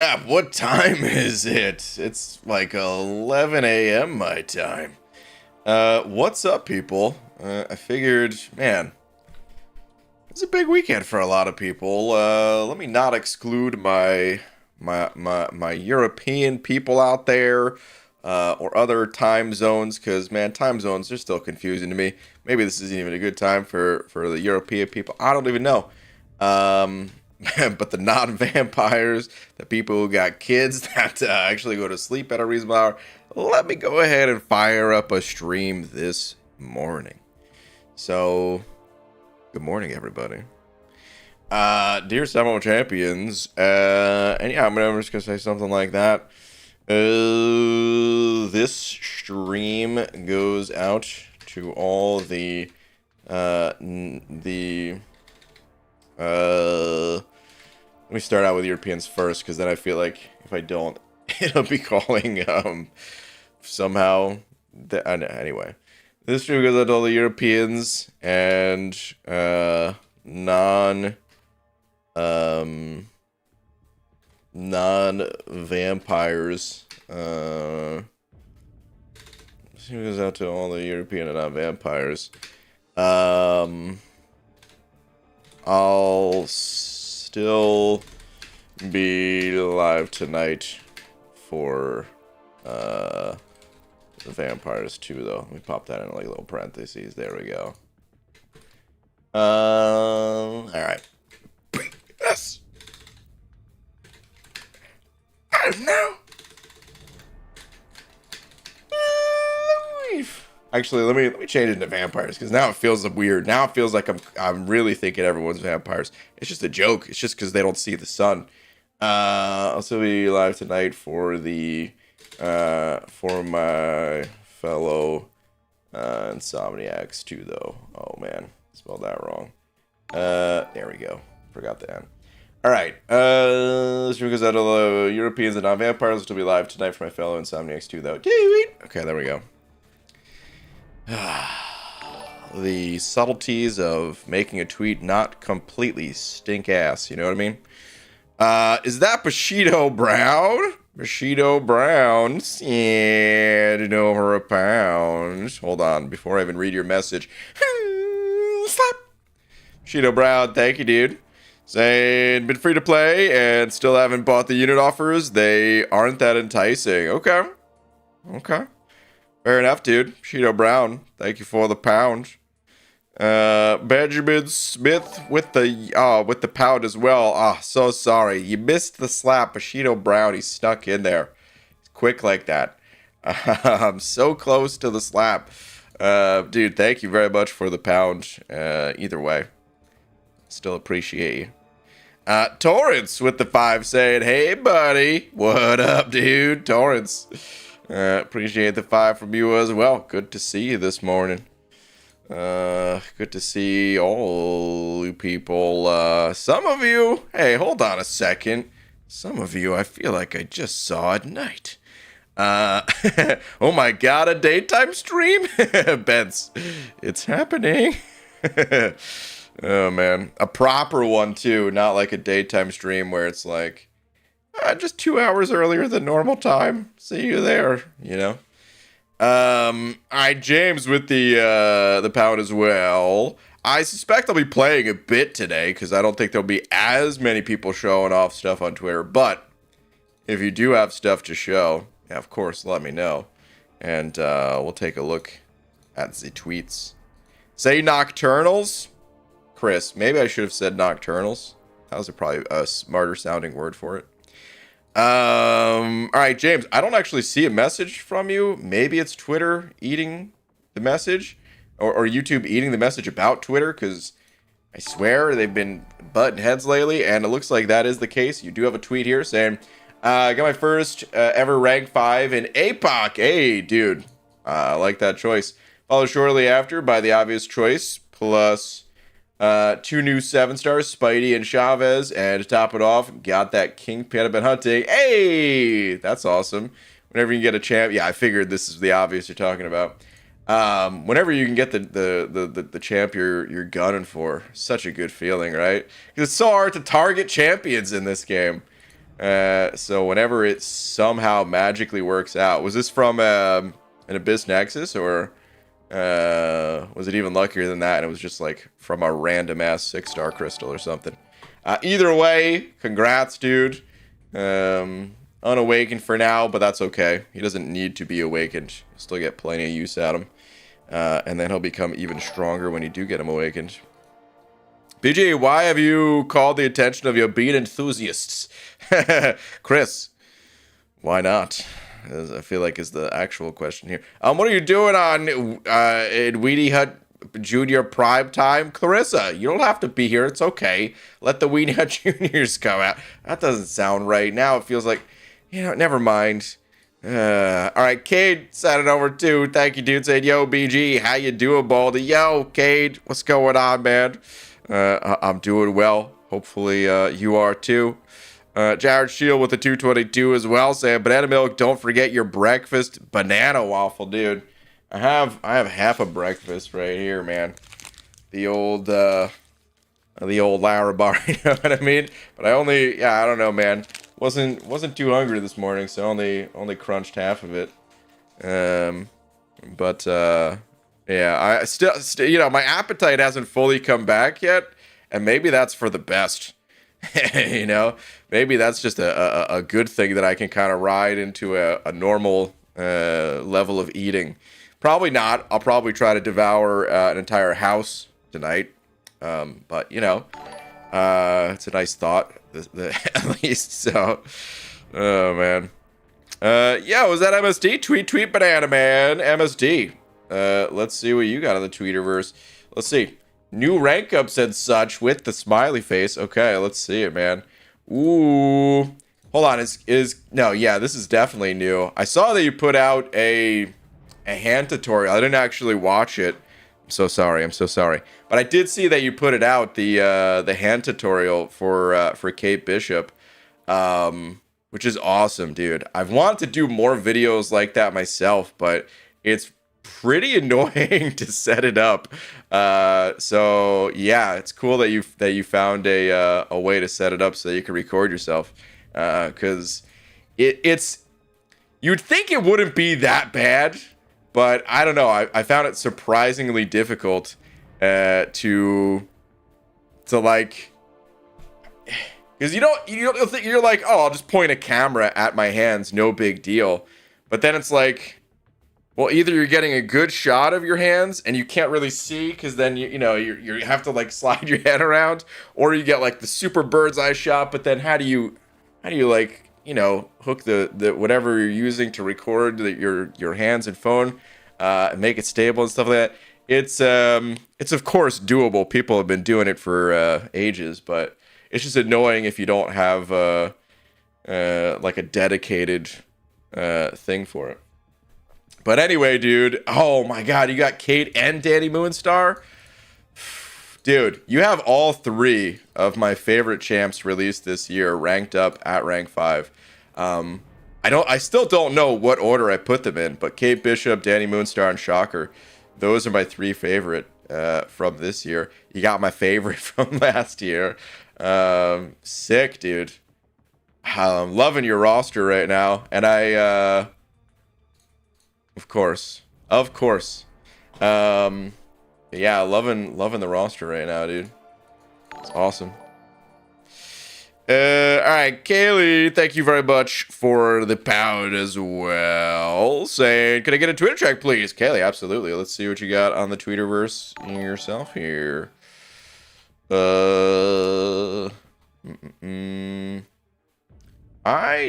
Yeah, what time is it? It's like 11 a.m. my time. What's up, people? I figured, man, it's a big weekend for a lot of people. Let me not exclude my European people out there, or other time zones, because man, time zones are still confusing to me. Maybe this isn't even a good time for the European people. I don't even know. Um, but the non-vampires, the people who got kids that actually go to sleep at a reasonable hour, let me go ahead and fire up a stream this morning. So, good morning, everybody. Dear Seminole Champions, and yeah, I'm just gonna say something like that. This stream goes out to all the, let me start out with Europeans first, because then I feel like if I don't, it'll be calling, somehow, anyway. This stream goes out to all the Europeans and, non-vampires. This stream goes out to all the European and non-vampires. I'll still be live tonight for the vampires too, though. Let me pop that in like little parentheses. There we go. All right. Yes. And now, actually, let me change it to vampires, because now it feels weird. Now it feels like I'm really thinking everyone's vampires. It's just a joke. It's just because they don't see the sun. I'll still be live tonight for the for my fellow insomniacs too, though. Oh man, spelled that wrong. There we go. Forgot the N. All right. This stream goes out to the Europeans and non-vampires. I'll still be live tonight for my fellow insomniacs too, though. Okay, there we go. The subtleties of making a tweet not completely stink ass, you know what I mean? Is that Bushido Brown? Bushido Brown, standing over a pound. Hold on, before I even read your message. Slap. Bushido Brown, thank you, dude. Saying, been free to play and still haven't bought the unit offers. They aren't that enticing. Okay. Okay. Fair enough, dude. Bushido Brown, thank you for the pound. Benjamin Smith with the pound as well. Ah, so sorry. You missed the slap. Bushido Brown, he's stuck in there. He's quick like that. I'm so close to the slap. Dude, thank you very much for the pound. Either way, still appreciate you. Torrance with the 5 saying, hey, buddy. What up, dude? Torrance. Appreciate the 5 from you as well. Good to see you this morning. Good to see all you people. Some of you, hey, hold on a second. Some of you, I feel like I just saw at night. Oh my god, a daytime stream? Benz, it's happening. Oh man, a proper one too, not like a daytime stream where it's like, just 2 hours earlier than normal time. See you there, you know? All right, James with the pound as well. I suspect I'll be playing a bit today, because I don't think there'll be as many people showing off stuff on Twitter. But if you do have stuff to show, yeah, of course, let me know. And we'll take a look at the tweets. Say nocturnals? Chris, maybe I should have said nocturnals. That was probably a smarter sounding word for it. All right, James, I don't actually see a message from you. Maybe it's Twitter eating the message, or YouTube eating the message about Twitter, because I swear they've been butting heads lately, and it looks like that is the case. You do have a tweet here saying, I got my first ever rank 5 in APOC. Hey, dude, I like that choice. Followed shortly after by the obvious choice, plus 2 new 7-stars, Spidey and Chavez, and to top it off, got that Kingpin I've been hunting. Hey, that's awesome. Whenever you can get a champ, yeah, I figured this is the obvious you're talking about. Whenever you can get the champ you're gunning for, such a good feeling, right? Because it's so hard to target champions in this game. So whenever it somehow magically works out, was this from an Abyss Nexus, or was it even luckier than that? And it was just like from a random ass 6-star crystal or something. Either way, congrats, dude. Unawakened for now, but that's okay. He doesn't need to be awakened. You'll still get plenty of use out of him. And then he'll become even stronger when you do get him awakened. BG, why have you called the attention of your bean enthusiasts? Chris, why not? I feel like is the actual question here. What are you doing on in Weenie Hut Junior Prime Time? Clarissa, you don't have to be here. It's okay. Let the Weenie Hut Juniors come out. That doesn't sound right. Now it feels like, never mind. All right, Cade sent it over too. Thank you, dude. Saying, yo, BG, how you doing, Baldy? Yo, Cade, what's going on, man? I'm doing well. Hopefully, you are too. Jared Shield with the 222 as well, saying, banana milk, don't forget your breakfast banana waffle, dude. I have half a breakfast right here, man. The old Lara bar, you know what I mean? But I don't know, man. Wasn't too hungry this morning, so only crunched half of it. Yeah, I still, my appetite hasn't fully come back yet, and maybe that's for the best. Maybe that's just a good thing that I can kind of ride into a normal level of eating. Probably not. I'll probably try to devour an entire house tonight. But it's a nice thought, at least. So, oh man. Yeah, was that MSD? Tweet banana man. MSD. Let's see what you got on the Tweeterverse. Let's see. New rank ups and such with the smiley face. Okay, let's see it, man. Ooh. Hold on, no, yeah, this is definitely new. I saw that you put out a hand tutorial. I didn't actually watch it. I'm so sorry. But I did see that you put it out, the hand tutorial for Kate Bishop. Which is awesome, dude. I've wanted to do more videos like that myself, but it's pretty annoying to set it up. So yeah, it's cool that you found a way to set it up so that you can record yourself. Because it's you'd think it wouldn't be that bad, but I don't know. I found it surprisingly difficult to like. Because you don't think, you're like, oh, I'll just point a camera at my hands, no big deal. But then it's like, well, either you're getting a good shot of your hands and you can't really see because then you have to like slide your head around, or you get like the super bird's eye shot. But then how do you like hook the whatever you're using to record your hands and phone, and make it stable and stuff like that. It's of course doable. People have been doing it for ages, but it's just annoying if you don't have like a dedicated thing for it. But anyway, dude. Oh my God, you got Kate and Danny Moonstar? Dude, you have all three of my favorite champs released this year ranked up at rank 5. I still don't know what order I put them in, but Kate Bishop, Danny Moonstar, and Shocker. Those are my three favorite from this year. You got my favorite from last year. Sick, dude. I'm loving your roster right now, and I of course yeah, loving the roster right now, dude. It's awesome. All right, Kaylee, thank you very much for the pound as well. Saying, can I get a Twitter check, please? Kaylee, absolutely. Let's see what you got on the Tweeterverse yourself here. I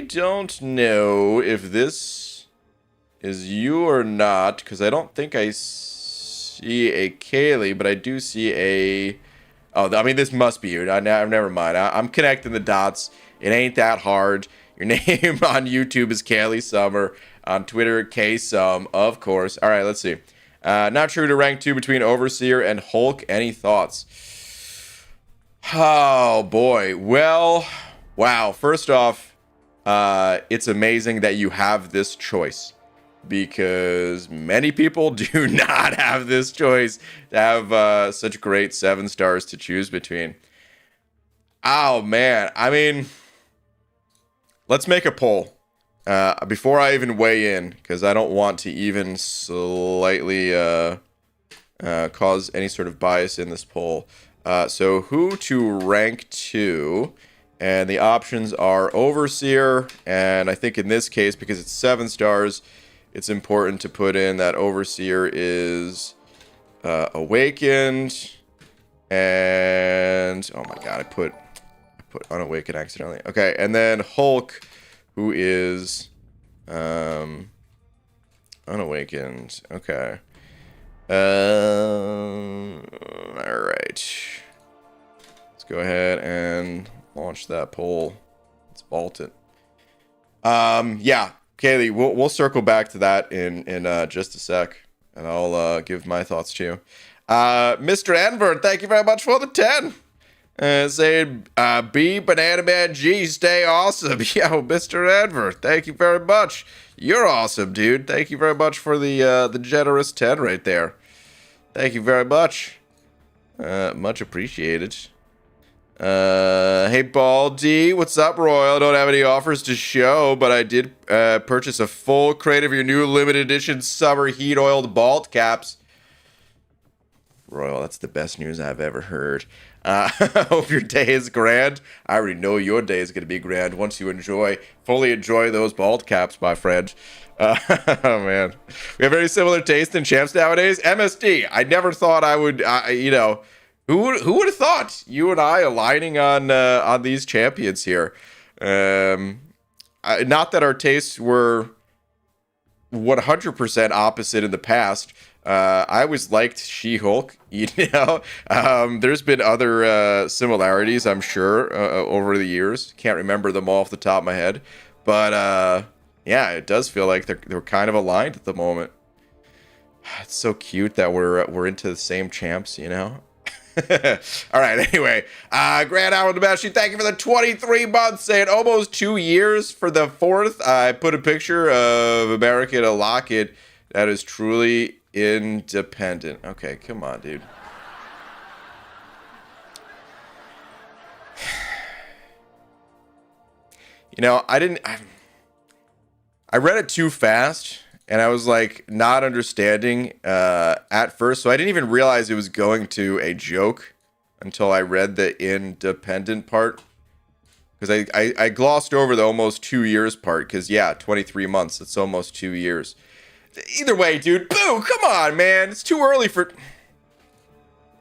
don't know if this is you or not, because I don't think I see a Kaylee, but I do see a... Oh, I mean, this must be you. Never mind. I'm connecting the dots. It ain't that hard. Your name on YouTube is Kaylee Summer. On Twitter, KSum, of course. All right, let's see. Not true to rank 2 between Overseer and Hulk. Any thoughts? Oh, boy. Well, wow. First off, it's amazing that you have this choice, because many people do not have this choice to have such great 7 stars to choose between. Oh, man. I mean, let's make a poll. Before I even weigh in, because I don't want to even slightly cause any sort of bias in this poll. So who to rank to, and the options are Overseer, and I think in this case, because it's 7 stars, it's important to put in that Overseer is Awakened, and oh my god, I put Unawakened accidentally. Okay, and then Hulk, who is Unawakened. Okay. Alright. Let's go ahead and launch that poll. Let's vault it. Yeah, Kaylee, we'll circle back to that in just a sec, and I'll give my thoughts to you. Mr. Enver, thank you very much for the 10. Saying, B, Banana Man G, stay awesome. Yo, Mr. Enver, thank you very much. You're awesome, dude. Thank you very much for the generous 10 right there. Thank you very much. Much appreciated. Hey, Baldy, what's up, Royal? Don't have any offers to show, but I did purchase a full crate of your new limited edition summer heat oiled Balt caps. Royal, that's the best news I've ever heard. Hope your day is grand. I already know your day is going to be grand once you fully enjoy those Balt caps, my friend. Oh, man. We have very similar taste in champs nowadays. MSD, I never thought I would, who would have thought you and I aligning on these champions here? Not that our tastes were 100% opposite in the past. I always liked She-Hulk, there's been other similarities, I'm sure, over the years. Can't remember them all off the top of my head. But, yeah, it does feel like they're kind of aligned at the moment. It's so cute that we're into the same champs, All right, anyway. Grand Hour the Bashi, thank you for the 23 months, saying almost 2 years for the 4th. I put a picture of America in a locket that is truly independent. Okay, come on, dude. I read it too fast, and I was like not understanding at first, so I didn't even realize it was going to a joke until I read the independent part, because I glossed over the almost 2 years part, because yeah, 23 months, it's almost 2 years. Either way, dude, boo, come on, man, it's too early for...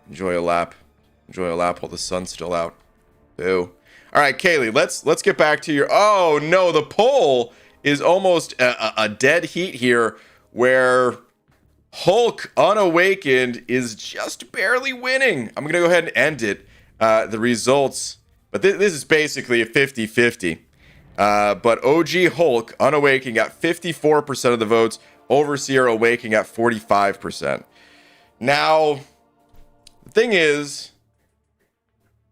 Enjoy a lap while the sun's still out. Boo. All right, Kaylee, let's get back to your... Oh, no, the poll is almost a dead heat here, where Hulk Unawakened is just barely winning. I'm going to go ahead and end it, the results. But this is basically a 50-50. But OG Hulk Unawakened got 54% of the votes. Overseer Awakening at 45%. Now, the thing is,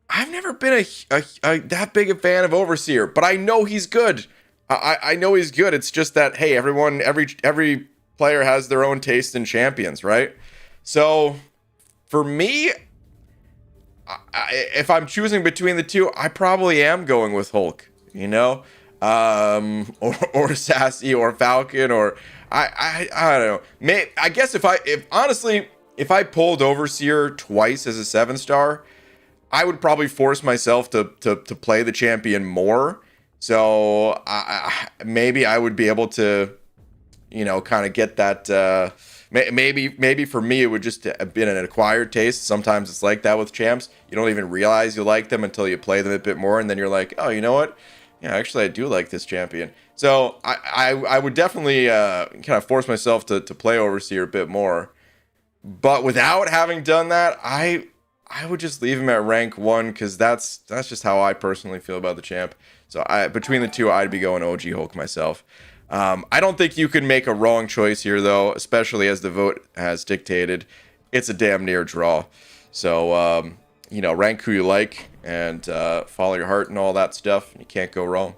I've never been a that big a fan of Overseer, but I know he's good. I know he's good. It's just that, hey, every player has their own taste in champions, right? So, for me, if I'm choosing between the two, I probably am going with Hulk, or Sassy or Falcon, or I don't know. I guess if I pulled Overseer twice as a 7-star, I would probably force myself to play the champion more. So maybe I would be able to, kind of get that. Maybe for me it would just have been an acquired taste. Sometimes it's like that with champs. You don't even realize you like them until you play them a bit more, and then you're like, oh, you know what? Yeah, actually, I do like this champion. So I would definitely kind of force myself to play Overseer a bit more. But without having done that, I would just leave him at rank 1, because that's just how I personally feel about the champ. So between the two, I'd be going OG Hulk myself. I don't think you can make a wrong choice here, though, especially as the vote has dictated. It's a damn near draw. So, rank who you like and follow your heart and all that stuff. You can't go wrong.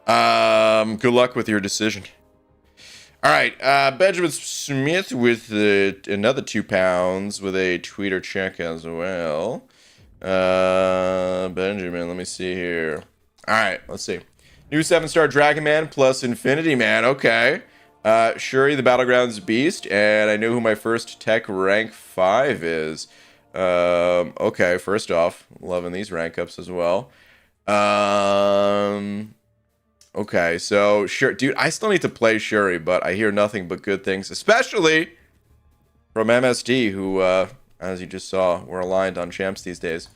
Good luck with your decision. All right, Benjamin Smith with another £2 with a tweeter check as well. Benjamin, let me see here. All right, let's see. New 7-star Dragon Man plus Infinity Man. Okay. Shuri, the Battlegrounds Beast. And I know who my first tech rank 5 is. Okay, first off, loving these rank ups as well. Okay, so sure, dude, I still need to play Shuri, but I hear nothing but good things, especially from MSD, who, as you just saw, we're aligned on champs these days.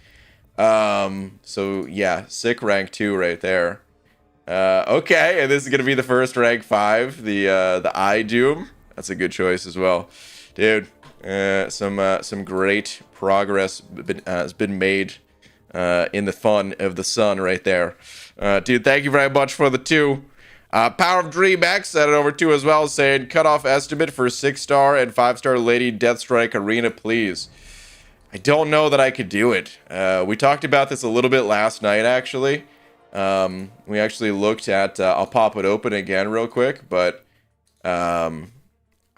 So yeah, sick rank 2 right there. Okay, and this is gonna be the first rank 5, the I Doom. That's a good choice as well, dude. Some great progress has been made in the fun of the sun right there. Dude, thank you very much for the 2. Power of Dream X sent it over 2 as well, saying cutoff estimate for 6-star and 5-star Lady Deathstrike Arena, please. I don't know that I could do it. We talked about this a little bit last night, actually. We actually looked at, I'll pop it open again real quick, but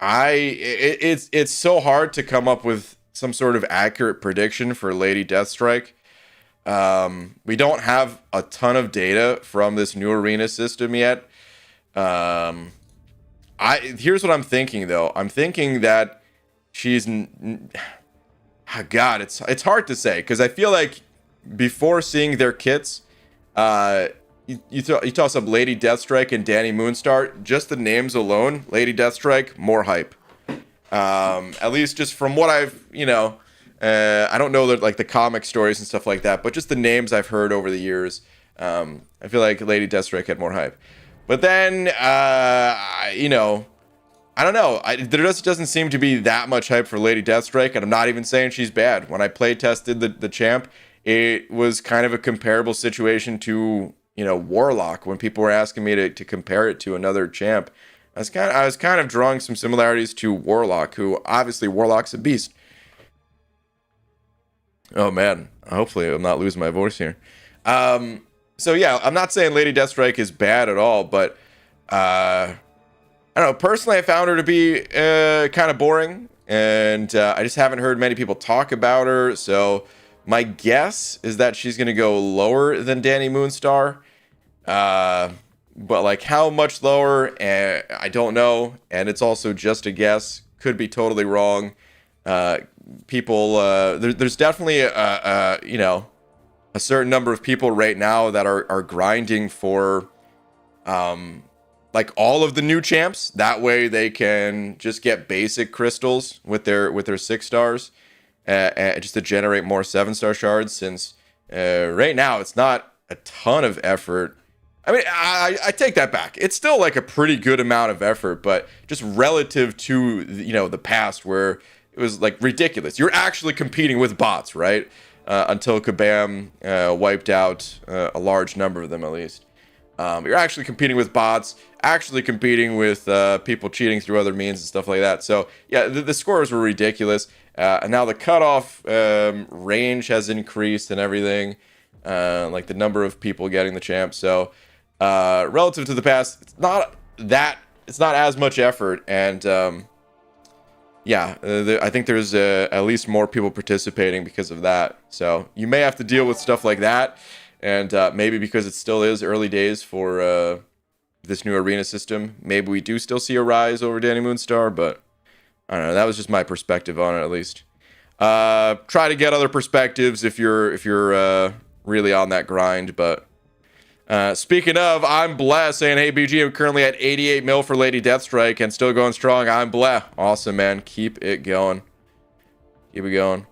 it's so hard to come up with some sort of accurate prediction for Lady Deathstrike. We don't have a ton of data from this new arena system yet. Here's what I'm thinking though. I'm thinking that she's God, it's hard to say because I feel like before seeing their kits, you toss up Lady Deathstrike and Danny Moonstar, just the names alone, Lady Deathstrike, more hype. At least just from what I've, I don't know that like the comic stories and stuff like that, but just the names I've heard over the years, I feel like Lady Deathstrike had more hype. But then, I don't know. There just doesn't seem to be that much hype for Lady Deathstrike, and I'm not even saying she's bad. When I play tested the champ, it was kind of a comparable situation to, Warlock. When people were asking me to compare it to another champ, I was kind of drawing some similarities to Warlock, who obviously Warlock's a beast. Oh man, hopefully I'm not losing my voice here. So yeah, I'm not saying Lady Deathstrike is bad at all, but I don't know. Personally, I found her to be kind of boring, and I just haven't heard many people talk about her. So my guess is that she's going to go lower than Danny Moonstar. But like how much lower, I don't know. And it's also just a guess. Could be totally wrong. People, there's definitely a certain number of people right now that are grinding for like all of the new champs. That way they can just get basic crystals with their 6-stars, just to generate more 7-star shards. Since right now it's not a ton of effort. I mean, I take that back. It's still like a pretty good amount of effort, but just relative to the past where it was like ridiculous. You're actually competing with bots, right? Until Kabam wiped out a large number of them, at least. You're actually competing with bots, actually competing with people cheating through other means and stuff like that. So yeah, the scores were ridiculous. And now the cutoff range has increased and everything, like the number of people getting the champ. So relative to the past, it's not as much effort. And yeah, I think there's at least more people participating because of that. So you may have to deal with stuff like that. And maybe because it still is early days for this new arena system, maybe we do still see a rise over Danny Moonstar, but I don't know. That was just my perspective on it, at least. Try to get other perspectives if you're really on that grind. But speaking of, I'm Bleh saying, hey BG, I'm currently at 88 mil for Lady Deathstrike and still going strong. I'm Bleh. Awesome, man. Keep it going. Keep it going.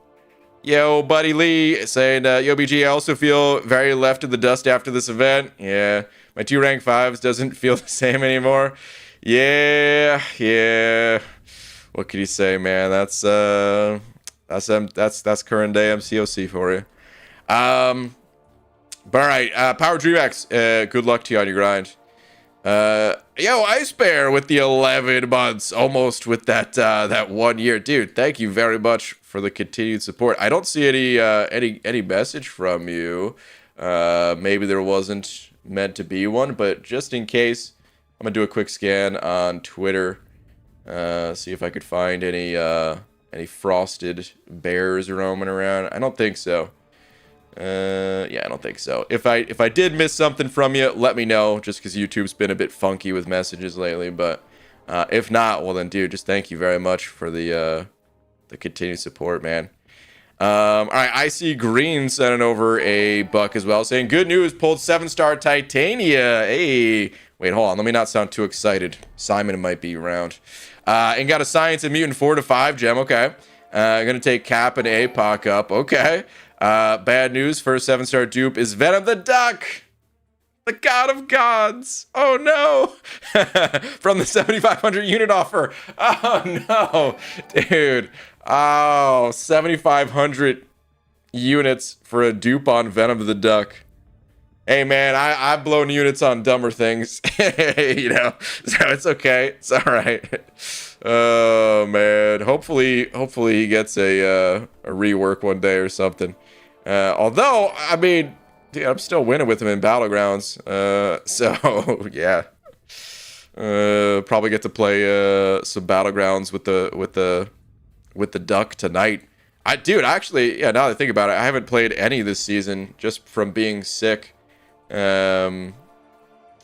Yo, Buddy Lee saying, yo, BG, I also feel very left in the dust after this event. Yeah, my 2 rank 5s doesn't feel the same anymore. Yeah. What can you say, man? That's current day MCOC for you. But all right, Power Dream X, good luck to you on your grind. Yo, Ice Bear with the 11 months, almost with that 1 year, dude. Thank you very much for the continued support. I don't see any message from you. Maybe there wasn't meant to be one, but just in case, I'm gonna do a quick scan on Twitter, see if I could find any frosted bears roaming around. I don't think so. Yeah, I don't think so. If I did miss something from you, let me know, just because YouTube's been a bit funky with messages lately. But if not, well then, dude, just thank you very much for the continued support, man. All right, I see Green sending over a buck as well, saying good news, pulled 7-star Titania. Hey, wait, hold on, let me not sound too excited. Simon might be around. And got a Science and Mutant 4 to 5 gem. Okay, gonna take Cap and APOC up. Okay. Bad news, first 7-star dupe is Venom the Duck, the god of gods. Oh no. From the 7,500 unit offer. Oh no, dude. Oh, 7,500 units for a dupe on Venom the Duck. Hey man, I've blown units on dumber things. You know, so it's okay. It's all right. Oh man, hopefully he gets a rework one day or something. Although, I mean, dude, I'm still winning with him in Battlegrounds. So yeah, probably get to play some Battlegrounds with the Duck tonight. Actually, yeah, now that I think about it, I haven't played any this season just from being sick. When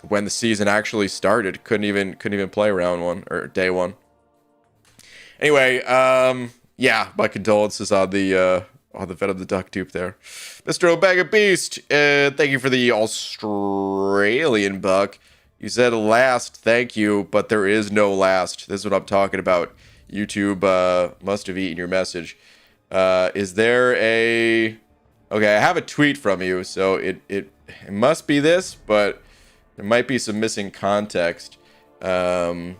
the season actually started, couldn't even play round one or day one. Anyway, yeah, my condolences on the Venom the Duck dupe there. Mr. Omega Beast, thank you for the Australian buck. You said last, thank you, but there is no last. This is what I'm talking about. YouTube must have eaten your message. Is there a... Okay, I have a tweet from you, so it must be this, but there might be some missing context. But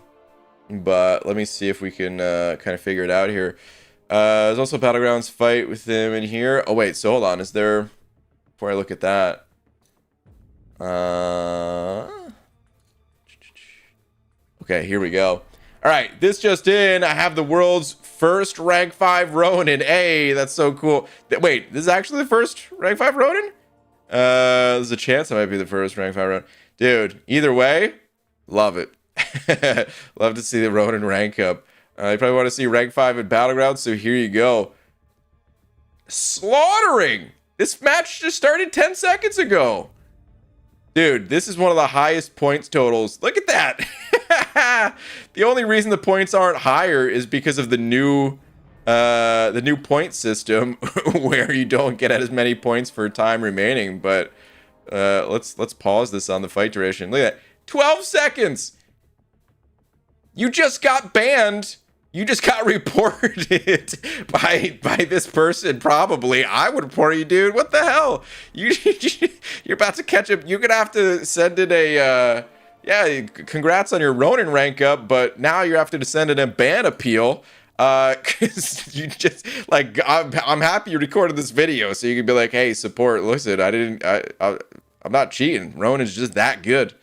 let me see if we can kind of figure it out here. There's also a Battlegrounds fight with him in here. Oh, wait, so hold on. Is there... Before I look at that... Okay, here we go. All right, this just in. I have the world's first rank 5 Ronin. Hey, that's so cool. Wait, this is actually the first rank 5 Ronin? There's a chance I might be the first rank 5 Ronin. Dude, either way, love it. Love to see the Ronin rank up. You probably want to see rank 5 in Battlegrounds, so here you go. Slaughtering! This match just started 10 seconds ago. Dude, this is one of the highest points totals. Look at that. The only reason the points aren't higher is because of the new point system where you don't get as many points for time remaining. But let's pause this on the fight duration. Look at that. 12 seconds. You just got banned. You just got reported by this person, probably. I would report you, dude. What the hell? You're about to catch up. You're going to have to send in a... yeah, congrats on your Ronin rank up, but now you have to send in a ban appeal. Because you just... Like, I'm happy you recorded this video, so you can be like, hey, support, listen, I'm not cheating. Ronin's just that good.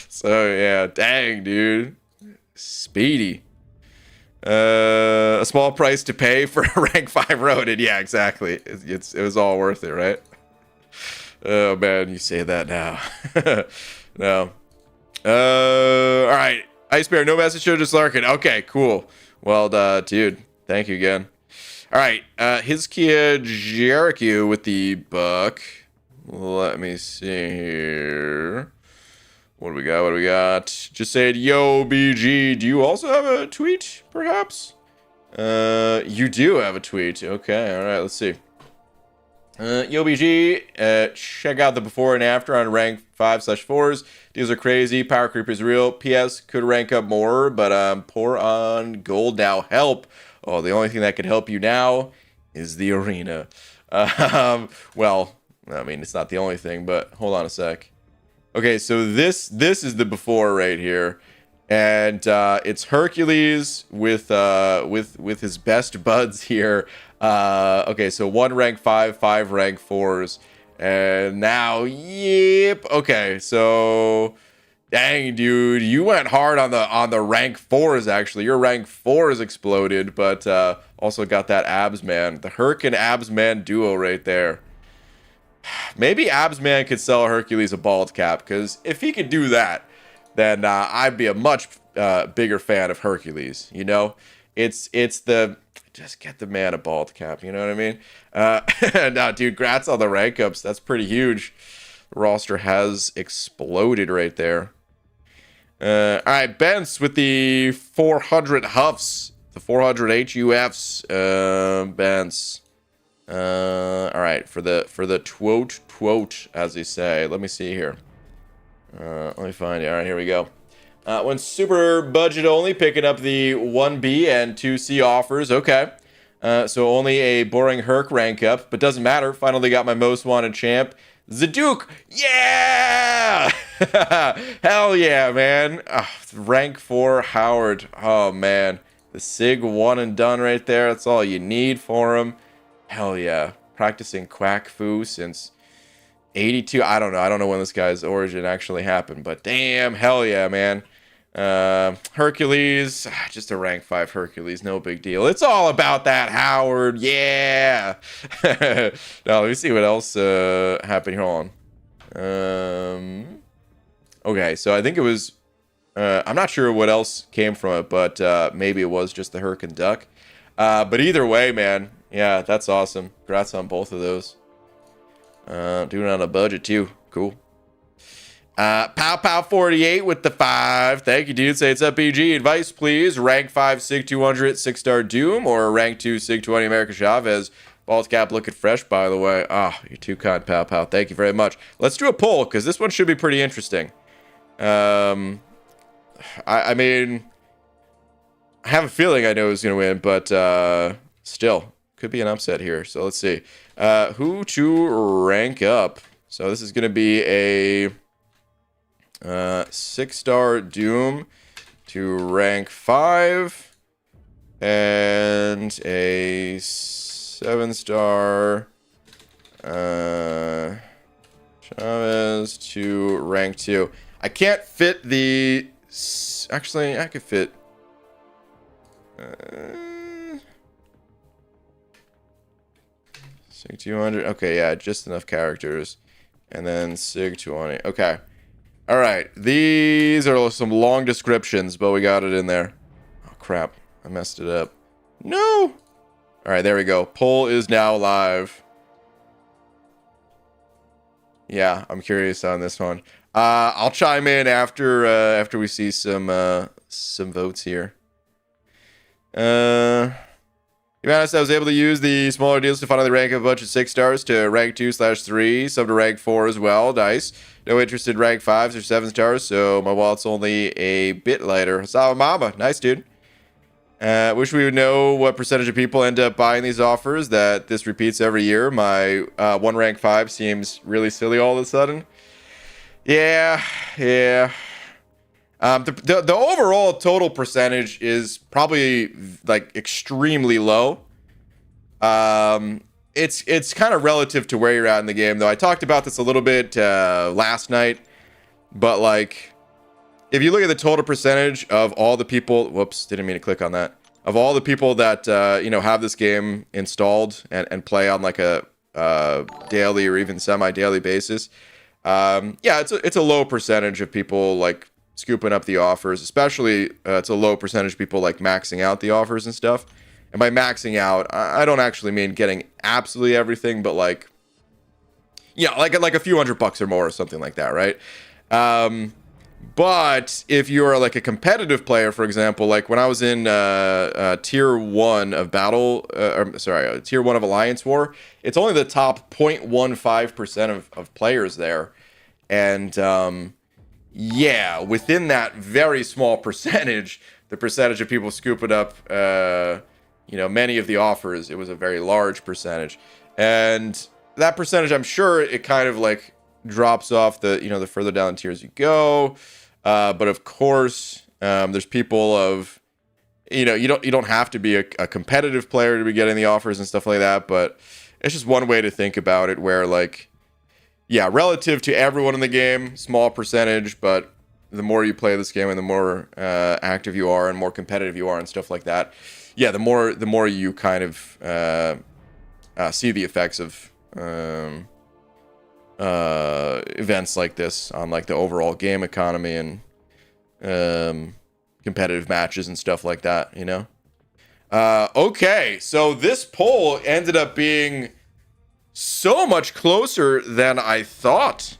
So, yeah, dang, dude. Speedy. A small price to pay for a rank 5 Ronin. Yeah, exactly. It was all worth it, right? Oh man, you say that now. No. All right. Ice Bear, no message, show just Larkin. Okay, cool. Well, dude, thank you again. All right, Hizkia Jericho with the buck. Let me see here. What do we got? Just said, yo, BG. Do you also have a tweet, perhaps? You do have a tweet. Okay, all right, let's see. Yo, BG, check out the before and after on rank 5/4s. These are crazy. Power creep is real. PS, could rank up more, but I'm poor on gold now. Help. Oh, the only thing that could help you now is the arena. Well, I mean, it's not the only thing, but hold on a sec. Okay, so this is the before right here, and it's Hercules with his best buds here. Okay, so 1 rank 5, 5 rank 4s, and now, yep. Okay, so dang, dude, you went hard on the rank 4s. Actually, your rank 4s exploded, but also got that abs man, the Herc and abs man duo right there. Maybe Absman could sell Hercules a bald cap, because if he could do that, then I'd be a much bigger fan of Hercules. You know, it's the just get the man a bald cap. You know what I mean? No, dude, grats on the rank ups. That's pretty huge. The roster has exploded right there. All right, Bence with the 400 huffs, the 400 HUFs. Bence. All right, for the twot, as they say. Let me see here. Let me find it. All right, here we go. When super budget only, picking up the 1B and 2C offers. Okay. So only a boring Herc rank up, but doesn't matter. Finally got my most wanted champ. Zaduke! Yeah! Hell yeah, man. Rank 4 Howard. Oh, man. The Sig one and done right there. That's all you need for him. Hell yeah. Practicing Quack Fu since 82. I don't know. I don't know when this guy's origin actually happened, but damn, hell yeah, man. Hercules, just a rank 5 Hercules, no big deal. It's all about that Howard, yeah. Now let me see what else happened here. Hold on. Okay, so I think it was. I'm not sure what else came from it, but maybe it was just the Herc and Duck. But either way, man, yeah, that's awesome. Congrats on both of those. Doing it on a budget too. Cool. Pow 48 with the 5. Thank you, dude. Say it's up, BG. Advice, please. Rank 5 Sig 200 6-star Doom or rank 2 Sig 20 America Chavez. Bald cap looking fresh, by the way. You're too kind, Pow. Thank you very much. Let's do a poll because this one should be pretty interesting. I mean, I have a feeling I know who's gonna win, but still could be an upset here. So let's see. Who to rank up? So this is gonna be a 6-star Doom to rank 5 and a 7-star Chavez to rank 2. I can't fit the. Actually, I could fit. Sig 200. Okay, yeah, just enough characters. And then Sig 20. Okay. All right. These are some long descriptions, but we got it in there. Oh, crap. I messed it up. No. All right, there we go. Poll is now live. Yeah, I'm curious on this one. I'll chime in after we see some votes here. To be honest, I was able to use the smaller deals to finally rank up a bunch of 6 stars to rank 2/3, some to rank 4 as well. Nice. No interest in rank 5s or 7 stars, so my wallet's only a bit lighter. Sawa Mama. Nice, dude. Wish we would know what percentage of people end up buying these offers, that this repeats every year. My 1 rank 5 seems really silly all of a sudden. Yeah. The overall total percentage is probably like extremely low. It's kind of relative to where you're at in the game, though. I talked about this a little bit last night, but like if you look at the total percentage of all the people, whoops, didn't mean to click on that. Of all the people that have this game installed and play on like a daily or even semi-daily basis, it's a low percentage of people like scooping up the offers, especially it's a low percentage of people like maxing out the offers and stuff. And by maxing out, I don't actually mean getting absolutely everything, but like a few $100 or more or something like that, right? But if you're like a competitive player, for example, like when I was in tier 1 of tier 1 of Alliance War, it's only the top 0.15% of players there. And within that very small percentage, the percentage of people scooping up, many of the offers, it was a very large percentage. And that percentage, I'm sure it kind of like drops off the further down the tiers you go. But of course, there's people of, you don't have to be a competitive player to be getting the offers and stuff like that. But it's just one way to think about it where like, yeah, relative to everyone in the game, small percentage, but the more you play this game and the more active you are and more competitive you are and stuff like that, yeah, the more you kind of see the effects of events like this on like the overall game economy and competitive matches and stuff like that, Okay, so this poll ended up being so much closer than I thought.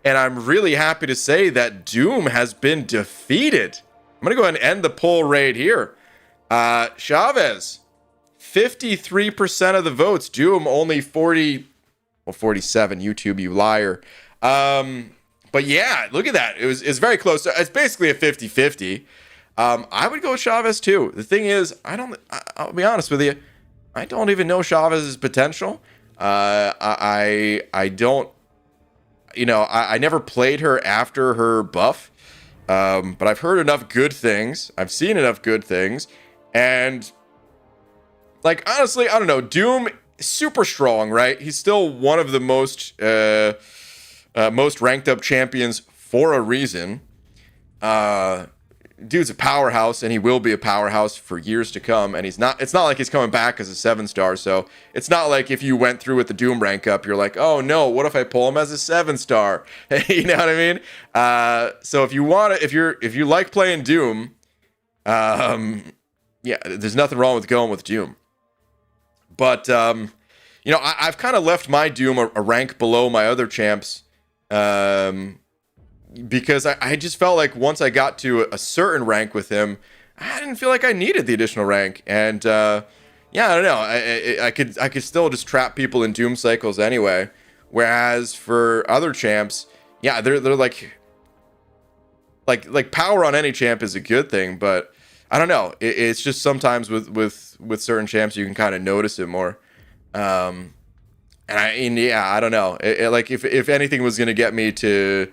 And I'm really happy to say that Doom has been defeated. I'm going to go ahead and end the poll right here. Chavez, 53% of the votes. Doom only 47. YouTube, you liar. But yeah, look at that. It's very close. It's basically a 50-50. I would go with Chavez too. The thing is, I'll be honest with you. I don't even know Chavez's potential. I don't, I never played her after her buff. But I've heard enough good things. I've seen enough good things. And like, honestly, I don't know. Doom, super strong, right? He's still one of the most ranked up champions for a reason. Dude's a powerhouse, and he will be a powerhouse for years to come. And it's not like he's coming back as a 7-star. So it's not like if you went through with the Doom rank up, you're like, oh no, what if I pull him as a 7-star? You know what I mean? So if you like playing Doom, yeah, there's nothing wrong with going with Doom. But I've kind of left my Doom a rank below my other champs. Because I just felt like once I got to a certain rank with him, I didn't feel like I needed the additional rank. And I don't know. I could still just trap people in Doom cycles anyway. Whereas for other champs, yeah, they're like power on any champ is a good thing, but I don't know. It's just sometimes with certain champs you can kind of notice it more. I don't know. Like if anything was gonna get me to,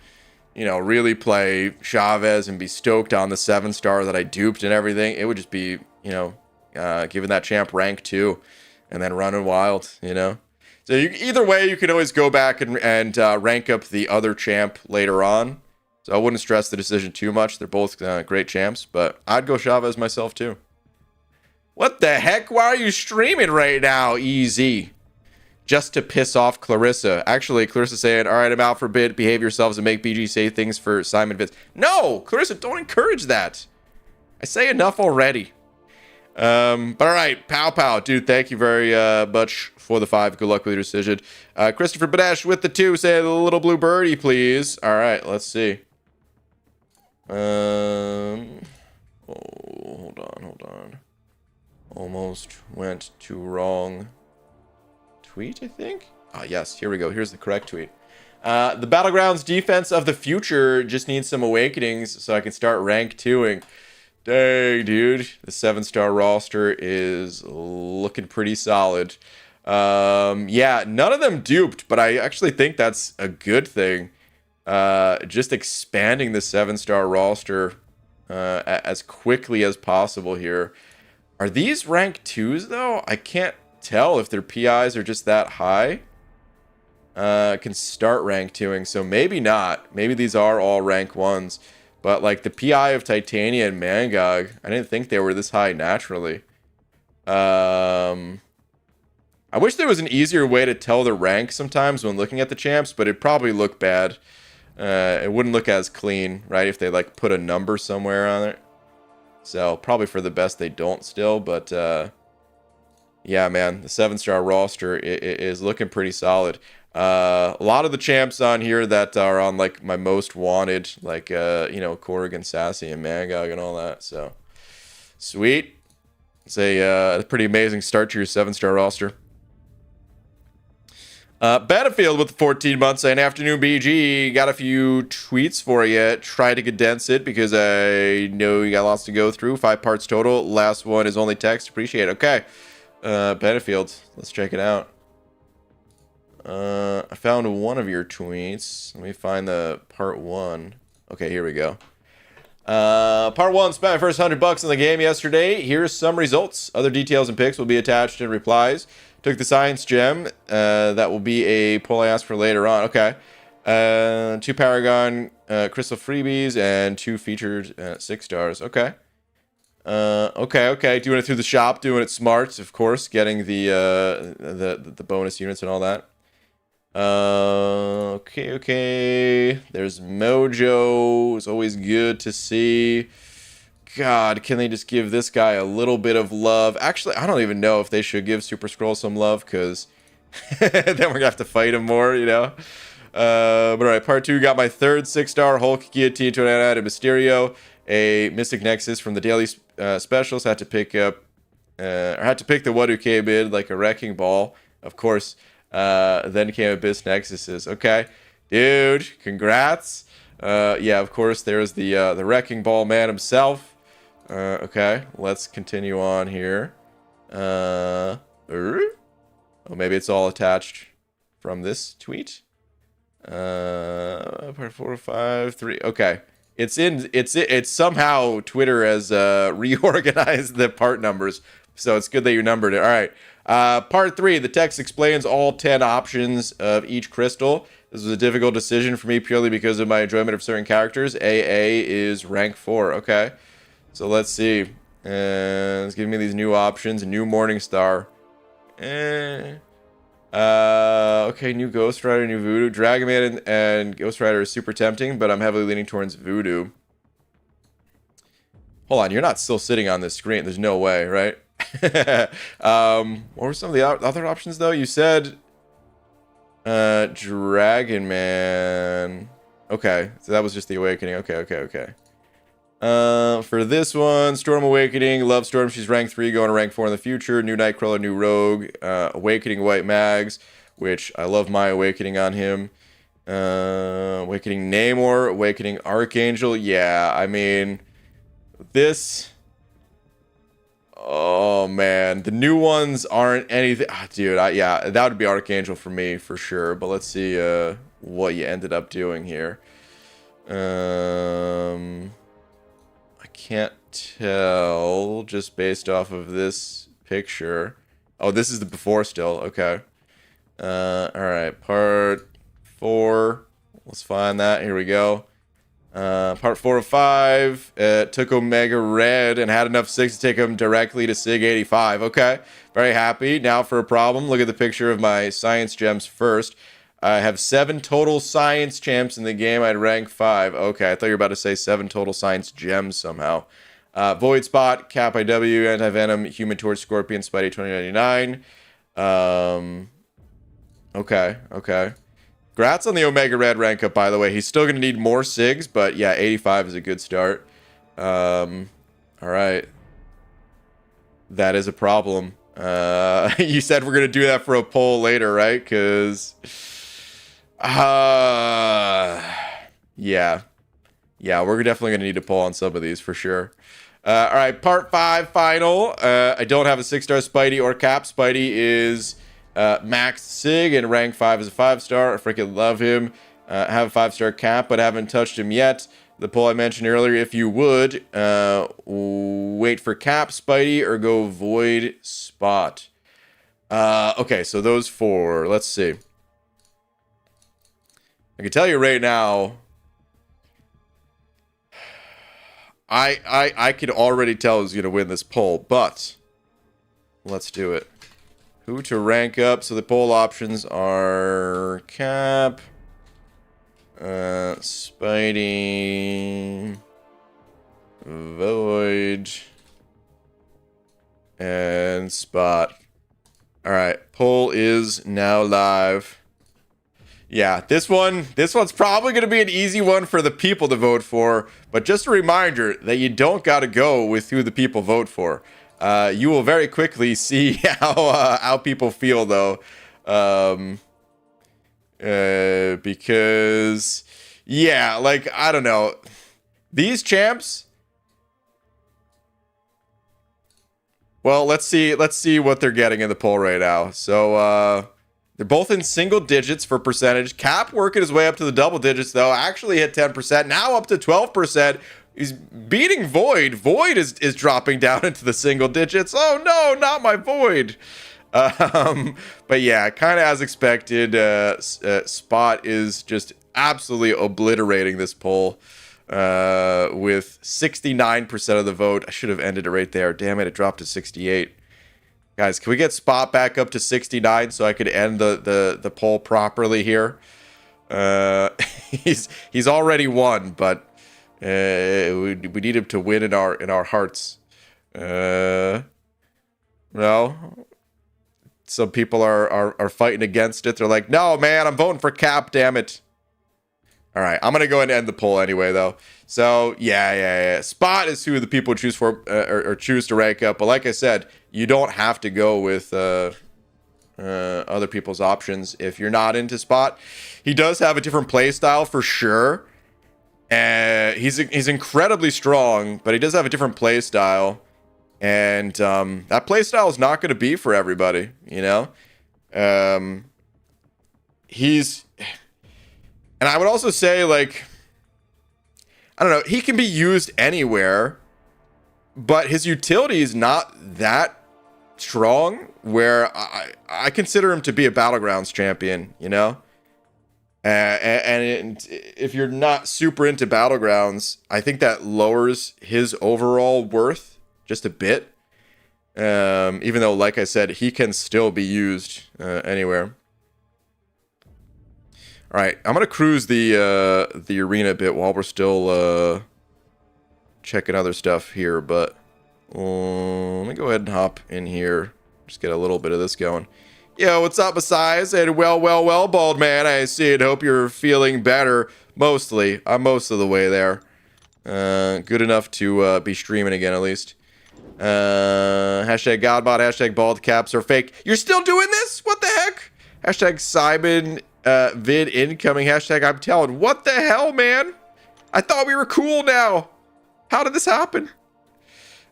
really play Chavez and be stoked on the 7-star that I duped and everything, it would just be, giving that champ rank 2 and then running wild, So either way, you can always go back and rank up the other champ later on. So I wouldn't stress the decision too much. They're both great champs, but I'd go Chavez myself too. What the heck? Why are you streaming right now, Easy? Just to piss off Clarissa. Actually, Clarissa saying, all right, I'm out for a bit. Behave yourselves and make BG say things for Simon Vince. No, Clarissa, don't encourage that. I say enough already. But all right, Pow. Dude, thank you very much for the 5. Good luck with your decision. Christopher Badesh with the 2 saying, a little blue birdie, please. All right, let's see. Hold on. Almost went to wrong tweet, I think. Yes, here we go. Here's the correct tweet. The Battlegrounds defense of the future just needs some awakenings so I can start rank 2ing. Dang, dude. The 7-star roster is looking pretty solid. Yeah, none of them duped, but I actually think that's a good thing. Just expanding the 7-star roster as quickly as possible here. Are these rank 2s, though? I can't tell if their PIs are just that high. Can start rank 2ing, so maybe not. Maybe these are all rank 1s. But like the PI of Titania and Mangog, I didn't think they were this high naturally. I wish there was an easier way to tell the rank sometimes when looking at the champs, but it'd probably look bad. It wouldn't look as clean, right, if they like put a number somewhere on it. So probably for the best they don't still, but yeah, man, the 7-star roster is looking pretty solid. A lot of the champs on here that are on like my most wanted, like Corrigan, Sassy, and Mangog and all that. So sweet. It's a pretty amazing start to your 7-star roster. Battlefield with the 14 months saying, afternoon BG, got a few tweets for you. Try to condense it because I know you got lots to go through. 5 parts total. Last one is only text. Appreciate it. Okay. Battlefield. Let's check it out. I found one of your tweets. Let me find the part 1. Okay, here we go. Part 1, spent my first $100 in the game yesterday. Here's some results. Other details and pics will be attached in replies. Took the science gem. That will be a poll I asked for later on. Okay. 2 Paragon crystal freebies and 2 featured 6 stars. Okay. Okay. Doing it through the shop, doing it smart, of course, getting the bonus units and all that. Okay. There's Mojo. It's always good to see. God, can they just give this guy a little bit of love? Actually, I don't even know if they should give Super Scroll some love, because then we're going to have to fight him more, you know? But all right, part 2, got my third 6-star Hulk, Guillotine, Tornado, and Mysterio. A Mystic Nexus from the daily specials. Had to pick up, or had to pick the one who came in like a wrecking ball, of course. Then came Abyss Nexuses. Okay, dude, congrats. Yeah, of course, there's the wrecking ball man himself. Okay, let's continue on here. Oh, maybe it's all attached from this tweet. Part 4, 5, 3. Okay. It's somehow Twitter has reorganized the part numbers, so it's good that you numbered it. All right. Part 3, the text explains all 10 options of each crystal. This was a difficult decision for me purely because of my enjoyment of certain characters. AA is rank 4. Okay. So let's see. It's giving me these new options. New Morning Star. Okay, new Ghost Rider, new Voodoo. Dragon Man and Ghost Rider is super tempting, but I'm heavily leaning towards Voodoo. Hold on, you're not still sitting on this screen. There's no way, right? What were some of the other options, though? You said Dragon Man. Okay, so that was just the Awakening. Okay. For this one, Storm Awakening, Love Storm, she's rank 3, going to rank 4 in the future. New Nightcrawler, new Rogue, Awakening White Mags, which I love my Awakening on him. Awakening Namor, Awakening Archangel. Yeah, I mean, this... Oh, man. The new ones aren't anything... dude, yeah, that would be Archangel for me, for sure. But let's see what you ended up doing here. Can't tell just based off of this picture. Oh, this is the before still. Okay. All right. Part 4. Let's find that. Here we go. Part 4 of 5. Took Omega Red and had enough SIGs to take him directly to SIG 85. Okay. Very happy. Now for a problem. Look at the picture of my science gems first. I have 7 total science champs in the game. I'd rank 5. Okay, I thought you were about to say 7 total science gems somehow. Void Spot, Cap IW, Anti-Venom, Human Torch, Scorpion, Spidey 2099. Okay. Grats on the Omega Red rank up, by the way. He's still going to need more SIGs, but yeah, 85 is a good start. All right. That is a problem. You said we're going to do that for a poll later, right? Because... yeah, we're definitely gonna need to pull on some of these for sure. All right, part 5 final. I don't have a 6-star Spidey or Cap. Spidey is max SIG and rank 5 as a 5-star. I freaking love him. I have a 5-star Cap, but haven't touched him yet. The poll I mentioned earlier, if you would wait for Cap, Spidey, or go Void Spot. Okay, so those 4. Let's see. I can tell you right now, I could already tell who's going to win this poll, but let's do it. Who to rank up? So the poll options are Cap, Spidey, Void, and Spot. All right, poll is now live. Yeah, this one's probably going to be an easy one for the people to vote for, but just a reminder that you don't got to go with who the people vote for. You will very quickly see how people feel, though, because, yeah, like, I don't know. These champs... Well, let's see what they're getting in the poll right now. So, they're both in single digits for percentage. Cap working his way up to the double digits, though. Actually hit 10%. Now up to 12%. He's beating Void. Void is dropping down into the single digits. Oh, no, not my Void. But yeah, kind of as expected. Spot is just absolutely obliterating this poll with 69% of the vote. I should have ended it right there. Damn it, it dropped to 68. Guys, can we get Spot back up to 69 so I could end the poll properly here? He's already won, but We need him to win in our hearts. No. Some people are fighting against it. They're like, no, man, I'm voting for Cap, damn it. All right, I'm going to go ahead and end the poll anyway, though. So, yeah. Spot is who the people choose for or choose to rank up. But like I said, you don't have to go with other people's options if you're not into Spot. He does have a different play style for sure. He's incredibly strong, but he does have a different play style. And that play style is not going to be for everybody, you know? And I would also say, like, I don't know, he can be used anywhere, but his utility is not that strong where I consider him to be a Battlegrounds champion, you know? And if you're not super into Battlegrounds, I think that lowers his overall worth just a bit. Even though, like I said, he can still be used anywhere. All right, I'm gonna cruise the arena a bit while we're still checking other stuff here. But let me go ahead and hop in here. Just get a little bit of this going. Yo, what's up, Messiahs? And well, bald man. I see it. Hope you're feeling better. Mostly, I'm most of the way there. Good enough to be streaming again, at least. Hashtag Godbot. Hashtag bald caps are fake. You're still doing this? What the heck? Hashtag Simon. Vid incoming. Hashtag I'm telling. What the hell, man? I thought we were cool now. How did this happen?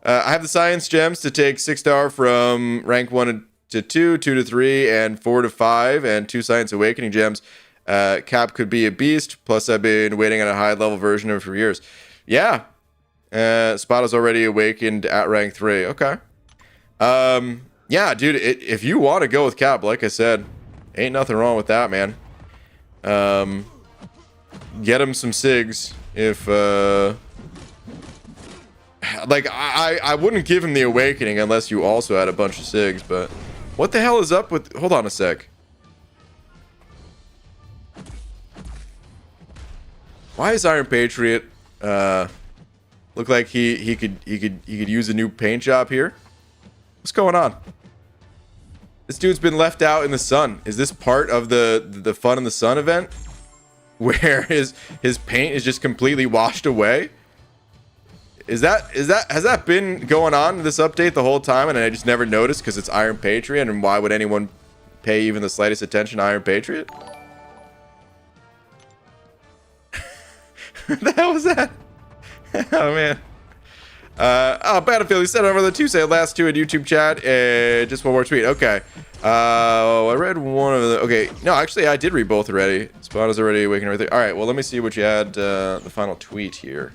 I have the science gems to take 6-star from rank 1 to 2, 2 to 3, and 4 to 5, and 2 science awakening gems. Cap could be a beast. Plus, I've been waiting on a high level version of it for years. Yeah. Spot is already awakened at rank 3. Okay. Yeah, dude. If you want to go with Cap, like I said, ain't nothing wrong with that, man. Get him some SIGs if like I wouldn't give him the awakening unless you also had a bunch of SIGs, but what the hell is up with, hold on a sec. Why is Iron Patriot look like he could use a new paint job here? What's going on? This dude's been left out in the sun. Is this part of the Fun in the Sun event? Where his paint is just completely washed away? Has that been going on in this update the whole time and I just never noticed because it's Iron Patriot, and why would anyone pay even the slightest attention to Iron Patriot? What the hell was that? Oh man. Battlefield, he said over the Tuesday last two in YouTube chat. Just one more tweet. Okay. I read one of the. Okay, no, actually, I did read both already. Spot is already awakened everything. All right, well, let me see what you had. The final tweet here.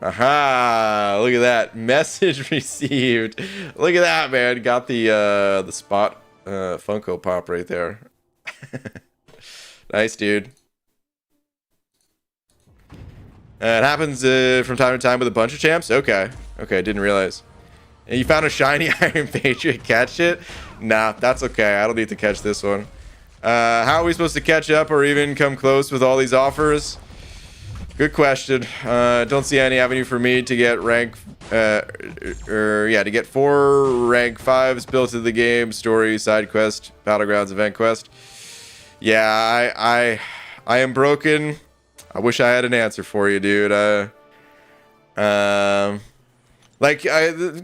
Aha! Look at that message received. Look at that, man. Got the Spot Funko Pop right there. Nice, dude. It happens from time to time with a bunch of champs. Okay, didn't realize. And you found a shiny Iron Patriot. Catch it? Nah, that's okay. I don't need to catch this one. How are we supposed to catch up or even come close with all these offers? Good question. Don't see any avenue for me to get rank, to get 4 rank 5s built into the game, story, side quest, battlegrounds, event quest. Yeah, I am broken. I wish I had an answer for you, dude.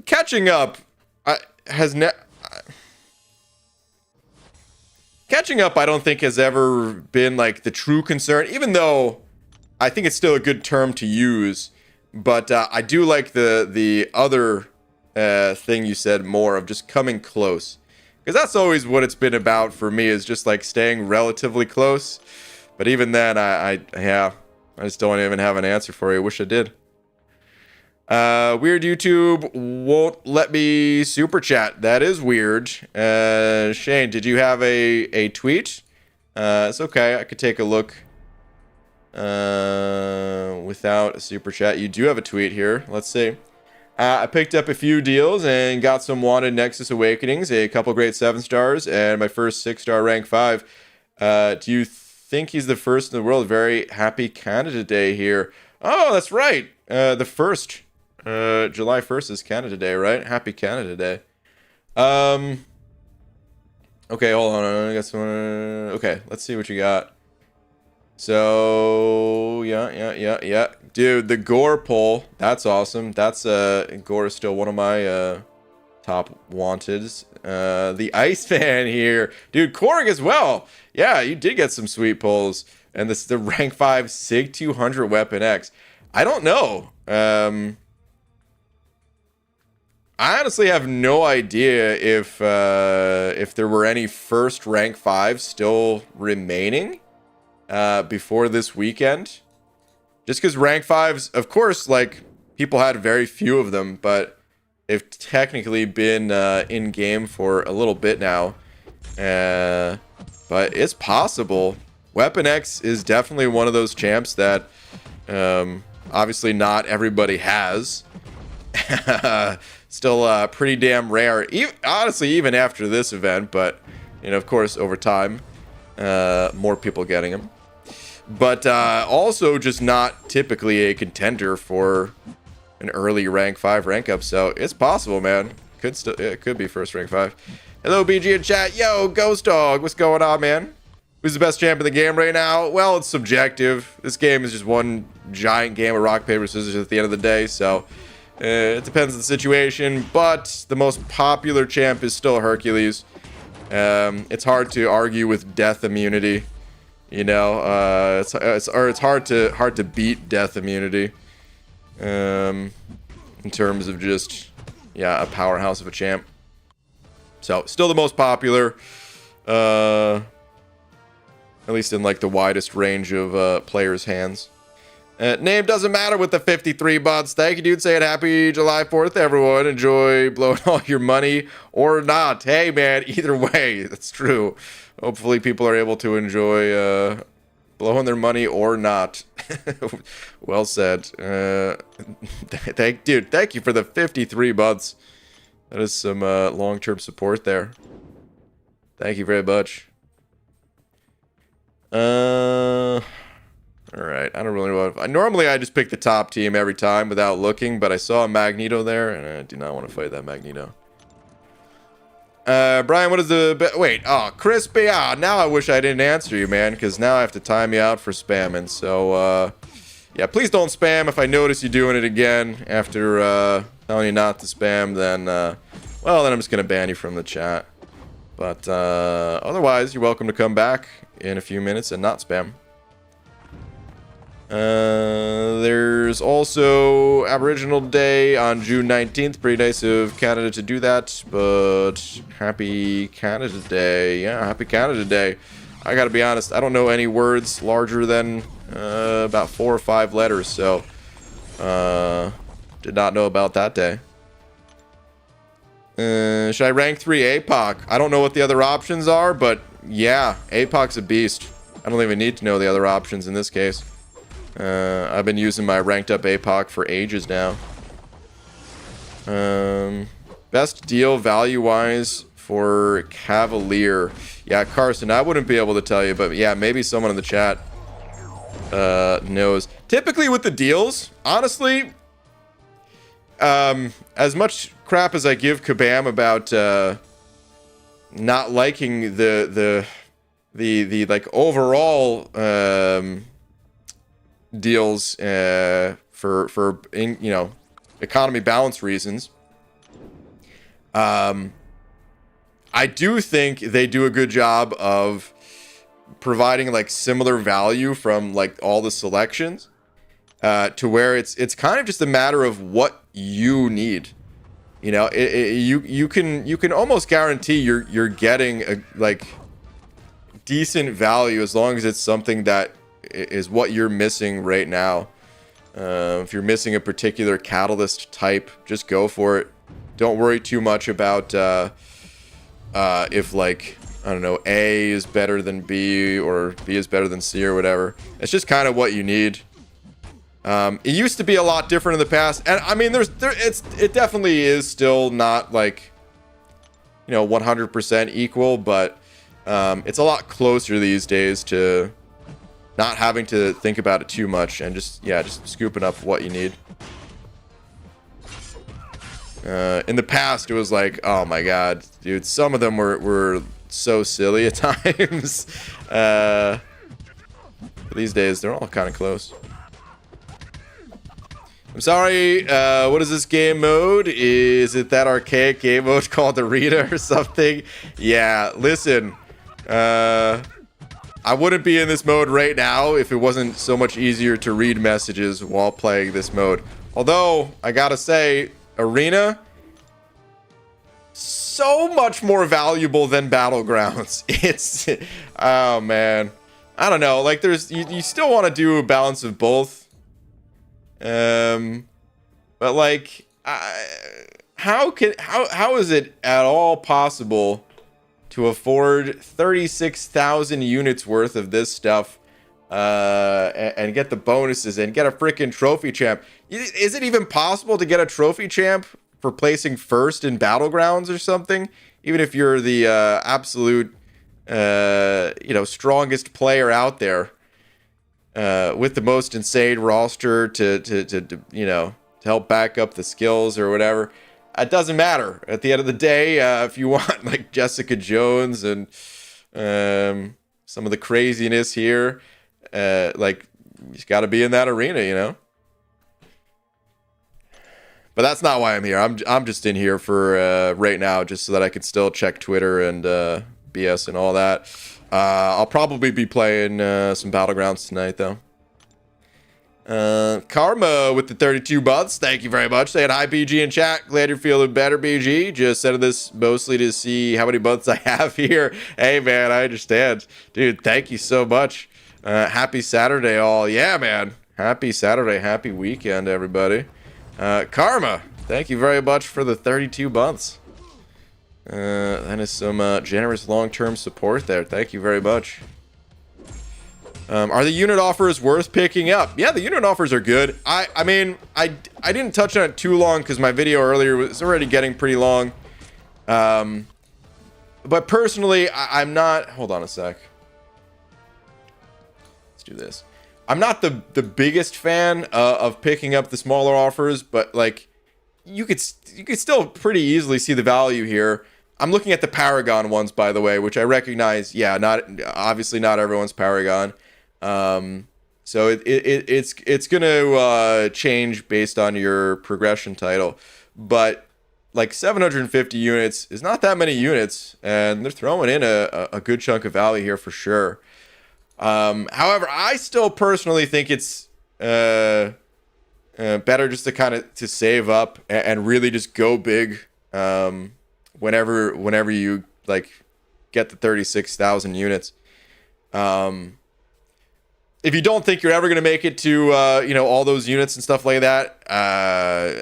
Catching up catching up, I don't think has ever been like the true concern, even though I think it's still a good term to use. But I do like the other thing you said more of just coming close, because that's always what it's been about for me, is just like staying relatively close. But even then, I just don't even have an answer for you. Wish I did. Weird YouTube won't let me super chat. That is weird. Shane, did you have a tweet? It's okay. I could take a look without a super chat. You do have a tweet here. Let's see. I picked up a few deals and got some wanted Nexus Awakenings, a couple great 7 stars, and my first 6-star rank 5. Do you think he's the first in the world. Very happy Canada Day here. Oh, that's right. The first, July 1st is Canada Day, right? Happy Canada Day. Okay, hold on. I got some. Okay, let's see what you got. So yeah. Dude, the Gore poll. That's awesome. That's Gore is still one of my top wanteds. The Iceman here. Dude, Korg as well. Yeah, you did get some sweet pulls. And this is the rank 5 SIG 200 Weapon X. I don't know. I honestly have no idea if there were any first rank 5 still remaining before this weekend. Just because rank 5s, of course, like, people had very few of them, but they've technically been in game for a little bit now. But it's possible. Weapon X is definitely one of those champs that obviously not everybody has. Still pretty damn rare, honestly, even after this event. But, you know, of course, over time, more people getting them. But also just not typically a contender for an early rank 5 rank up. So it's possible, man. It could be first rank 5. Hello, BG in chat. Yo, Ghost Dog. What's going on, man? Who's the best champ in the game right now? Well, it's subjective. This game is just one giant game of rock, paper, scissors at the end of the day. So it depends on the situation. But the most popular champ is still Hercules. It's hard to argue with death immunity. You know, it's hard to beat death immunity. In terms of just, yeah, a powerhouse of a champ. So still the most popular. At least in like the widest range of players' hands. Name doesn't matter with the 53 bucks. Thank you, dude. Saying happy July 4th, everyone. Enjoy blowing all your money or not. Hey, man, either way, that's true. Hopefully people are able to enjoy blowing their money or not. Well said. Thank you for the 53 bucks. That is some long-term support there. Thank you very much. All right. I don't really know. Normally, I just pick the top team every time without looking, but I saw a Magneto there, and I do not want to fight that Magneto. Brian, what is the... Wait. Oh, Crispy. Ah, now I wish I didn't answer you, man, because now I have to time you out for spamming. So, yeah, please don't spam. If I notice you doing it again after telling you not to spam, then, well, then I'm just going to ban you from the chat. But otherwise, you're welcome to come back in a few minutes and not spam. There's also Aboriginal Day on June 19th. Pretty nice of Canada to do that, but happy Canada Day. Yeah, happy Canada Day. I gotta be honest, I don't know any words larger than about 4 or 5 letters, so did not know about that day. Should I rank 3 APOC? I don't know what the other options are, but yeah, APOC's a beast. I don't even need to know the other options in this case. I've been using my ranked up APOC for ages now. Best deal value-wise for Cavalier. Yeah, Carson, I wouldn't be able to tell you, but yeah, maybe someone in the chat knows. Typically with the deals, honestly, as much crap as I give Kabam about not liking the like overall deals for you know, economy balance reasons, I do think they do a good job of providing like similar value from like all the selections, to where it's kind of just a matter of what you need. You know, you can almost guarantee you're getting a like decent value as long as it's something that is what you're missing right now. If you're missing a particular catalyst type, just go for it. Don't worry too much about if, like, I don't know, A is better than B or B is better than C or whatever. It's just kind of what you need. It used to be a lot different in the past, and I mean, it definitely is still not like, you know, 100% equal, but it's a lot closer these days to not having to think about it too much and just scooping up what you need. In the past, it was like, oh my god, dude, some of them were so silly at times. These days, they're all kind of close. I'm sorry, what is this game mode? Is it that archaic game mode called Arena or something? Yeah, listen, I wouldn't be in this mode right now if it wasn't so much easier to read messages while playing this mode. Although, I gotta say, Arena, so much more valuable than Battlegrounds. It's, oh man, I don't know, like there's, you still want to do a balance of both. But like, how is it at all possible to afford 36,000 units worth of this stuff, and get the bonuses and get a freaking trophy champ? Is it even possible to get a trophy champ for placing first in Battlegrounds or something? Even if you're the absolute, strongest player out there. With the most insane roster to help back up the skills or whatever. It doesn't matter. At the end of the day, if you want like Jessica Jones and some of the craziness here, like you just got to be in that arena, But that's not why I'm here. I'm just in here for right now, just so that I can still check Twitter and BS and all that. I'll probably be playing some Battlegrounds tonight, though. Karma with the 32 months. Thank you very much. Saying hi, BG in chat. Glad you're feeling better, BG. Just sending this mostly to see how many months I have here. Hey, man, I understand. Dude, thank you so much. Happy Saturday, all. Yeah, man. Happy Saturday. Happy weekend, everybody. Karma, thank you very much for the 32 months. That is some generous long-term support there. Thank you very much. Are the unit offers worth picking up? Yeah, the unit offers are good. I mean, I didn't touch on it too long because my video earlier was already getting pretty long. But personally, I'm not... Hold on a sec. Let's do this. I'm not the biggest fan of picking up the smaller offers, but like, you could still pretty easily see the value here. I'm looking at the Paragon ones, by the way, which I recognize. Yeah, obviously not everyone's Paragon. So it's gonna change based on your progression title, but like 750 units is not that many units, and they're throwing in a good chunk of value here for sure. However, I still personally think it's better just to kind of save up and really just go big. Whenever you like get the 36,000 units. If you don't think you're ever going to make it to all those units and stuff like that,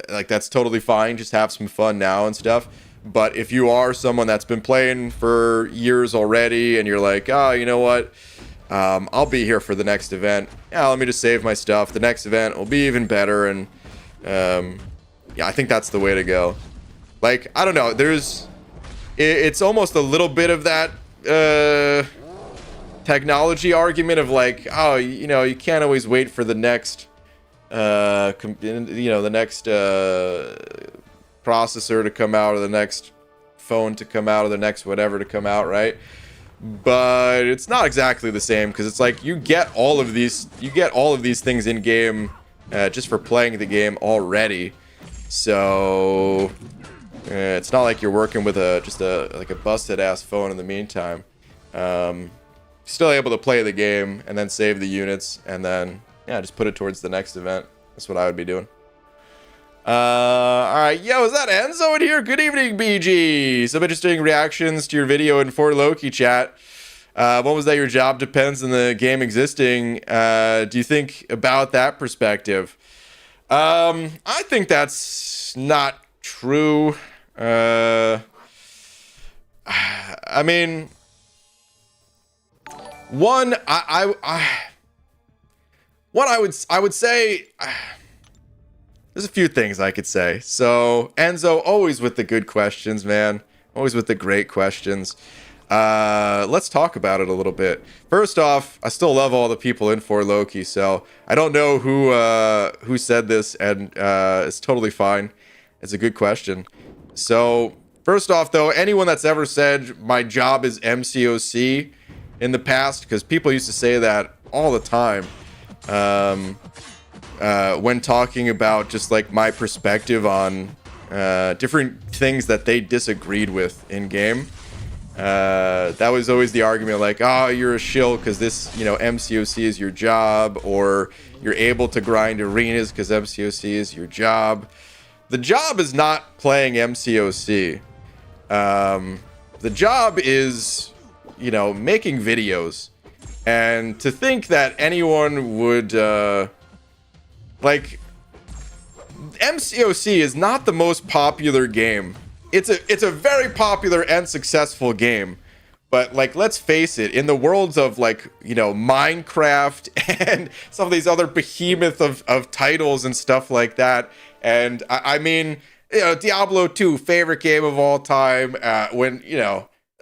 like that's totally fine. Just have some fun now and stuff. But if you are someone that's been playing for years already and you're like, oh, you know what, I'll be here for the next event. Yeah, let me just save my stuff. The next event will be even better, and yeah, I think that's the way to go. Like, I don't know, it's almost a little bit of that technology argument of like, oh, you can't always wait for the next the next processor to come out, or the next phone to come out, or the next whatever to come out, right? But it's not exactly the same, because it's like you get all of these things in game just for playing the game already. So it's not like you're working with just a busted ass phone in the meantime. Still able to play the game and then save the units, and then just put it towards the next event. That's what I would be doing. All right, yo, is that Enzo in here? Good evening, BG. Some interesting reactions to your video in For Loki chat. What was that? Your job depends on the game existing. Do you think about that perspective? I think that's not true. I mean, one, what I would say, there's a few things I could say. So Enzo, always with the good questions, man. Always with the great questions. Let's talk about it a little bit. First off, I still love all the people in For Loki, so I don't know who said this, and it's totally fine. It's a good question. So, first off, though, anyone that's ever said my job is MCOC in the past, because people used to say that all the time, when talking about just like my perspective on different things that they disagreed with in game. That was always the argument, like, oh, you're a shill because this, MCOC is your job, or you're able to grind arenas because MCOC is your job. The job is not playing MCOC. The job is, making videos. And to think that anyone would, MCOC is not the most popular game. It's a very popular and successful game, but let's face it, in the worlds of Minecraft and some of these other behemoth of titles and stuff like that, and I mean, Diablo 2, favorite game of all time. When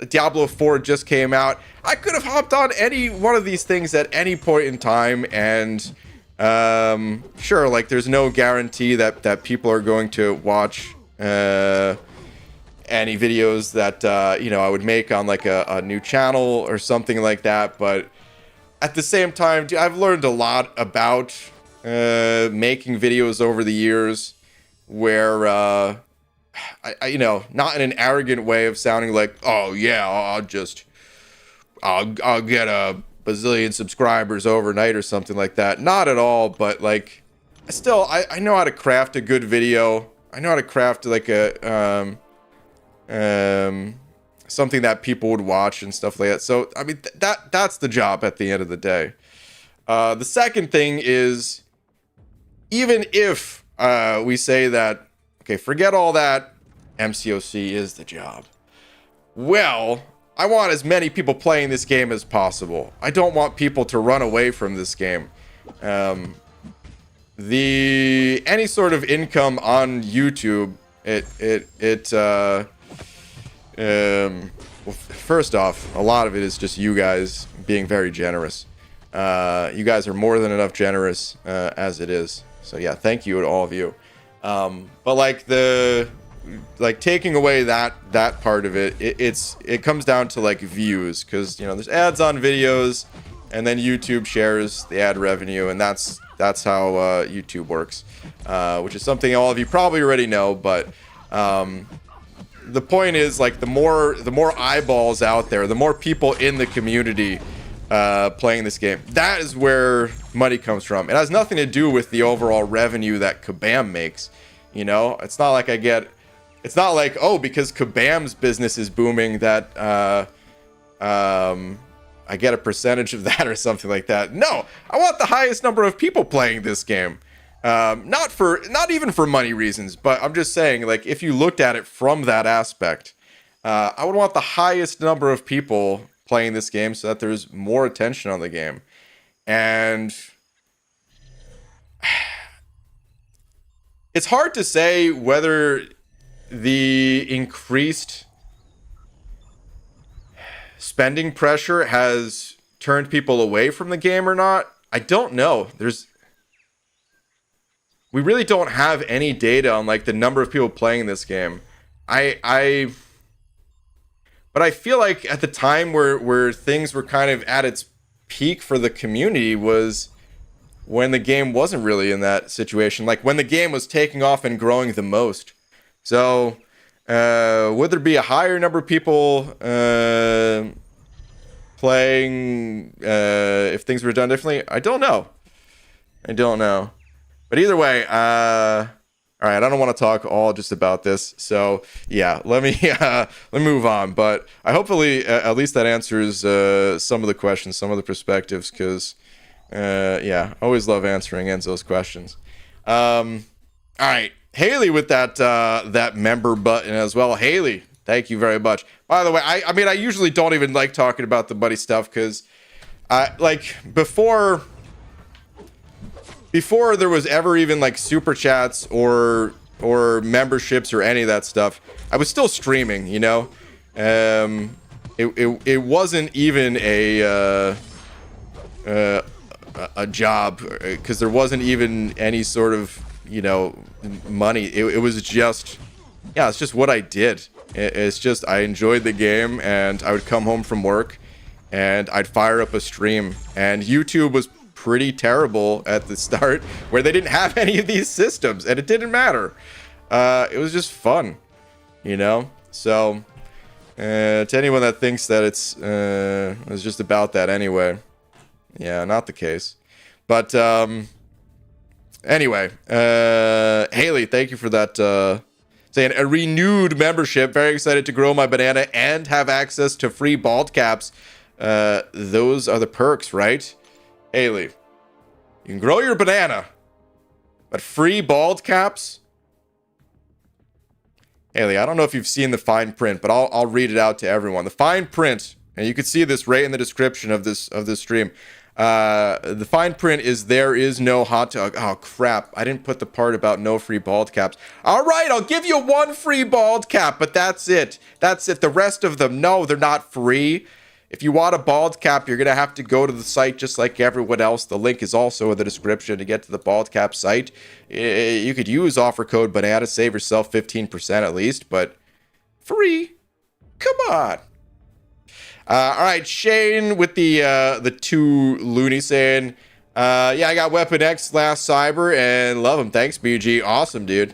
Diablo 4 just came out, I could have hopped on any one of these things at any point in time, and sure, there's no guarantee that people are going to watch any videos that I would make on a new channel or something like that. But at the same time, I've learned a lot about making videos over the years, where I not in an arrogant way of sounding like, oh yeah, I'll get a bazillion subscribers overnight or something like that. Not at all, but I know how to craft a good video. I know how to craft something that people would watch and stuff like that. So I mean, that's the job at the end of the day. The second thing is, even if we say that, okay, forget all that, MCOC is the job. Well, I want as many people playing this game as possible. I don't want people to run away from this game. Any sort of income on YouTube, well, first off, a lot of it is just you guys being very generous. You guys are more than enough generous as it is. So yeah, thank you to all of you. But taking away that part of it, it comes down to views, because there's ads on videos, and then YouTube shares the ad revenue, and that's how YouTube works, which is something all of you probably already know. But the point is, the more eyeballs out there, the more people in the community playing this game, that is where money comes from. It has nothing to do with the overall revenue that Kabam makes. It's not like it's not like, oh, because Kabam's business is booming, that I get a percentage of that or something like that. No, I want the highest number of people playing this game. Not even for money reasons, but I'm just saying, if you looked at it from that aspect, I would want the highest number of people playing this game so that there's more attention on the game. And it's hard to say whether the increased spending pressure has turned people away from the game or not. I don't know. We really don't have any data on the number of people playing this game. But I feel like at the time where things were kind of at its peak for the community was when the game wasn't really in that situation. When the game was taking off and growing the most. So, would there be a higher number of people playing if things were done differently? I don't know. But either way, all right, I don't want to talk all just about this. So yeah, let me move on. But I hopefully at least that answers some of the questions, some of the perspectives, because yeah, I always love answering Enzo's questions. All right, Haley with that member button as well. Haley, thank you very much. By the way, I mean, I usually don't even like talking about the buddy stuff, because before there was ever even super chats or memberships or any of that stuff, I was still streaming, it wasn't even a job, because there wasn't even any sort of, you know, money. It was just, yeah, it's just what I did. It's just, I enjoyed the game, and I would come home from work and I'd fire up a stream, and YouTube was pretty terrible at the start, where they didn't have any of these systems, and it didn't matter. It was just fun, you know? So to anyone that thinks that it's just about that anyway, yeah, not the case. But anyway, Haley, thank you for that. Saying a renewed membership. Very excited to grow my banana and have access to free bald caps. Those are the perks, right? Haley, you can grow your banana, but free bald caps? Haley, I don't know if you've seen the fine print, but I'll read it out to everyone. The fine print, and you can see this right in the description of this stream. The fine print is there is no hot dog. Oh crap, I didn't put the part about no free bald caps. All right, I'll give you one free bald cap, but that's it. That's it. The rest of them, no, they're not free. If you want a bald cap, you're gonna have to go to the site just like everyone else. The link is also in the description to get to the bald cap site. You could use offer code banana, save yourself 15% at least, but free? Come on. All right, Shane with the 2 loony saying, yeah, I got Weapon X last cyber and love him. Thanks, BG. Awesome, dude.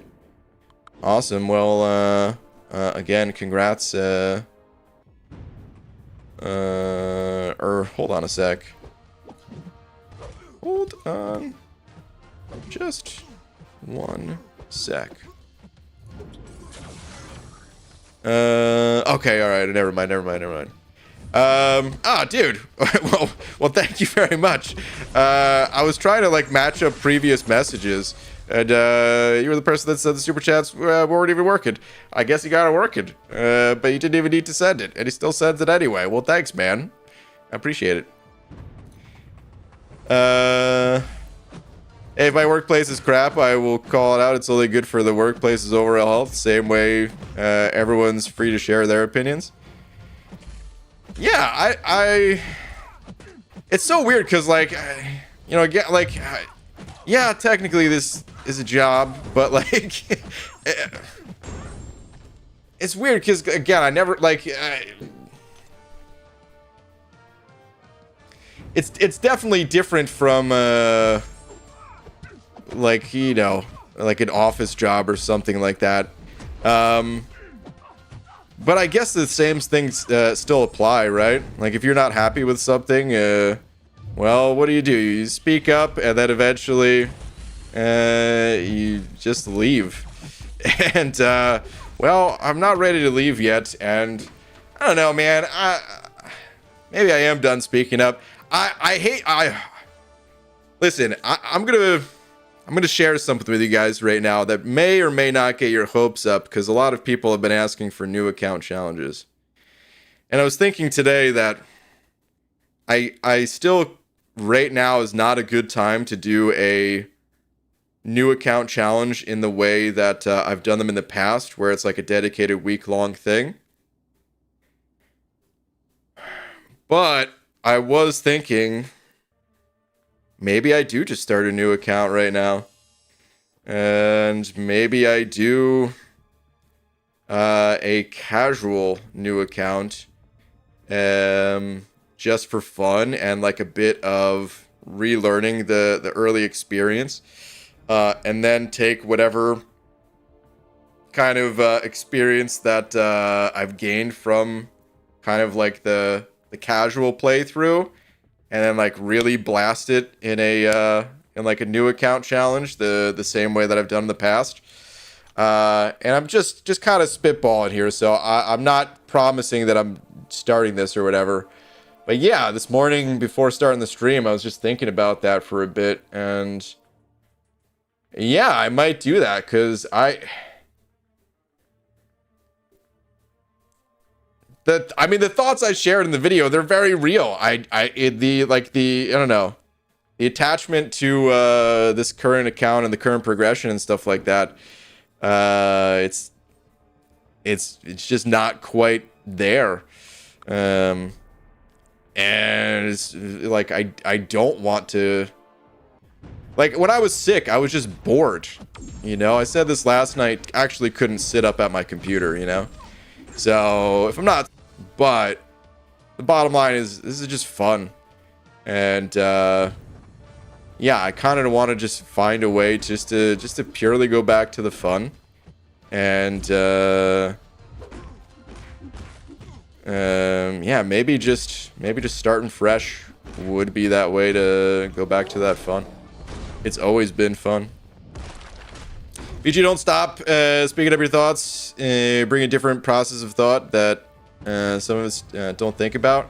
Awesome. Well, again, congrats. Hold on a sec. Hold on. Just 1 sec. Okay, all right. Never mind. Dude. well, thank you very much. I was trying to like match up previous messages, and you were the person that said the super chats weren't even working. I guess you got it working, but you didn't even need to send it, and he still sends it anyway. Well, thanks, man. I appreciate it. Hey, if my workplace is crap, I will call it out. It's only good for the workplace's overall health. Same way, everyone's free to share their opinions. Yeah, it's so weird because, like, you know, again, like, yeah, technically this is a job, but like, it's weird because, again, I never like. It's definitely different from like, you know, like an office job or something like that. But I guess the same things still apply, right? Like, if you're not happy with something, well, what do? You speak up, and then eventually you just leave. And, well, I'm not ready to leave yet, and I don't know, man. Maybe I am done speaking up. Listen, I'm gonna share something with you guys right now that may or may not get your hopes up, because a lot of people have been asking for new account challenges. And I was thinking today that I still, right now, is not a good time to do a new account challenge in the way that I've done them in the past, where it's like a dedicated week-long thing. But I was thinking, maybe I do just start a new account right now. And maybe I do a casual new account just for fun and like a bit of relearning the early experience. And then take whatever kind of experience that I've gained from kind of like the casual playthrough, and then like really blast it in a in like a new account challenge the same way that I've done in the past. And I'm just kind of spitballing here, so I'm not promising that I'm starting this or whatever. But yeah, this morning before starting the stream, I was just thinking about that for a bit, and yeah, I might do that, because the thoughts I shared in the video, they're very real. I don't know, the attachment to this current account and the current progression and stuff like that, it's just not quite there. And it's like I don't want to. Like, when I was sick, I was just bored. You know, I said this last night, actually couldn't sit up at my computer, you know? So, if I'm not... But, the bottom line is, this is just fun. And, yeah, I kind of want to just find a way just to purely go back to the fun. And, yeah, maybe just starting fresh would be that way to go back to that fun. It's always been fun. VG, don't stop speaking up your thoughts. Bring a different process of thought that some of us don't think about.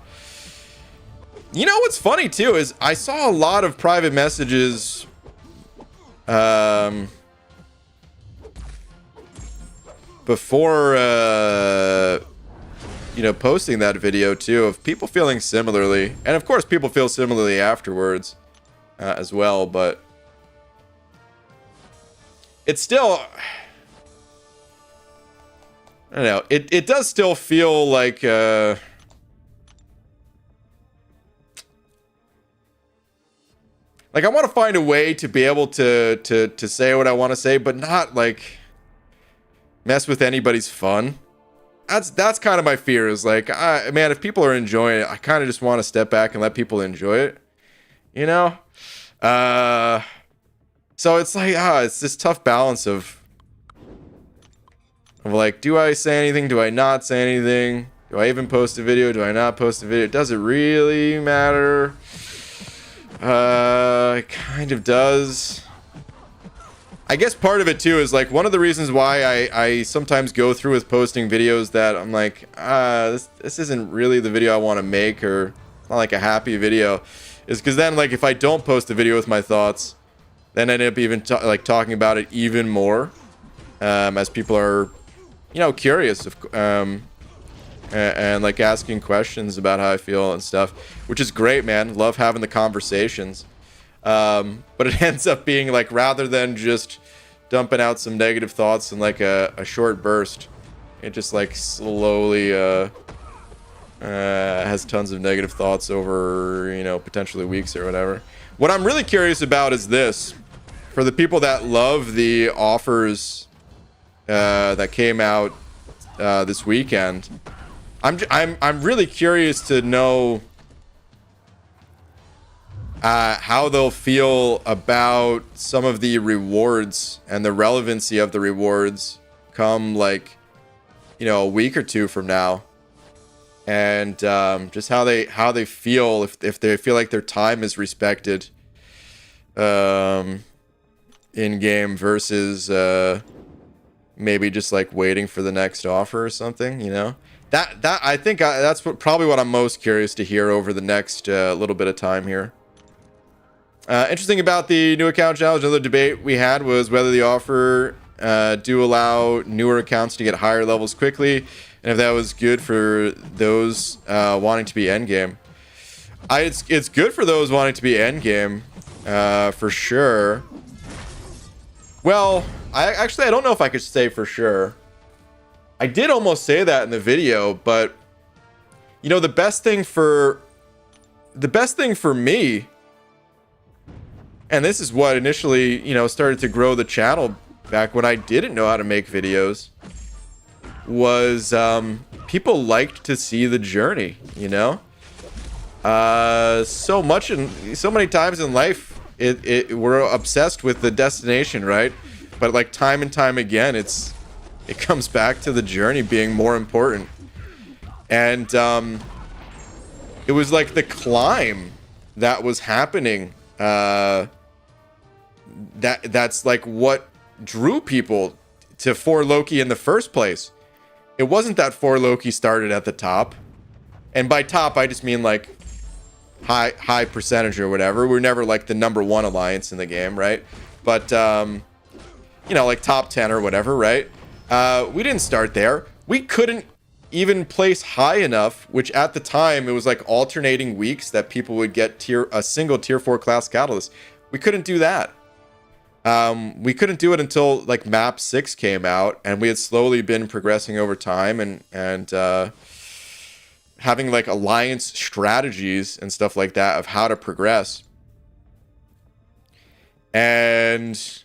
You know what's funny too is I saw a lot of private messages before you know, posting that video too, of people feeling similarly, and of course people feel similarly afterwards as well, but it's still, I don't know, it does still feel like I want to find a way to be able to say what I want to say, but not like mess with anybody's fun. That's kind of my fear, is like, man, if people are enjoying it, I kind of just want to step back and let people enjoy it, you know? So it's like, it's this tough balance of like, do I say anything? Do I not say anything? Do I even post a video? Do I not post a video? Does it really matter? It kind of does. I guess part of it too is like one of the reasons why I sometimes go through with posting videos that I'm like, this isn't really the video I want to make, or it's not like a happy video, is because then, like, if I don't post a video with my thoughts, then I end up even talking about it even more, as people are, you know, curious and like asking questions about how I feel and stuff, which is great, man. Love having the conversations. But it ends up being like, rather than just dumping out some negative thoughts in like a short burst, it just like slowly has tons of negative thoughts over, you know, potentially weeks or whatever. What I'm really curious about is this: for the people that love the offers that came out this weekend, I'm really curious to know how they'll feel about some of the rewards and the relevancy of the rewards come, like, you know, a week or two from now, and just how they feel, if they feel like their time is respected in game versus maybe just like waiting for the next offer or something, you know. That I think that's probably what I'm most curious to hear over the next little bit of time here. Interesting about the new account challenge, another debate we had was whether the offer do allow newer accounts to get higher levels quickly, and if that was good for those wanting to be endgame. It's good for those wanting to be endgame, for sure. Well, I don't know if I could say for sure. I did almost say that in the video, but you know, the best thing for me, and this is what initially, you know, started to grow the channel back when I didn't know how to make videos, was people liked to see the journey, you know. So many times in life, we're obsessed with the destination, right? But like time and time again, it comes back to the journey being more important. And it was like the climb that was happening, that's like what drew people to 4 Loki in the first place. It wasn't that 4 Loki started at the top, and by top I just mean like high percentage or whatever. We're never like the #1 alliance in the game, right? But you know, like top 10 or whatever, right? We didn't start there. We couldn't even place high enough, which at the time it was like alternating weeks that people would get a single tier 4 class catalyst. We couldn't do that. We couldn't do it until like map 6 came out, and we had slowly been progressing over time, and having like alliance strategies and stuff like that of how to progress. And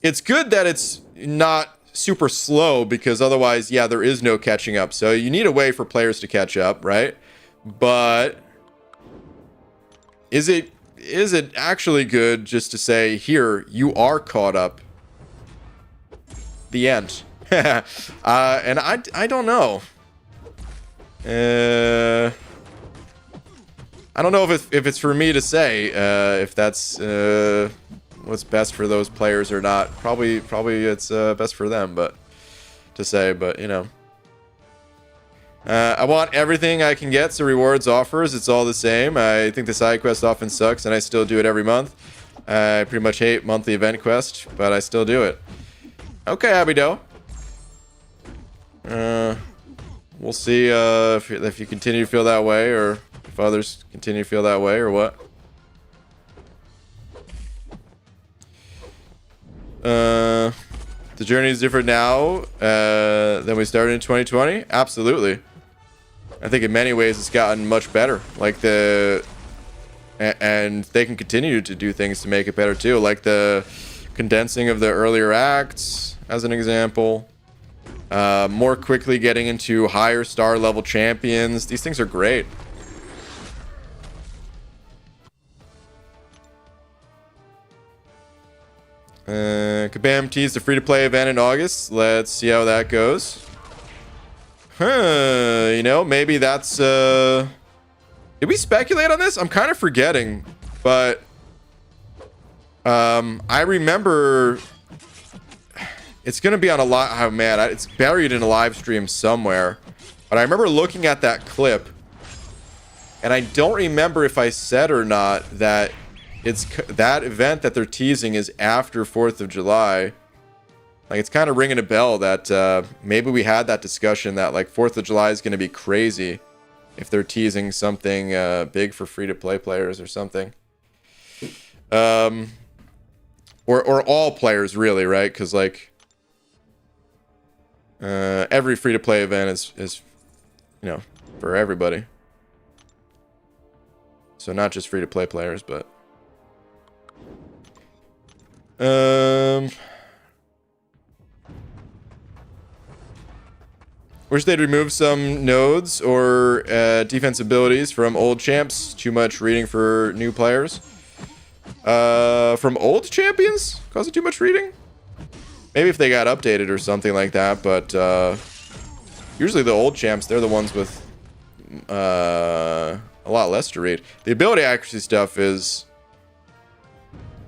it's good that it's not super slow, because otherwise, yeah, there is no catching up. So you need a way for players to catch up, right? But is it actually good just to say, here, you are caught up? The end. And I don't know. I don't know if it's for me to say if that's what's best for those players or not. Probably it's best for them, but to say, but you know. I want everything I can get, so rewards offers, it's all the same. I think the side quest often sucks, and I still do it every month. I pretty much hate monthly event quest, but I still do it. Okay, Abido. We'll see if you continue to feel that way, or if others continue to feel that way, or what. The journey is different now than we started in 2020. Absolutely. I think in many ways it's gotten much better. Like and they can continue to do things to make it better too. Like the condensing of the earlier acts, as an example. More quickly getting into higher star level champions. These things are great. Kabam teased the free-to-play event in August. Let's see how that goes. You know, maybe that's did we speculate on this? I'm kind of forgetting, but I remember it's gonna be on a lot. Oh man, it's buried in a live stream somewhere, but I remember looking at that clip, and I don't remember if I said or not that it's that event that they're teasing is after 4th of July. Like, it's kind of ringing a bell that maybe we had that discussion that like 4th of July is going to be crazy if they're teasing something big for free-to-play players or something. Or all players really, right? Because like every free-to-play event is you know, for everybody. So not just free-to-play players, but wish they'd remove some nodes or defense abilities from old champs. Too much reading for new players. From old champions? Causing too much reading? Maybe if they got updated or something like that, but usually the old champs, they're the ones with a lot less to read. The ability accuracy stuff is...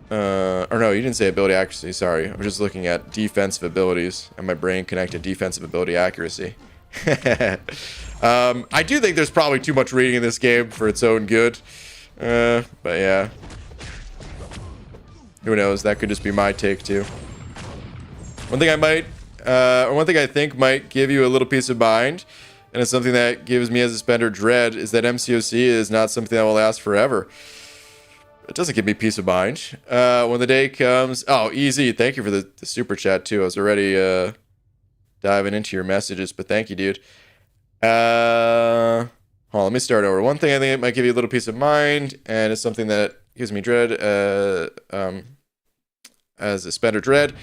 or no, you didn't say ability accuracy, sorry. I'm just looking at defensive abilities, and my brain connected defensive ability accuracy. I do think there's probably too much reading in this game for its own good. But yeah. Who knows? That could just be my take too. One thing I think might give you a little peace of mind, and it's something that gives me as a spender dread, is that MCOC is not something that will last forever. It doesn't give me peace of mind. When the day comes... Oh, easy. Thank you for the super chat, too. I was already diving into your messages, but thank you, dude. Hold on, let me start over. One thing I think it might give you a little peace of mind, and it's something that gives me dread, as a spender dread,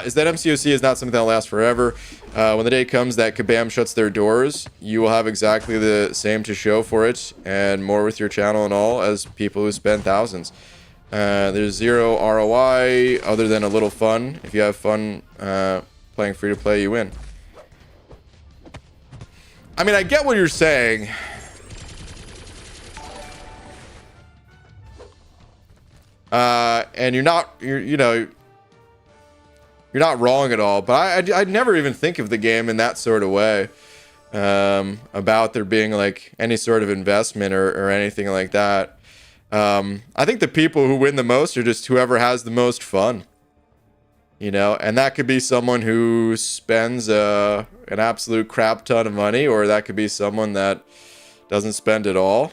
is that MCOC is not something that will last forever. When the day comes that Kabam shuts their doors, you will have exactly the same to show for it, and more with your channel and all, as people who spend thousands. There's zero ROI other than a little fun. If you have fun playing free-to-play, you win. I mean, I get what you're saying. And you're not not wrong at all, but I'd never even think of the game in that sort of way, about there being like any sort of investment or anything like that. I think the people who win the most are just whoever has the most fun, you know, and that could be someone who spends an absolute crap ton of money, or that could be someone that doesn't spend at all.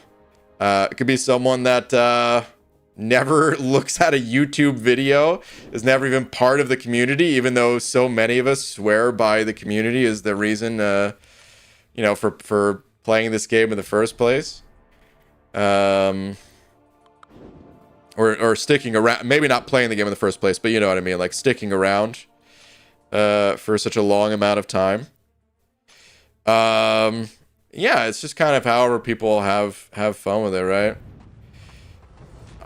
It could be someone that never looks at a YouTube video, is never even part of the community, even though so many of us swear by the community is the reason, you know, for playing this game in the first place. Or sticking around, maybe not playing the game in the first place, but you know what I mean, like sticking around for such a long amount of time. Yeah, it's just kind of however people have fun with it, right?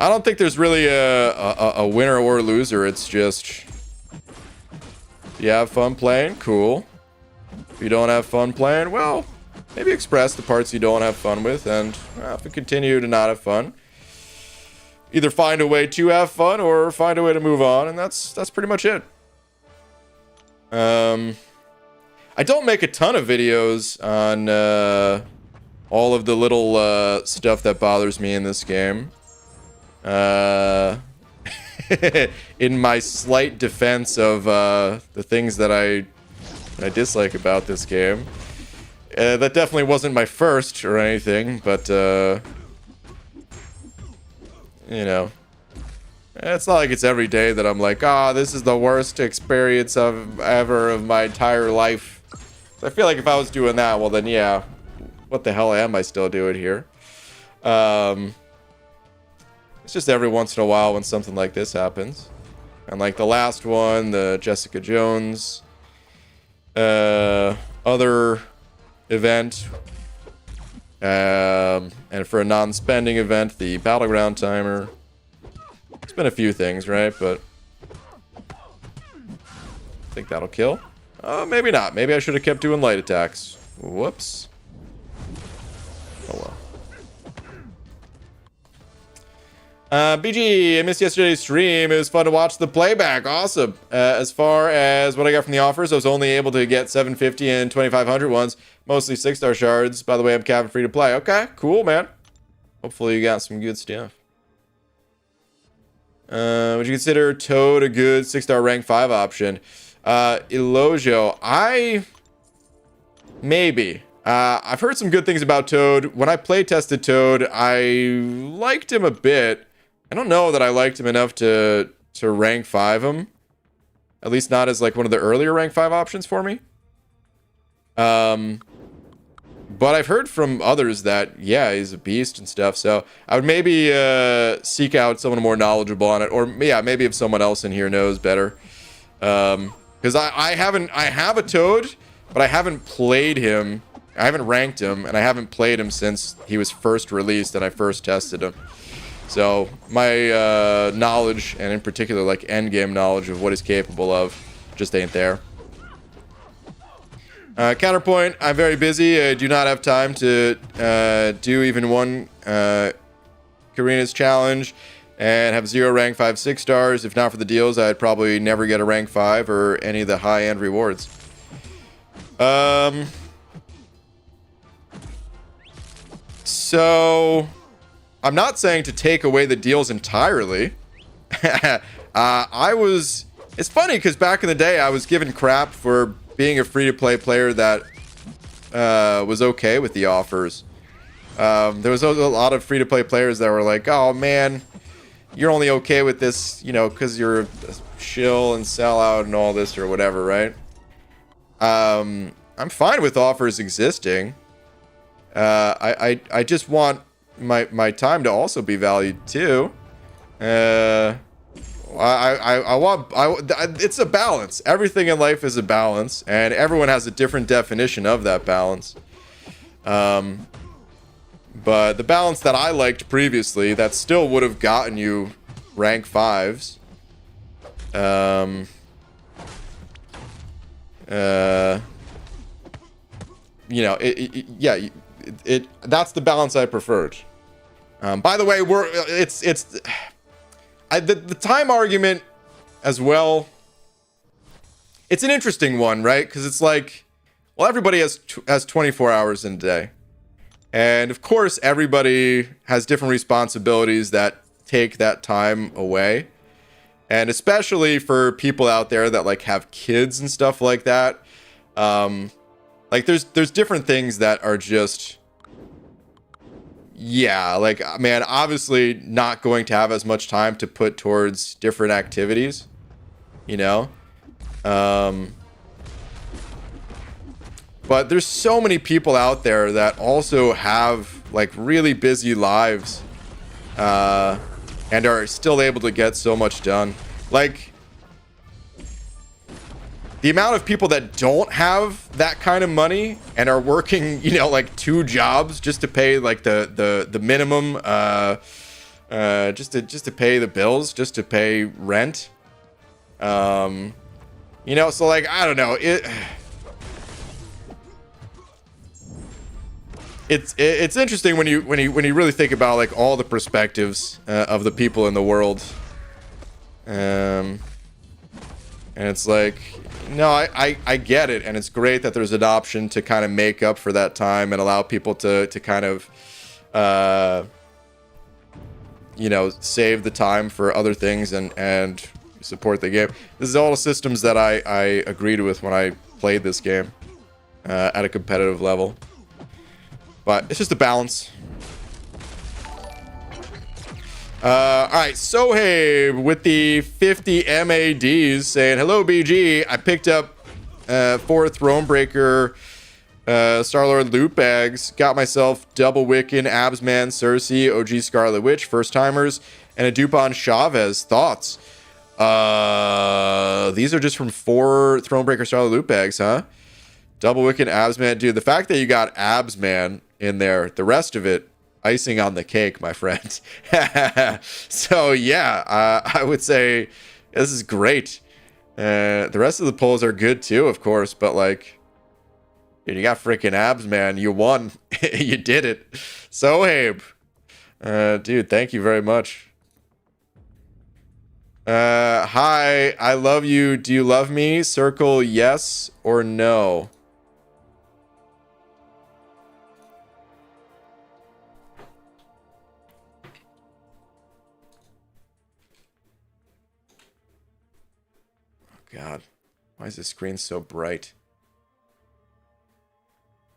I don't think there's really a winner or loser. It's just, if you have fun playing, cool. If you don't have fun playing, well, maybe express the parts you don't have fun with, and if you continue to not have fun, either find a way to have fun or find a way to move on, and that's pretty much it. I don't make a ton of videos on all of the little stuff that bothers me in this game. In my slight defense of the things that I dislike about this game. That definitely wasn't my first or anything, but you know, it's not like it's every day that I'm like, this is the worst experience ever of my entire life. So I feel like if I was doing that, well then yeah, what the hell am I still doing here? It's just every once in a while when something like this happens. And like the last one, the Jessica Jones other event, and for a non-spending event, the battleground timer. It's been a few things, right? But I think that'll kill. Maybe not. Maybe I should have kept doing light attacks. Whoops. Oh well. BG, I missed yesterday's stream. It was fun to watch the playback. Awesome. As far as what I got from the offers, I was only able to get 750 and 2500 ones. Mostly 6-star shards. By the way, I'm cabin free to play. Okay, cool, man. Hopefully you got some good stuff. Would you consider Toad a good 6-star rank 5 option? Elogio, maybe. I've heard some good things about Toad. When I play tested Toad, I liked him a bit. I don't know that I liked him enough to rank 5 him. At least not as like one of the earlier rank 5 options for me. But I've heard from others that, yeah, he's a beast and stuff. So I would maybe seek out someone more knowledgeable on it. Or, yeah, maybe if someone else in here knows better. Because I have a Toad, but I haven't played him. I haven't ranked him, and I haven't played him since he was first released and I first tested him. So my knowledge, and in particular, like, endgame knowledge of what he's capable of, just ain't there. Counterpoint, I'm very busy. I do not have time to do even one Karina's challenge and have 0 rank 5 6-stars. If not for the deals, I'd probably never get a rank 5 or any of the high-end rewards. So I'm not saying to take away the deals entirely. It's funny because back in the day I was given crap for being a free-to-play player that was okay with the offers. There was a lot of free-to-play players that were like, oh man, you're only okay with this, you know, because you're a shill and sell out and all this or whatever, right? I'm fine with offers existing. I just want my time to also be valued too. It's a balance. Everything in life is a balance, and everyone has a different definition of that balance. But the balance that I liked previously, that still would have gotten you rank 5s. You know, that's the balance I preferred. By the way, the time argument as well. It's an interesting one, right? Because it's like, well, everybody has 24 hours in a day. And of course, everybody has different responsibilities that take that time away. And especially for people out there that like have kids and stuff like that. Like there's different things that are just, yeah, like, man, obviously not going to have as much time to put towards different activities, you know? But there's so many people out there that also have like really busy lives, and are still able to get so much done. Like, the amount of people that don't have that kind of money and are working, you know, like 2 jobs just to pay like the minimum, just to pay the bills, just to pay rent. You know, so like, I don't know, it's interesting when you really think about like all the perspectives of the people in the world. And it's like, no, I get it, and it's great that there's an option to kind of make up for that time and allow people to kind of you know, save the time for other things and support the game. This is all the systems that I agreed with when I played this game at a competitive level. But it's just a balance. Alright, Sohaib with the 50 MADs saying, hello BG, I picked up 4 Thronebreaker Star-Lord loot bags, got myself Double Wiccan, Absman, Cersei, OG Scarlet Witch, first timers, and a dupe on Chavez. Thoughts? These are just from 4 Thronebreaker Star-Lord loot bags, huh? Double Wiccan, Absman, dude, the fact that you got Absman in there, the rest of it, icing on the cake, my friend. So yeah, I would say this is great. The rest of the polls are good too, of course, but like, dude, you got freaking abs, man. You won. You did it. Sohaib, dude, thank you very much. Hi, I love you. Do you love me? Circle yes or no. God, why is this screen so bright?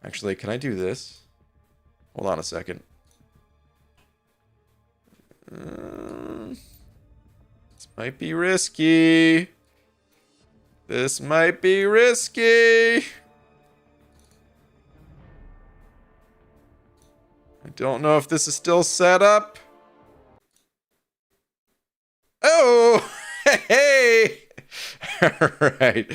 Actually, can I do this? Hold on a second. This might be risky. This might be risky. I don't know if this is still set up. Oh, hey. All right.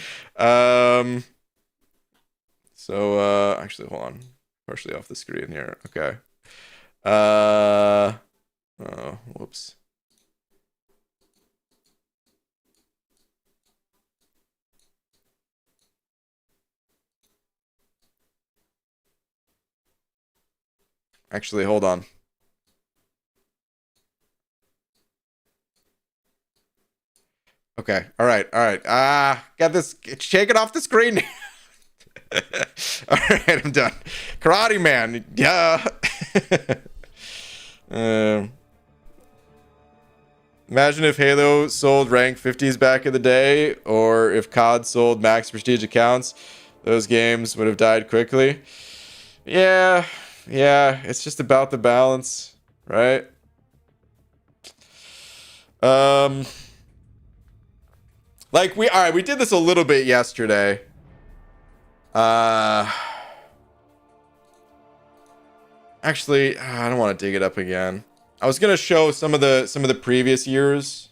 So, actually, hold on. Partially off the screen here. Okay. Oh, whoops. Actually, hold on. Okay. All right. All right. Got this. Shake it off the screen. All right. I'm done. Karate Man. Yeah. Imagine if Halo sold rank 50s back in the day, or if COD sold max prestige accounts. Those games would have died quickly. Yeah. Yeah. It's just about the balance, right? Like, all right, we did this a little bit yesterday. Actually, I don't want to dig it up again. I was gonna show some of the previous years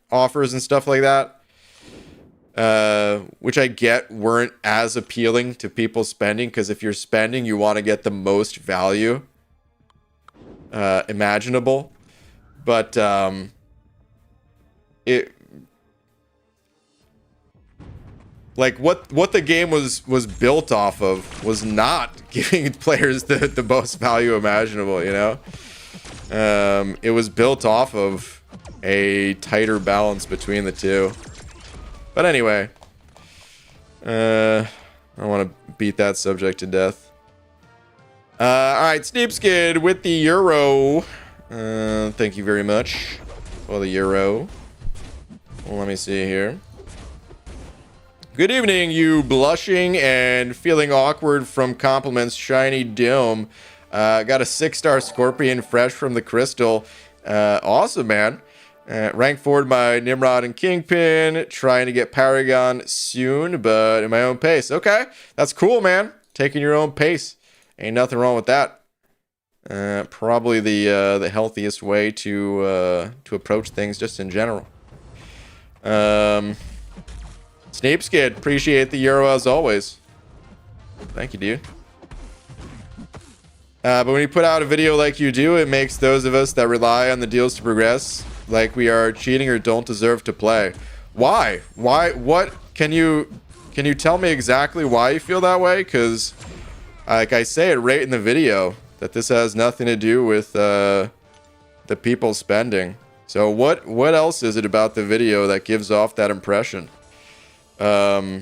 offers and stuff like that, which I get weren't as appealing to people spending, because if you're spending, you want to get the most value imaginable. But it, like, what the game was built off of was not giving players the most value imaginable, you know? It was built off of a tighter balance between the two. But anyway, I don't want to beat that subject to death. Alright, Sneepskid with the Euro. Thank you very much for the Euro. Well, let me see here. Good evening, you blushing and feeling awkward from compliments, Shiny Dome. Got a 6-star Scorpion fresh from the crystal. Awesome, man. Rank forward my Nimrod and Kingpin. Trying to get Paragon soon, but in my own pace. Okay, that's cool, man. Taking your own pace. Ain't nothing wrong with that. Probably the healthiest way to approach things just in general. Snapeskid, appreciate the euro as always. Thank you, dude. But when you put out a video like you do, it makes those of us that rely on the deals to progress like we are cheating or don't deserve to play. Why? Why? What? Can you tell me exactly why you feel that way? Because, like I say it right in the video, that this has nothing to do with the people spending. So what else is it about the video that gives off that impression? Or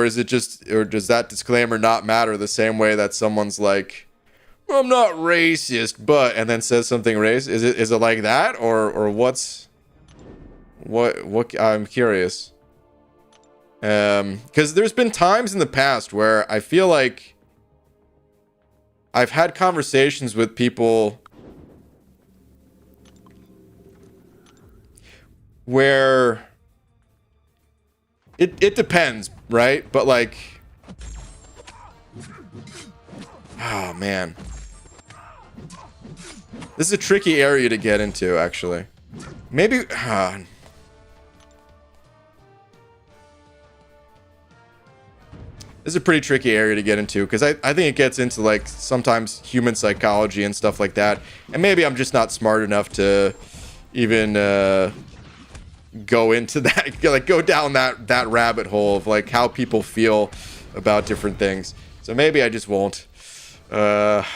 is it just, or does that disclaimer not matter the same way that someone's like, well, I'm not racist, but, and then says something racist? Is it like that, or what? I'm curious. Because there's been times in the past where I feel like I've had conversations with people where it depends, right? But like, oh man, this is a tricky area to get into, actually. Maybe this is a pretty tricky area to get into, because I think it gets into like sometimes human psychology and stuff like that, and maybe I'm just not smart enough to even go into that, like go down that rabbit hole of like how people feel about different things. So maybe I just won't. But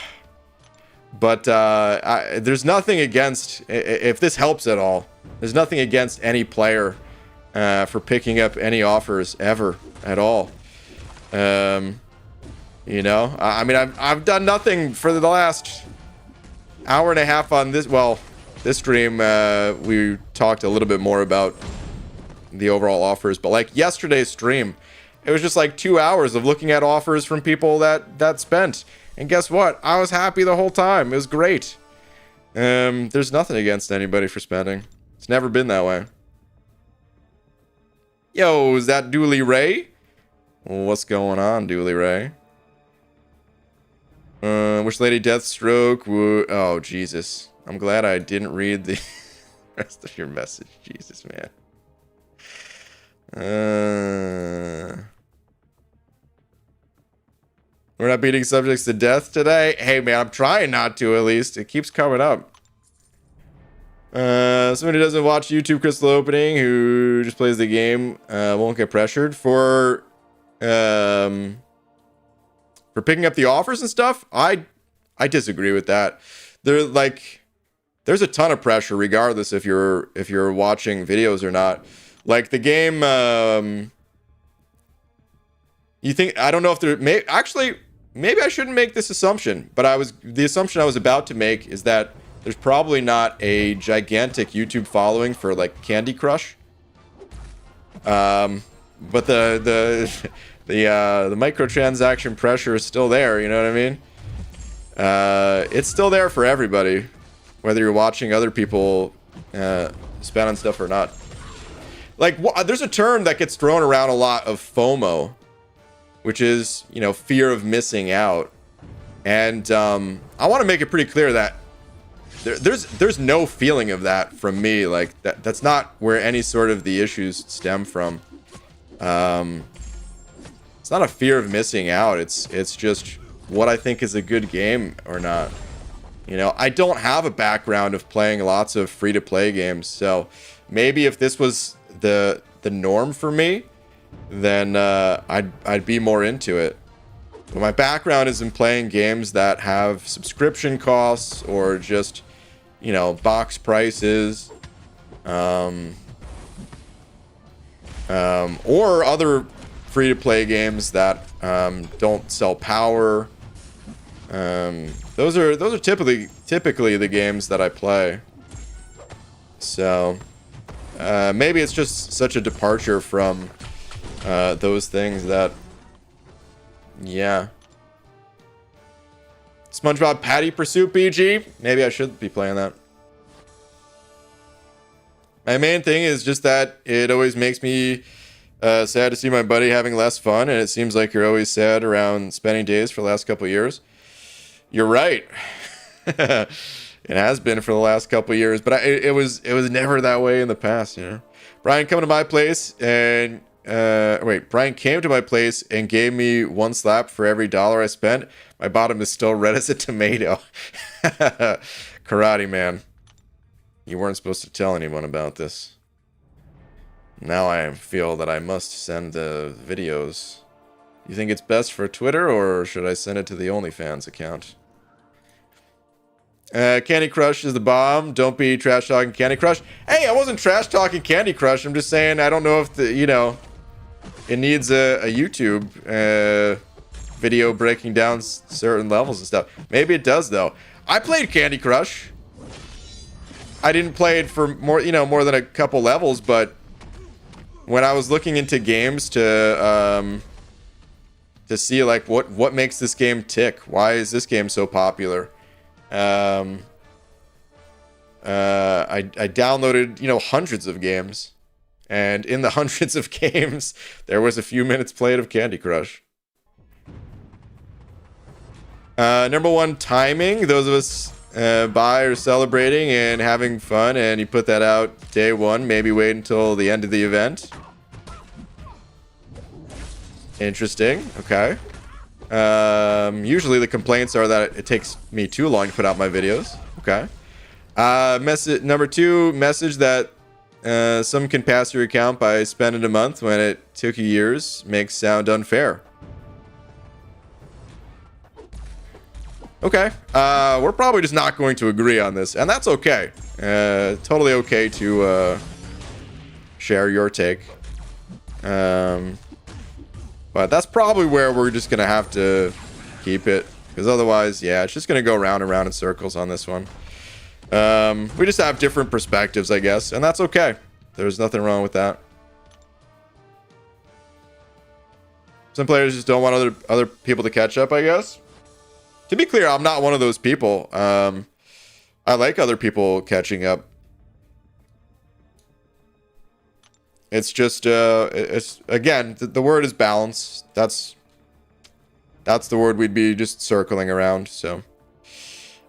there's nothing against, if this helps at all, there's nothing against any player for picking up any offers ever at all. You know, I mean, I've done nothing for the last hour and a half on this. Well, this stream, we talked a little bit more about the overall offers, but like yesterday's stream, it was just like 2 hours of looking at offers from people that spent. And guess what? I was happy the whole time. It was great. There's nothing against anybody for spending. It's never been that way. Yo, is that Dooley Ray? What's going on, Dooley Ray? Wish Lady Deathstroke would... Oh, Jesus. I'm glad I didn't read the rest of your message. Jesus, man. We're not beating subjects to death today. Hey, man, I'm trying not to, at least. It keeps coming up. Somebody who doesn't watch YouTube Crystal Opening, who just plays the game, won't get pressured for picking up the offers and stuff. I disagree with that. There's a ton of pressure regardless if you're watching videos or not. Like the game, you think, I don't know if there maybe I shouldn't make this assumption, but the assumption I was about to make is that there's probably not a gigantic YouTube following for like Candy Crush. But the microtransaction pressure is still there, you know what I mean? It's still there for everybody, whether you're watching other people spend on stuff or not. Like, there's a term that gets thrown around a lot of FOMO, which is, you know, fear of missing out. And I want to make it pretty clear that there's no feeling of that from me. Like, that's not where any sort of the issues stem from. It's not a fear of missing out. It's just what I think is a good game or not. You know, I don't have a background of playing lots of free-to-play games, so maybe if this was the norm for me, then I'd be more into it. But my background is in playing games that have subscription costs or just, you know, box prices, or other free-to-play games that don't sell power. Those are typically the games that I play. So maybe it's just such a departure from those things that, yeah. SpongeBob Patty Pursuit BG. Maybe I should be playing that. My main thing is just that it always makes me sad to see my buddy having less fun, and it seems like you're always sad around spending days for the last couple of years. You're right. It has been for the last couple of years, but it was never that way in the past, you know. Brian coming to my place and Brian came to my place and gave me one slap for every dollar I spent. My bottom is still red as a tomato. Karate man. You weren't supposed to tell anyone about this. Now I feel that I must send the videos. You think it's best for Twitter, or should I send it to the OnlyFans account? Candy Crush is the bomb. Don't be trash talking Candy Crush. Hey, I wasn't trash talking Candy Crush. I'm just saying I don't know if it needs a YouTube video breaking down certain levels and stuff. Maybe it does though. I played Candy Crush. I didn't play it for more than a couple levels, but when I was looking into games to see like what makes this game tick, why is this game so popular? I downloaded, hundreds of games, and in the hundreds of games, there was a few minutes played of Candy Crush. Number one, timing. Those of us by or celebrating and having fun, and you put that out day one, maybe wait until the end of the event. Interesting. Okay. Usually the complaints are that it takes me too long to put out my videos. Okay. Message number two, message that some can pass your account by spending a month when it took you years makes sound unfair. Okay. We're probably just not going to agree on this, and that's okay. Totally okay to share your take. But that's probably where we're just going to have to keep it. Because otherwise, yeah, it's just going to go round and round in circles on this one. We just have different perspectives, I guess. And that's okay. There's nothing wrong with that. Some players just don't want other people to catch up, I guess. To be clear, I'm not one of those people. I like other people catching up. It's just, it's again, the word is balance. That's the word we'd be just circling around. So,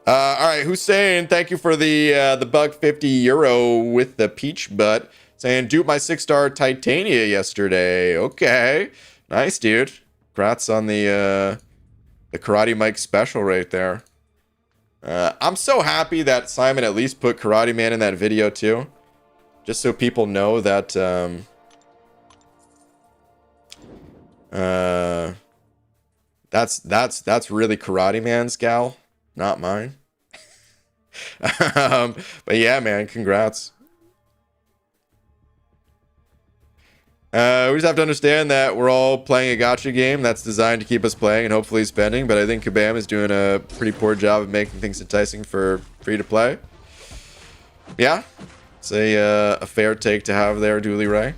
all right, Hussein, thank you for the €150 with the peach butt. Saying, dupe my 6-star Titania yesterday. Okay, nice, dude. Congrats on the Karate Mike special right there. I'm so happy that Simon at least put Karate Man in that video too. Just so people know that that's really Karate Man's gal, not mine. But yeah, man, congrats. We just have to understand that we're all playing a gacha game that's designed to keep us playing and hopefully spending, but I think Kabam is doing a pretty poor job of making things enticing for free to play. Yeah, it's a fair take to have there, Dooley Ray.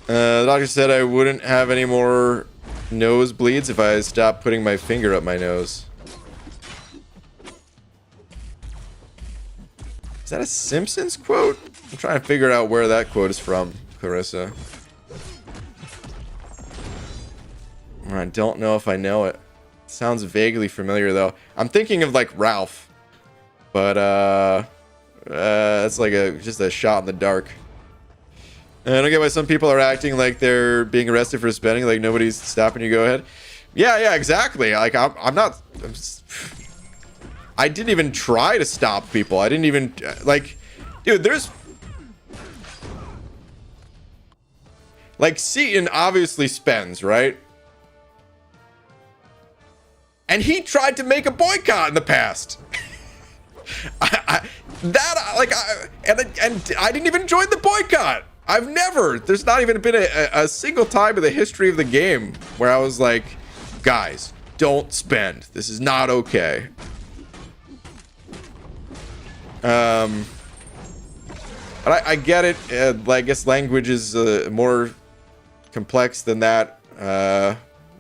The doctor said I wouldn't have any more nosebleeds if I stopped putting my finger up my nose. Is that a Simpsons quote? I'm trying to figure out where that quote is from, Clarissa. I don't know if I know it. Sounds vaguely familiar though. I'm thinking of like Ralph, but that's like just a shot in the dark. And I don't get why some people are acting like they're being arrested for spending, like nobody's stopping you. Go ahead. Yeah, exactly. Like I didn't even try to stop people. I didn't even like, dude. There's like Seaton obviously spends, right? And he tried to make a boycott in the past. And I didn't even join the boycott. There's not even been a single time in the history of the game where I was like, guys, don't spend. This is not okay. But I get it. I guess language is more complex than that.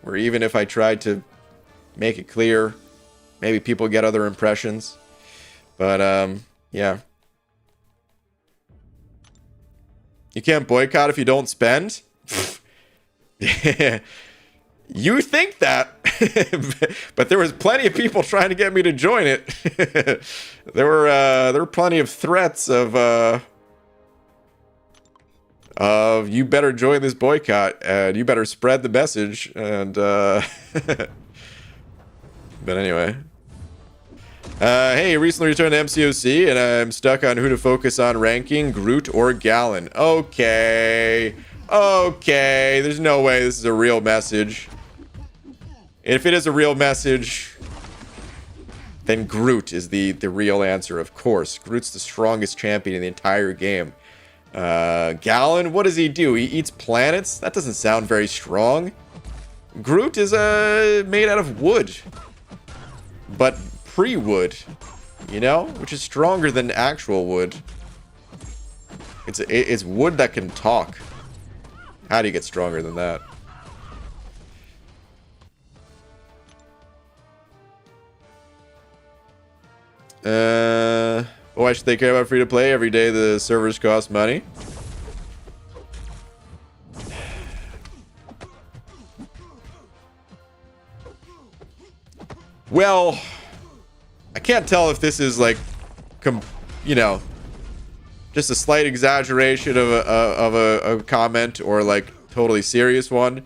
Where even if I tried to make it clear, maybe people get other impressions. But yeah. You can't boycott if you don't spend? You think that, but there was plenty of people trying to get me to join it. There were plenty of threats of you better join this boycott and you better spread the message. And but anyway, hey, recently returned to MCOC and I'm stuck on who to focus on ranking, Groot or Gallon. Okay, there's no way this is a real message. If it is a real message, then Groot is the real answer, of course. Groot's the strongest champion in the entire game. Gallon, what does he do? He eats planets? That doesn't sound very strong. Groot is made out of wood. But pre-wood, you know? Which is stronger than actual wood. It's wood that can talk. How do you get stronger than that? Why should they care about free to play? Every day the servers cost money. Well, I can't tell if this is like, you know, just a slight exaggeration of a comment or like totally serious one.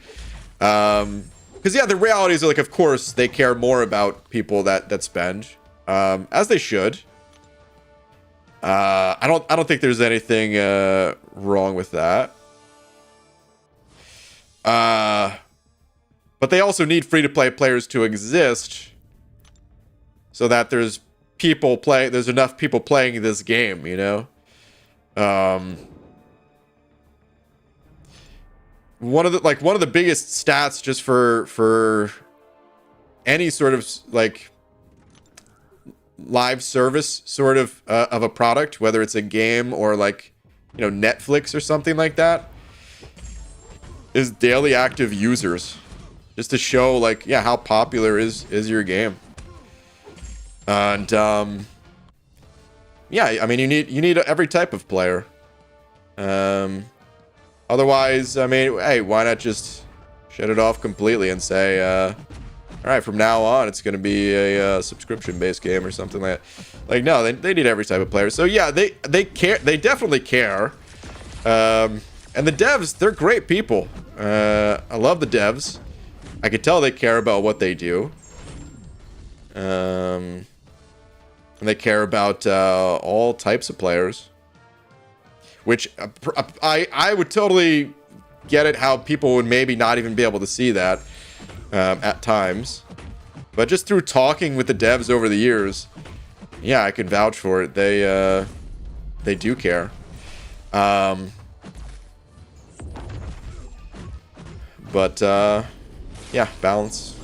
Because yeah, the realities are like, of course, they care more about people that spend. As they should. I don't think there's anything wrong with that. But they also need free-to-play players to exist, so that there's enough people playing this game, you know. One of the biggest stats just for any sort of like live service sort of a product, whether it's a game or like, you know, Netflix or something like that, is daily active users, just to show like, yeah, how popular is your game. And yeah, I mean, you need every type of player. Otherwise, I mean, hey, why not just shut it off completely and say all right, from now on, it's going to be a subscription-based game or something like that. Like, no, they need every type of player. So, yeah, they care. They definitely care. And the devs, they're great people. I love the devs. I could tell they care about what they do. And they care about all types of players. Which, I would totally get it how people would maybe not even be able to see that. At times, but just through talking with the devs over the years, yeah, I can vouch for it. They do care. But yeah, balance.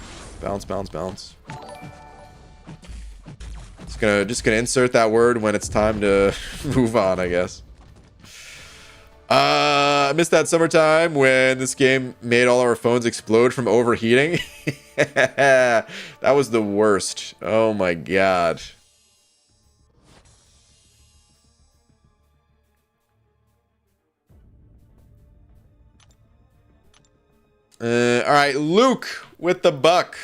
Just gonna insert that word when it's time to move on, I guess. I missed that summertime when this game made all our phones explode from overheating. That was the worst. Oh my god. All right, Luke with the buck.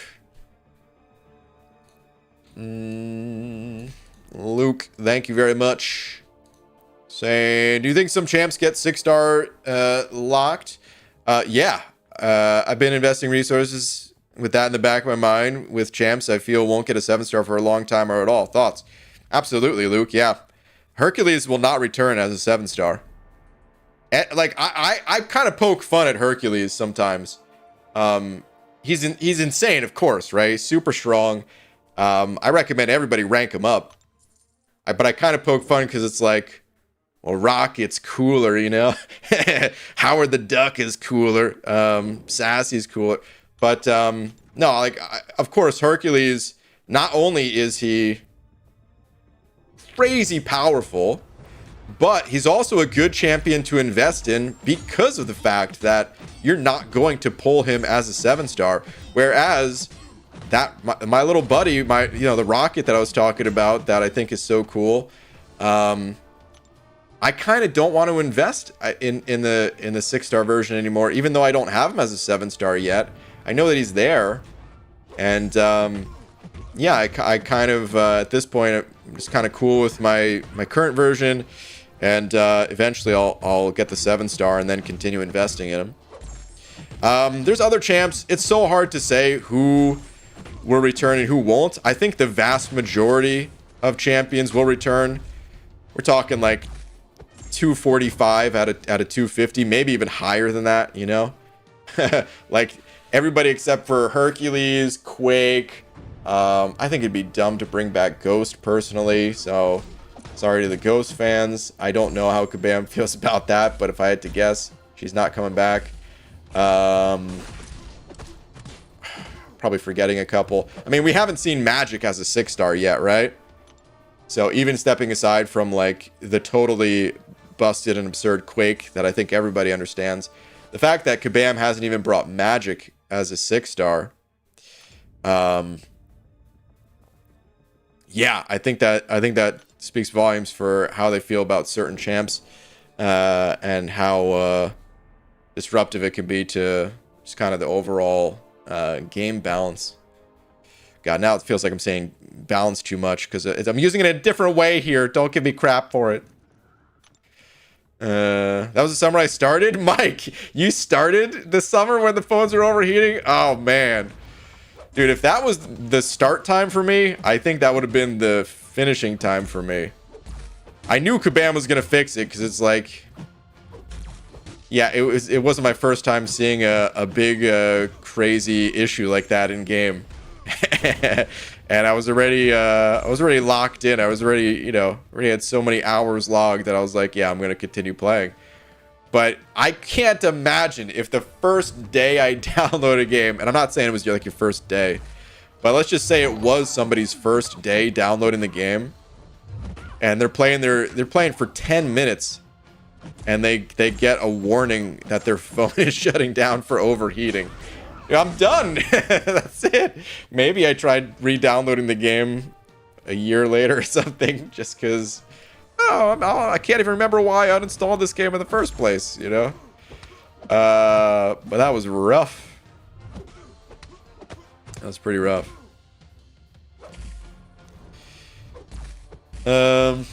Luke, thank you very much. Saying, do you think some champs get 6-star locked? Yeah. I've been investing resources with that in the back of my mind. With champs, I feel won't get a 7-star for a long time or at all. Thoughts? Absolutely, Luke. Yeah. Hercules will not return as a 7-star. Like, I kind of poke fun at Hercules sometimes. He's insane, of course, right? Super strong. I recommend everybody rank him up. But I kind of poke fun because it's like, well, Rocket's cooler, you know? Howard the Duck is cooler. Sassy's cooler. But, no, like, of course, Hercules, not only is he crazy powerful, but he's also a good champion to invest in because of the fact that you're not going to pull him as a 7-star. Whereas that my little buddy, the Rocket that I was talking about, that I think is so cool, I kind of don't want to invest in the 6-star version anymore, even though I don't have him as a 7-star yet. I know that he's there, and yeah, I kind of at this point I'm just kind of cool with my current version, and eventually I'll get the 7-star and then continue investing in him. There's other champs. It's so hard to say who will return and who won't. I think the vast majority of champions will return. We're talking like 245 out of 250, maybe even higher than that, you know? Like everybody except for Hercules, Quake. I think it'd be dumb to bring back Ghost personally, so sorry to the Ghost fans. I don't know how Kabam feels about that, but if I had to guess, she's not coming back. Probably forgetting a couple. I mean, we haven't seen Magic as a 6-star yet, right? So even stepping aside from like the totally busted and absurd Quake that I think everybody understands, the fact that Kabam hasn't even brought Magic as a 6-star, yeah, I think that speaks volumes for how they feel about certain champs, and how disruptive it can be to just kind of the overall game balance. God, now it feels like I'm saying balance too much because I'm using it in a different way here. Don't give me crap for it. That was the summer I started. Mike, you started the summer when the phones were overheating? Oh, man. Dude, if that was the start time for me, I think that would have been the finishing time for me. I knew Kabam was going to fix it because it's like... Yeah, it wasn't my first time seeing a big crazy issue like that in game. And I was already locked in. I was already had so many hours logged that I was like, yeah, I'm going to continue playing. But I can't imagine if the first day I download a game, and I'm not saying it was like your first day, but let's just say it was somebody's first day downloading the game, and they're playing for 10 minutes, and they get a warning that their phone is shutting down for overheating. I'm done. That's it. Maybe I tried re-downloading the game a year later or something, just because. I can't even remember why I uninstalled this game in the first place, you know? But that was rough. That was pretty rough. Alright.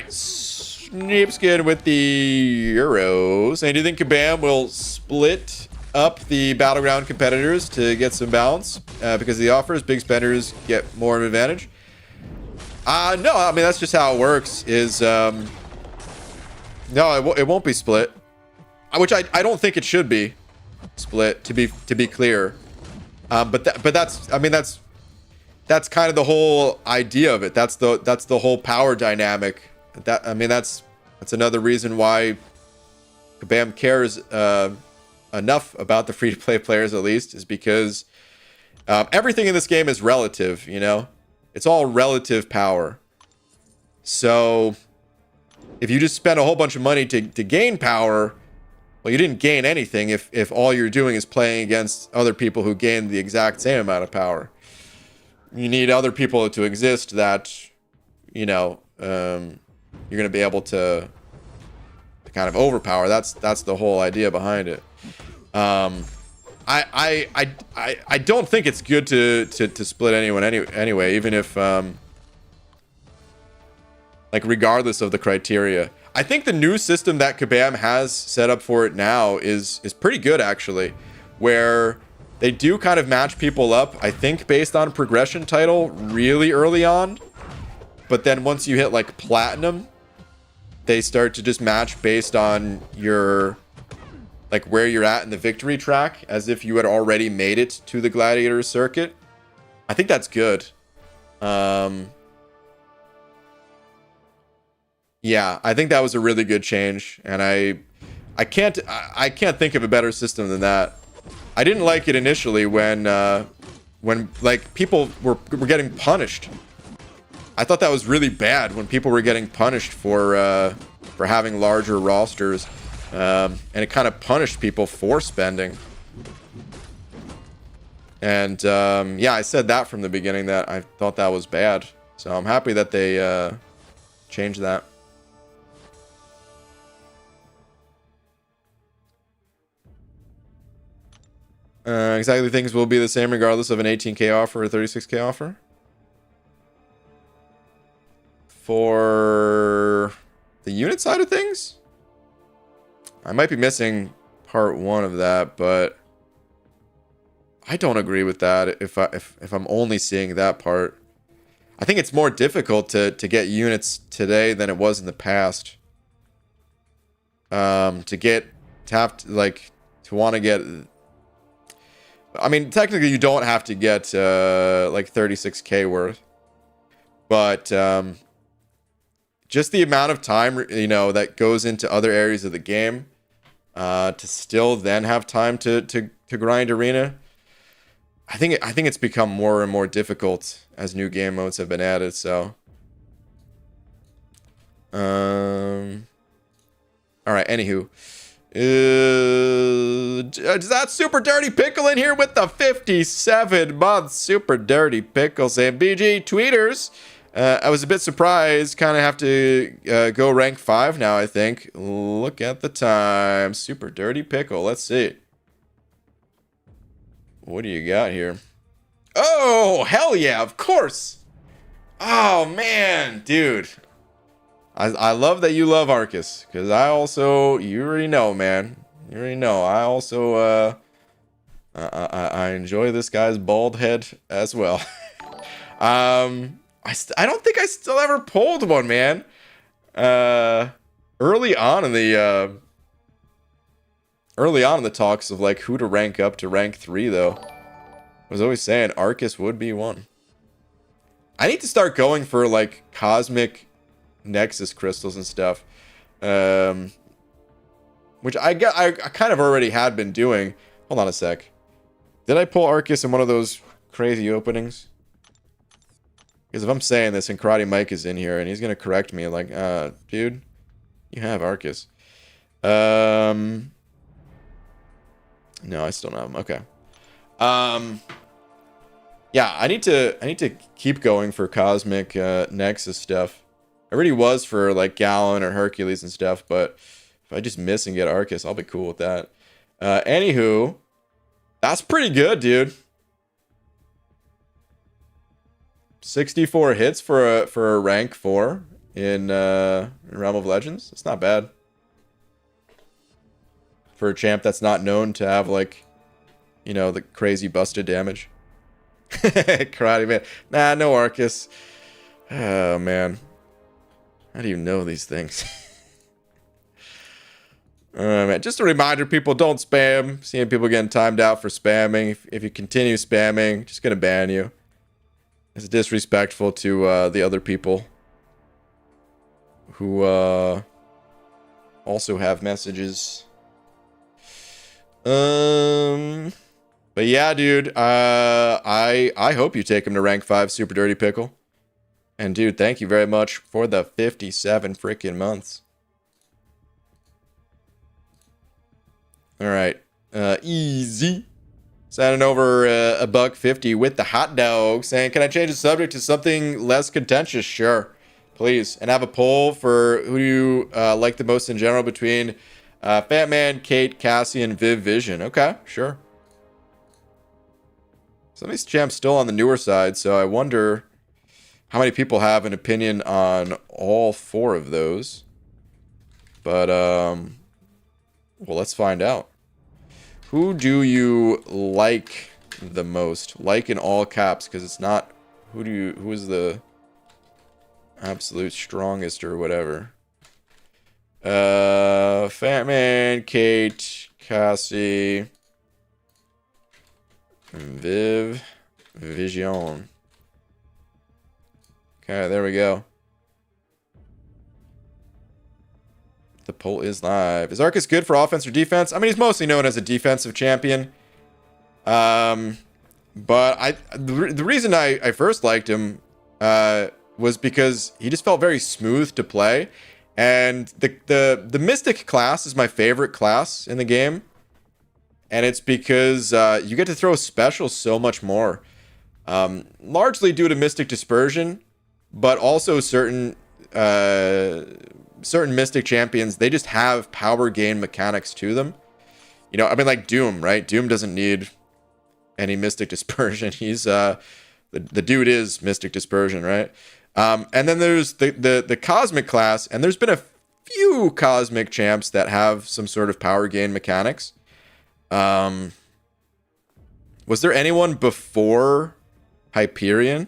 Sneapskin with the Euros. And do you think Kabam will split up the Battleground competitors to get some balance? Because the offers, big spenders get more of an advantage. No, I mean, that's just how it works, is, no, it won't be split. Which I don't think it should be split, to be clear. But that's, I mean, that's kind of the whole idea of it. That's the whole power dynamic. I mean, that's another reason why Kabam cares, enough about the free-to-play players, at least, is because, everything in this game is relative, you know? It's all relative power. So if you just spend a whole bunch of money to gain power, well, you didn't gain anything if all you're doing is playing against other people who gain the exact same amount of power. You need other people to exist that, you know, you're going to be able to kind of overpower. That's the whole idea behind it. I don't think it's good to split anyone anyway, even if like regardless of the criteria. I think the new system that Kabam has set up for it now is pretty good, actually, where they do kind of match people up, I think, based on progression title really early on, but then once you hit like platinum, they start to just match based on your, like, where you're at in the victory track, as if you had already made it to the gladiator circuit. I think that's good. Yeah, I think that was a really good change, and I can't think of a better system than that. I didn't like it initially when like people were getting punished. I thought that was really bad when people were getting punished for having larger rosters. And it kind of punished people for spending. And yeah, I said that from the beginning, that I thought that was bad. So I'm happy that they changed that. Exactly, things will be the same regardless of an 18k offer or 36k offer. For the unit side of things, I might be missing part 1 of that, but I don't agree with that if I'm only seeing that part. I think it's more difficult to get units today than it was in the past. To want to get... I mean, technically you don't have to get like 36k worth. But just the amount of time, you know, that goes into other areas of the game to still then have time to grind arena. I think it's become more and more difficult as new game modes have been added. So, all right. Anywho, is that Super Dirty Pickle in here with the 57-month Super Dirty Pickle saying, BG tweeters? I was a bit surprised. Kind of have to go rank 5 now, I think. Look at the time. Super Dirty Pickle. Let's see. What do you got here? Oh, hell yeah, of course. Oh, man, dude. I love that you love Arcus. Because I also, you already know, man. You already know. I also, I enjoy this guy's bald head as well. I don't think I still ever pulled one, man. Early on in the talks of like who to rank up to rank 3, though, I was always saying Arcus would be one. I need to start going for like cosmic Nexus crystals and stuff, which I kind of already had been doing. Hold on a sec. Did I pull Arcus in one of those crazy openings? Because if I'm saying this and Karate Mike is in here and he's gonna correct me, like, dude, you have Arcus. No, I still don't have him. Okay. Yeah, I need to keep going for cosmic Nexus stuff. I already was for like Gallon or Hercules and stuff, but if I just miss and get Arcus, I'll be cool with that. Anywho, that's pretty good, dude. 64 hits for a rank 4 in Realm of Legends. It's not bad for a champ that's not known to have, like, you know, the crazy busted damage. Karate man. Nah, no Arcus. Oh, man. How do you know these things? Man, just a reminder, people, don't spam. Seeing people getting timed out for spamming. If you continue spamming, just gonna ban you. It's disrespectful to the other people who also have messages. But yeah, dude, I hope you take him to rank 5 Super Dirty Pickle. And dude, thank you very much for the 57 freaking months. All right, easy. Sending over a $1.50 with the hot dog, saying, "Can I change the subject to something less contentious?" Sure, please. And have a poll for who you like the most in general between Fat Man, Kate, Cassie, and Viv Vision. Okay, sure. Some of these champs still on the newer side, so I wonder how many people have an opinion on all 4 of those. But, well, let's find out. Who do you like the most? Like in all caps, because it's not who is the absolute strongest or whatever. Fat Man, Kate, Cassie, Viv Vision. Okay, there we go. The poll is live. Is Arcus good for offense or defense? I mean, he's mostly known as a defensive champion. But the reason I first liked him was because he just felt very smooth to play. And the Mystic class is my favorite class in the game. And it's because you get to throw specials so much more. Largely due to Mystic Dispersion, but also certain Mystic champions, they just have power gain mechanics to them. You know, I mean, like Doom, right? Doom doesn't need any Mystic Dispersion. He's the dude is Mystic Dispersion, right? And then there's the Cosmic class, and there's been a few Cosmic champs that have some sort of power gain mechanics. Was there anyone before Hyperion?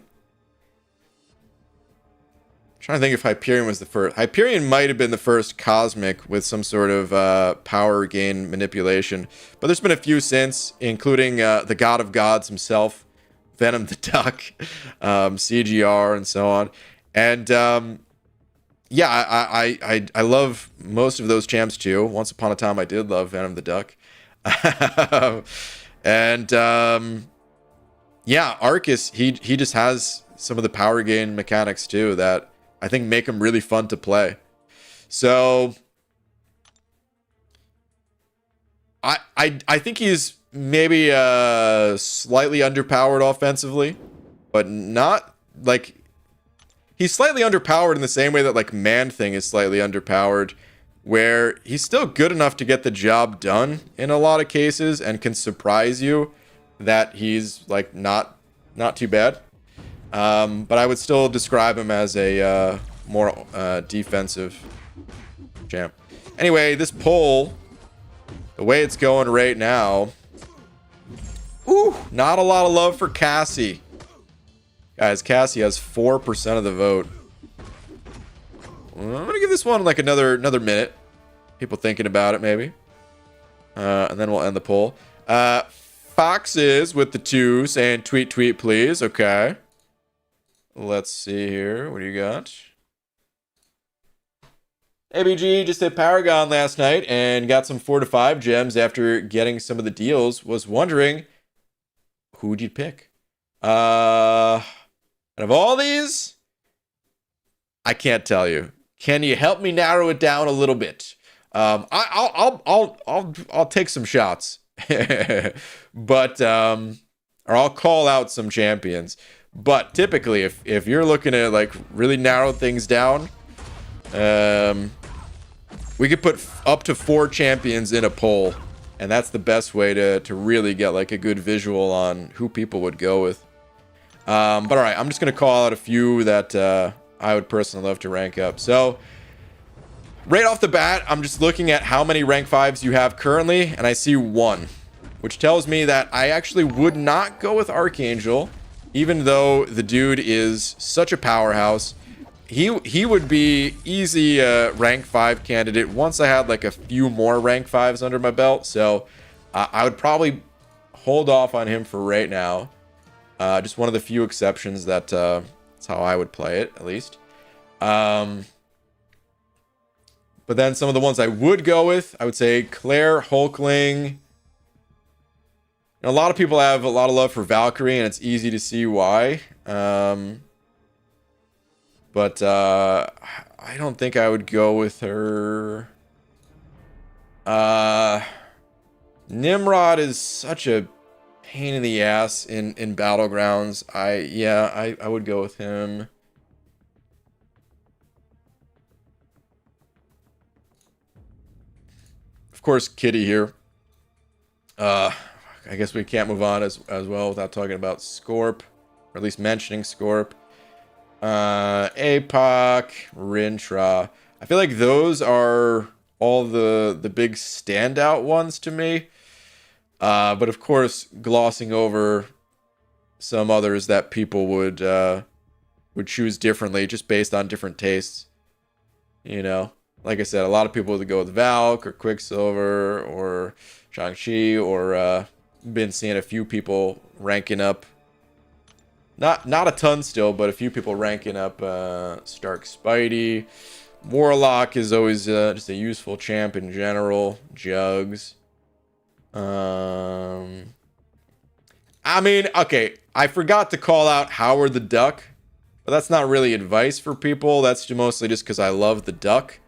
I'm trying to think if Hyperion was the first. Hyperion might have been the first Cosmic with some sort of power gain manipulation. But there's been a few since, including the God of Gods himself, Venom the Duck, CGR, and so on. And yeah, I love most of those champs too. Once upon a time, I did love Venom the Duck. And yeah, Arcus, he just has some of the power gain mechanics too that I think make him really fun to play. So I think he's maybe slightly underpowered offensively, but not like he's slightly underpowered in the same way that like Man-Thing is slightly underpowered, where he's still good enough to get the job done in a lot of cases and can surprise you that he's like not too bad. But I would still describe him as a more defensive champ. Anyway, this poll, the way it's going right now, ooh, not a lot of love for Cassie. Guys, Cassie has 4% of the vote. I'm gonna give this one like another minute. People thinking about it, maybe. And then we'll end the poll. Foxes with the 2 saying tweet, please. Okay. Let's see here. What do you got? ABG just hit Paragon last night and got some 4 to 5 gems after getting some of the deals. Was wondering, who'd you pick? And of all these, I can't tell you. Can you help me narrow it down a little bit? I'll take some shots, but or I'll call out some champions. But typically, if you're looking to like really narrow things down, we could put up to 4 champions in a poll, and that's the best way to really get like a good visual on who people would go with. But all right, I'm just gonna call out a few that I would personally love to rank up. So right off the bat, I'm just looking at how many rank 5s you have currently, and I see 1, which tells me that I actually would not go with Archangel, even though the dude is such a powerhouse. He would be easy rank 5 candidate once I had like a few more rank 5s under my belt. So I would probably hold off on him for right now. Just one of the few exceptions that that's how I would play it, at least. But then some of the ones I would go with, I would say Claire, Hulkling. A lot of people have a lot of love for Valkyrie, and it's easy to see why. But I don't think I would go with her. Nimrod is such a pain in the ass in Battlegrounds. I would go with him. Of course, Kitty here. I guess we can't move on as well without talking about Scorp, or at least mentioning Scorp. APOC, Rintra. I feel like those are all the big standout ones to me. But of course, glossing over some others that people would choose differently just based on different tastes. You know, like I said, a lot of people would go with Valk or Quicksilver or Shang-Chi, or been seeing a few people ranking up. Not a ton still, but a few people ranking up Stark Spidey. Warlock is always just a useful champ in general. Jugs. I mean, okay, I forgot to call out Howard the Duck, but that's not really advice for people. That's mostly just because I love the duck.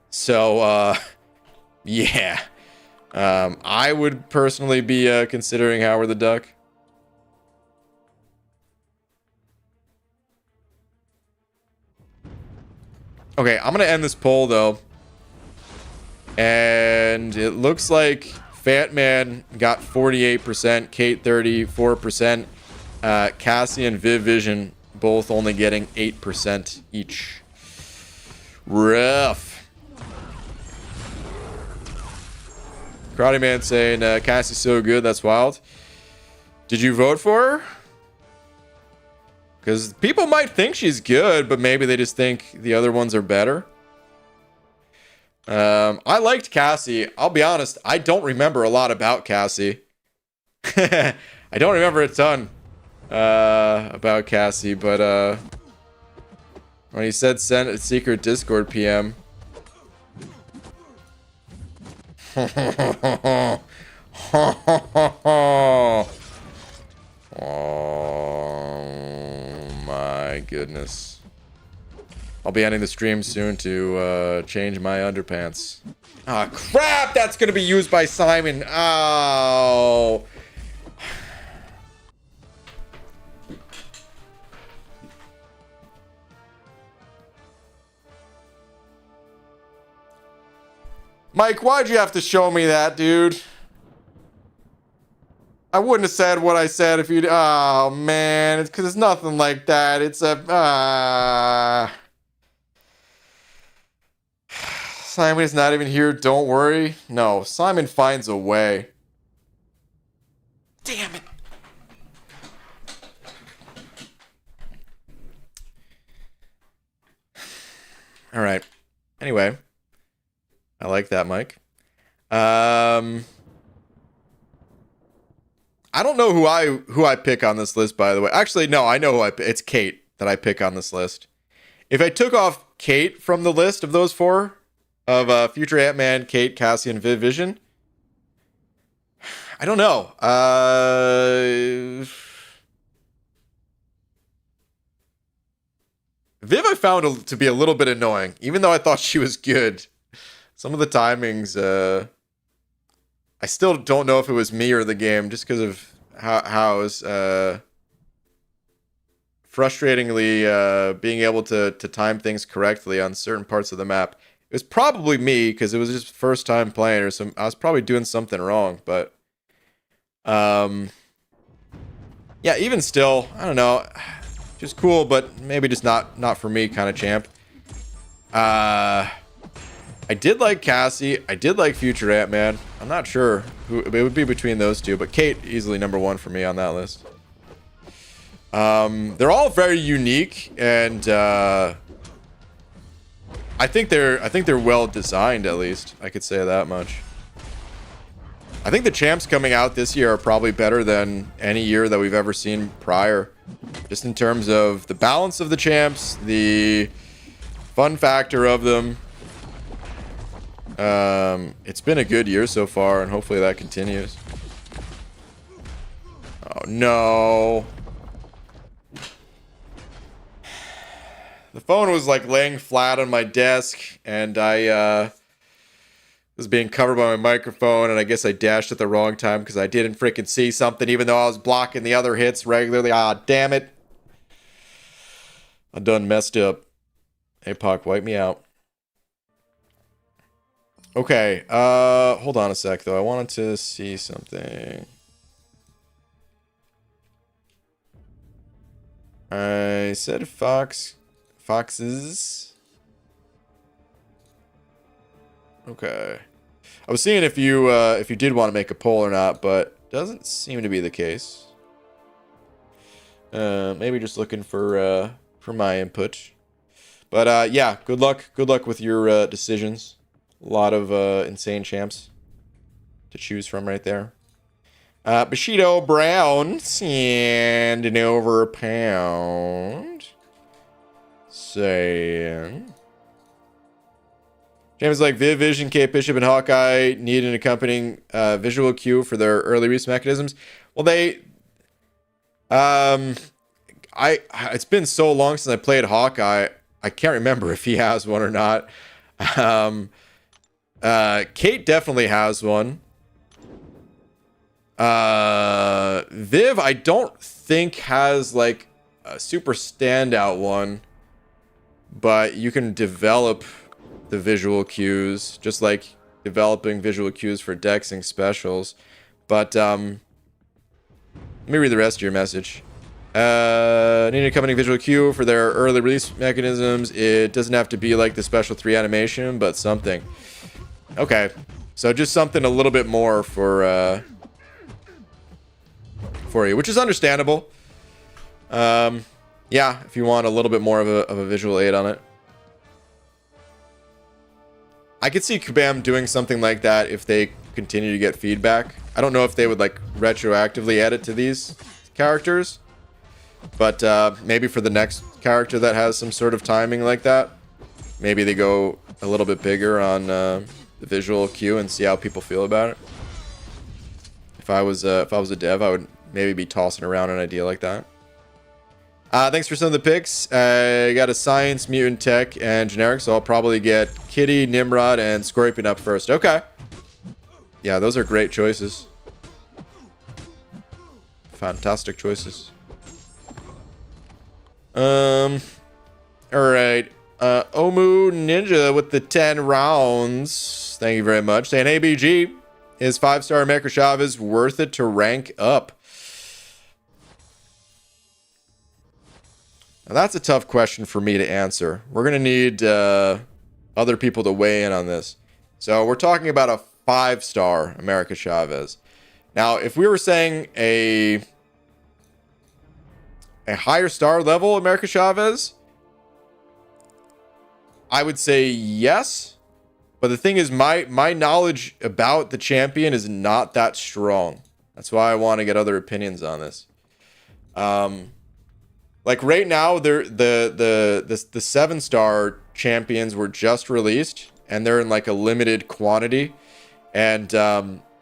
So, yeah. I would personally be considering Howard the Duck. Okay, I'm going to end this poll, though. And it looks like Fat Man got 48%, Kate 34%, Cassie and Viv Vision both only getting 8% each. Rough. Karate Man saying Cassie's so good, that's wild. Did you vote for her? Because people might think she's good, but maybe they just think the other ones are better. I liked Cassie. I'll be honest, I don't remember a lot about Cassie. I don't remember a ton about Cassie, but when he said send a secret Discord PM. Oh my goodness. I'll be ending the stream soon to change my underpants. Ah, crap! That's gonna be used by Simon. Oh. Mike, why'd you have to show me that, dude? I wouldn't have said what I said if you'd... Oh, man. It's because it's nothing like that. It's a... Simon is not even here. Don't worry. No, Simon finds a way. Damn it. All right. Anyway. I like that, Mike. I don't know who I pick on this list, by the way. Actually, no, I know who it's Kate that I pick on this list. If I took off Kate from the list of those four, of Future Ant-Man, Kate, Cassie, and Viv Vision, I don't know. Viv I found to be a little bit annoying, even though I thought she was good. Some of the timings, I still don't know if it was me or the game, just because of how it was frustratingly being able to time things correctly on certain parts of the map. It was probably me, because it was just first time playing, or I was probably doing something wrong, but yeah, even still, I don't know, just cool, but maybe just not for me kind of champ. I did like Cassie. I did like Future Ant-Man. I'm not sure who it would be between those two, but Kate easily number one for me on that list. They're all very unique, and I think they're well designed. At least I could say that much. I think the champs coming out this year are probably better than any year that we've ever seen prior, just in terms of the balance of the champs, the fun factor of them. It's been a good year so far, and hopefully that continues. Oh no. The phone was like laying flat on my desk, and I was being covered by my microphone, and I guess I dashed at the wrong time because I didn't freaking see something, even though I was blocking the other hits regularly. Ah, damn it. I done messed up. Hey, Puck, wipe me out. Okay, hold on a sec, though. I wanted to see something. I said foxes. Okay. I was seeing if you did want to make a poll or not, but doesn't seem to be the case. Maybe just looking for my input. But yeah, good luck with your decisions. A lot of insane champs to choose from right there. Bushido Brown, sanding over a pound. Saying. James like Viv, Vision, Kate Bishop, and Hawkeye need an accompanying visual cue for their early release mechanisms. Well, they... it's been so long since I played Hawkeye, I can't remember if he has one or not. Kate definitely has one. Viv, I don't think has like a super standout one, but you can develop the visual cues just like developing visual cues for dexing specials. But let me read the rest of your message. Need a accompanying visual cue for their early release mechanisms. It doesn't have to be like the special 3 animation, but something. Okay, so just something a little bit more for you, which is understandable. Yeah, if you want a little bit more of a visual aid on it. I could see Kabam doing something like that if they continue to get feedback. I don't know if they would like retroactively add it to these characters, but maybe for the next character that has some sort of timing like that, maybe they go a little bit bigger on the visual cue and see how people feel about it. If I was a dev, I would maybe be tossing around an idea like that. Thanks for some of the picks. I got a science, mutant, tech, and generic, so I'll probably get Kitty, Nimrod, and Scorpion up first. Okay. Yeah, those are great choices. Fantastic choices. Alright. Omu Ninja with the 10 rounds. Thank you very much. Saying ABG, is 5-star America Chavez worth it to rank up? Now, that's a tough question for me to answer. We're going to need other people to weigh in on this. So we're talking about a 5-star America Chavez. Now, if we were saying a higher star level America Chavez, I would say yes. But the thing is, my knowledge about the champion is not that strong. That's why I want to get other opinions on this. Like right now, the 7-star champions were just released, and they're in like a limited quantity, and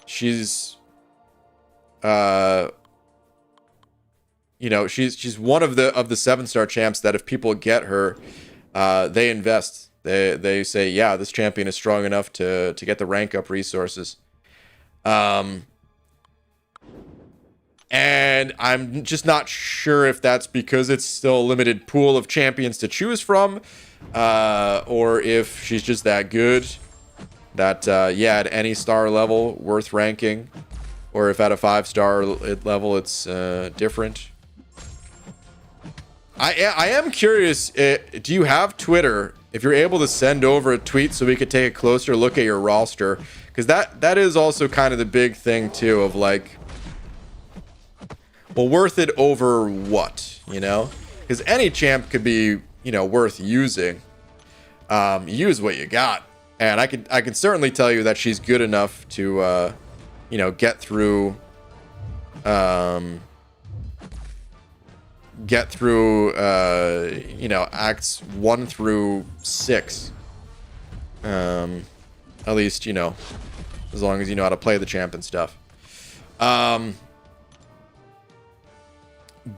she's, you know, she's one of the 7-star champs that if people get her, they invest. They say, yeah, this champion is strong enough to get the rank up resources. And I'm just not sure if that's because it's still a limited pool of champions to choose from, or if she's just that good that, yeah, at any star level, worth ranking, or if at a 5-star level, it's different. I am curious, do you have Twitter? If you're able to send over a tweet so we could take a closer look at your roster, because that is also kind of the big thing, too, of like, well, worth it over what, you know? Because any champ could be, you know, worth using. Use what you got. And I can certainly tell you that she's good enough to, you know, get through, you know, acts 1 through 6. At least, you know, as long as you know how to play the champ and stuff.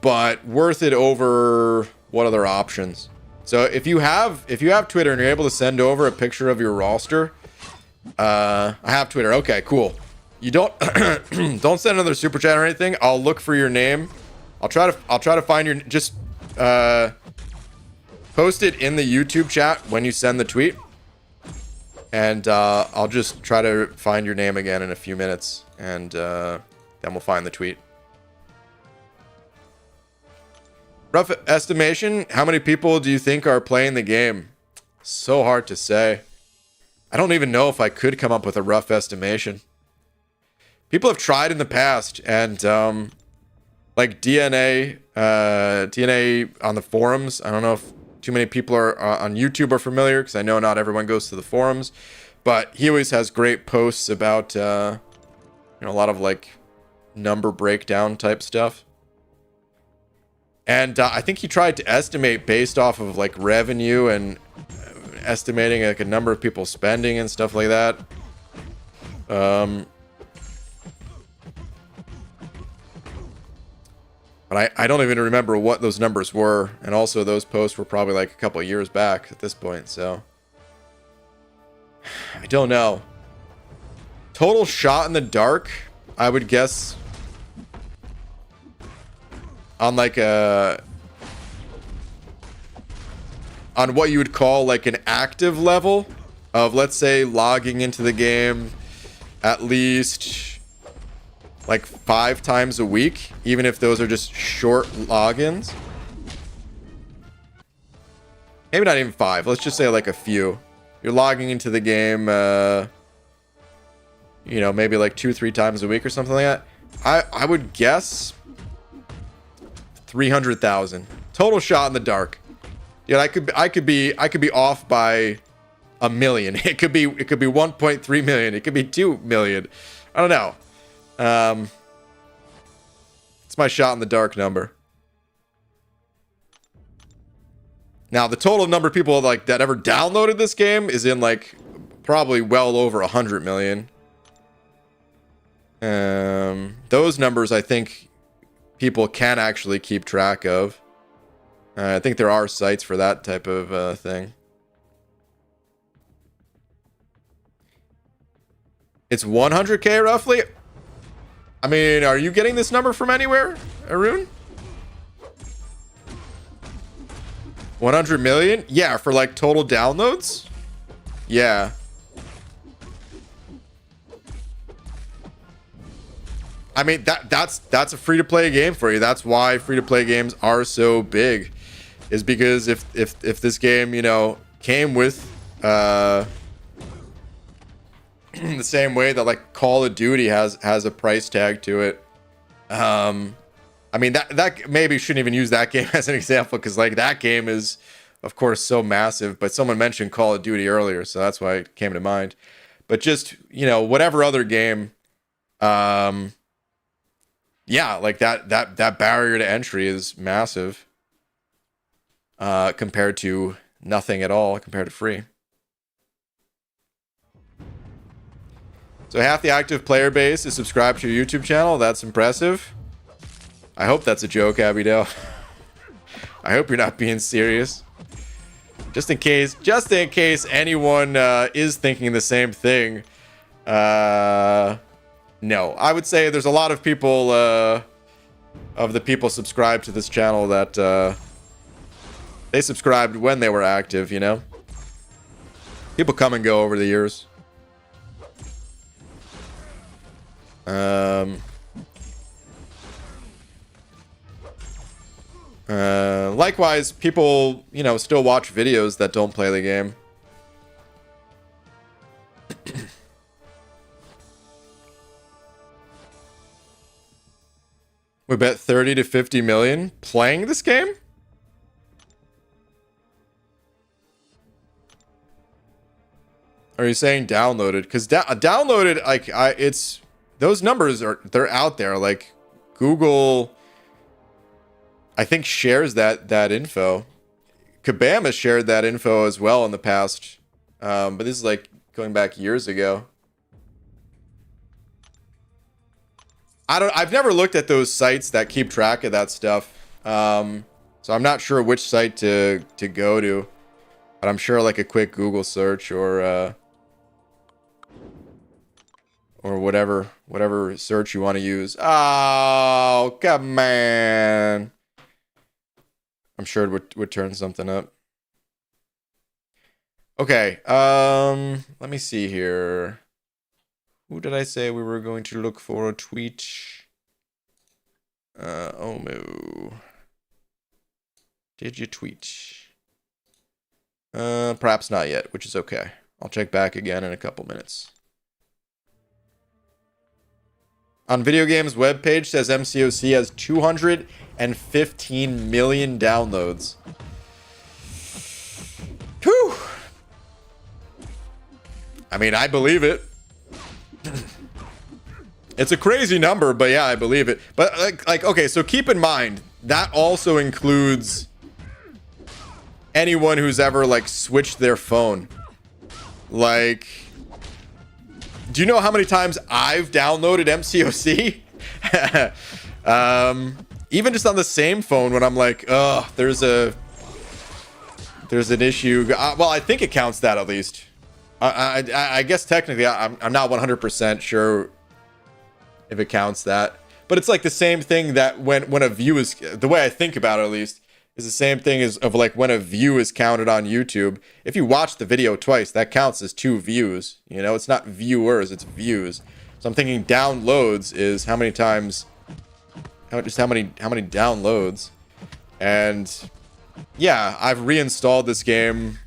But worth it over what other options? So if you have Twitter and you're able to send over a picture of your roster, I have Twitter. Okay, cool. You don't don't send another super chat or anything. I'll look for your name. I'll try to find your, just post it in the YouTube chat when you send the tweet, and I'll just try to find your name again in a few minutes, and then we'll find the tweet. Rough estimation, how many people do you think are playing the game? So hard to say. I don't even know if I could come up with a rough estimation. People have tried in the past, and like DNA on the forums. I don't know if too many people are on YouTube are familiar, because I know not everyone goes to the forums, but he always has great posts about you know, a lot of like number breakdown type stuff. And I think he tried to estimate based off of like revenue and estimating like a number of people spending and stuff like that. But I don't even remember what those numbers were. And also those posts were probably like a couple of years back at this point. So I don't know. Total shot in the dark, I would guess, on like on what you would call like an active level, of, let's say, logging into the game at least like 5 times a week, even if those are just short logins. Maybe not even 5. Let's just say like a few. You're logging into the game, you know, maybe like 2-3 times a week or something like that. I would guess 300,000 total shot in the dark. Yeah, I could be off by a million. It could be 1.3 million. It could be 2 million. I don't know. It's my shot in the dark number. Now, the total number of people like that ever downloaded this game is in like probably well over 100 million. Those numbers I think people can actually keep track of. I think there are sites for that type of thing. It's 100K roughly. I mean, are you getting this number from anywhere, Arun? 100 million? Yeah, for like total downloads? Yeah. I mean, that's a free-to-play game for you. That's why free-to-play games are so big. Is because if this game, you know, came with the same way that like Call of Duty has a price tag to it. I mean, that maybe shouldn't even use that game as an example, because like that game is, of course, so massive. But someone mentioned Call of Duty earlier, so that's why it came to mind. But just, you know, whatever other game, yeah, like that barrier to entry is massive compared to nothing at all, compared to free. So half the active player base is subscribed to your YouTube channel. That's impressive. I hope that's a joke, Abidale. I hope you're not being serious. Just in case anyone is thinking the same thing. No, I would say there's a lot of people, of the people subscribed to this channel that they subscribed when they were active, you know? People come and go over the years. Likewise, people, you know, still watch videos that don't play the game. We bet 30 to 50 million playing this game? Are you saying downloaded? Because downloaded, like, it's, those numbers they're out there. Like, Google, I think, shares that info. Kabam has shared that info as well in the past. But this is like going back years ago. I've never looked at those sites that keep track of that stuff. So I'm not sure which site to go to. But I'm sure like a quick Google search or whatever search you want to use. Oh, come on. I'm sure it would turn something up. Okay, let me see here. Who did I say we were going to look for a tweet? Omu. Did you tweet? Perhaps not yet, which is okay. I'll check back again in a couple minutes. On Video Games webpage says MCOC has 215 million downloads. Whew. I mean, I believe it. It's a crazy number, but yeah, I believe it. But like, okay, so keep in mind that also includes anyone who's ever like switched their phone. Like, do you know how many times I've downloaded MCOC? Even just on the same phone when I'm like, oh, there's an issue. Well, I think it counts that at least. I guess technically I'm not 100% sure if it counts that, but it's like the same thing that when a view is, the way I think about it at least, is the same thing as of like when a view is counted on YouTube. If you watch the video twice, that counts as 2 views. You know, it's not viewers, it's views. So I'm thinking downloads is how many times, how many downloads. And yeah, I've reinstalled this game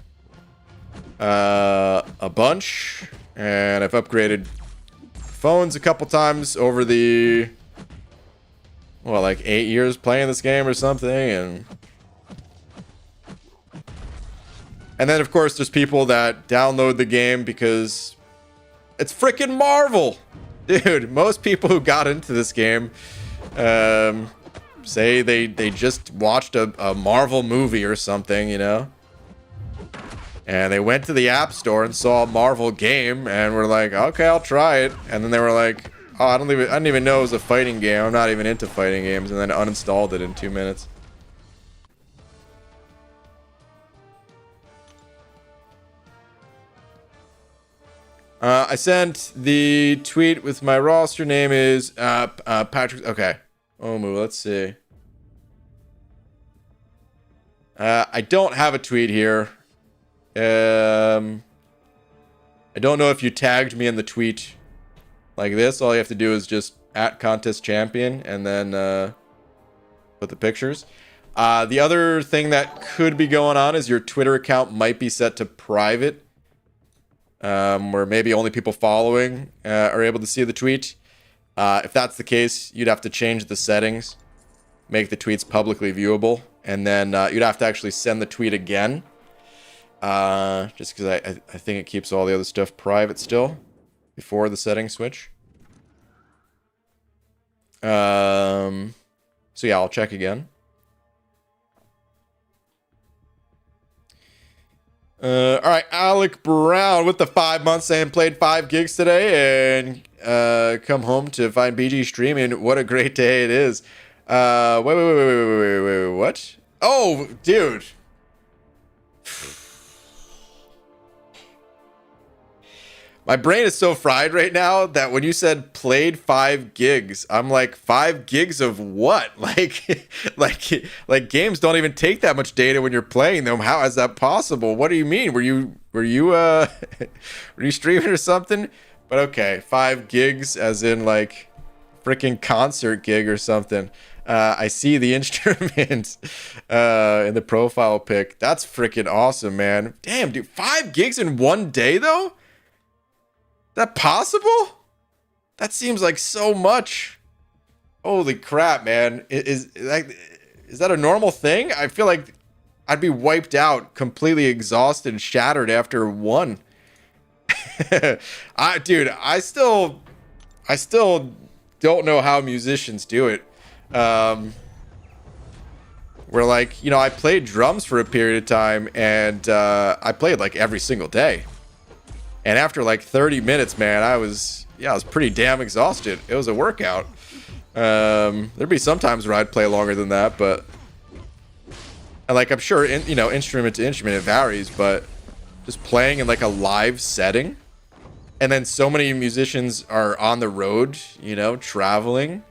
a bunch, and I've upgraded phones a couple times over the, well, like 8 years playing this game or something. And then of course there's people that download the game because it's freaking Marvel. Dude, most people who got into this game say they just watched a Marvel movie or something, you know? And they went to the App Store and saw a Marvel game and were like, okay, I'll try it. And then they were like, oh, I didn't even know it was a fighting game. I'm not even into fighting games. And then uninstalled it in 2 minutes. I sent the tweet with my roster name is Patrick. Okay. Omu, let's see. I don't have a tweet here. I don't know if you tagged me in the tweet like this. All you have to do is just @contest_champion and then put the pictures. The other thing that could be going on is your Twitter account might be set to private, where maybe only people following are able to see the tweet. If that's the case, you'd have to change the settings, make the tweets publicly viewable, and then you'd have to actually send the tweet again. Just because I think it keeps all the other stuff private still before the settings switch. So yeah, I'll check again. Alright, Alec Brown with the 5 months saying played 5 gigs today and come home to find BG streaming. What a great day it is. Wait, what? Oh, dude. My brain is so fried right now that when you said played 5 gigs, I'm like, 5 gigs of what? Like games don't even take that much data when you're playing them. How is that possible? What do you mean? Were you were you streaming or something? But okay, 5 gigs as in like freaking concert gig or something. I see the instrument in the profile pic. That's freaking awesome, man. Damn, dude, 5 gigs in one day though? That possible? That seems like so much. Holy crap, man. Is that a normal thing? I feel like I'd be wiped out, completely exhausted and shattered after one. I still don't know how musicians do it. Where like, you know, I played drums for a period of time and I played like every single day. And after like 30 minutes, man, I was pretty damn exhausted. It was a workout. There'd be some times where I'd play longer than that, but and like I'm sure, instrument to instrument it varies, but just playing in like a live setting, and then so many musicians are on the road, you know, traveling.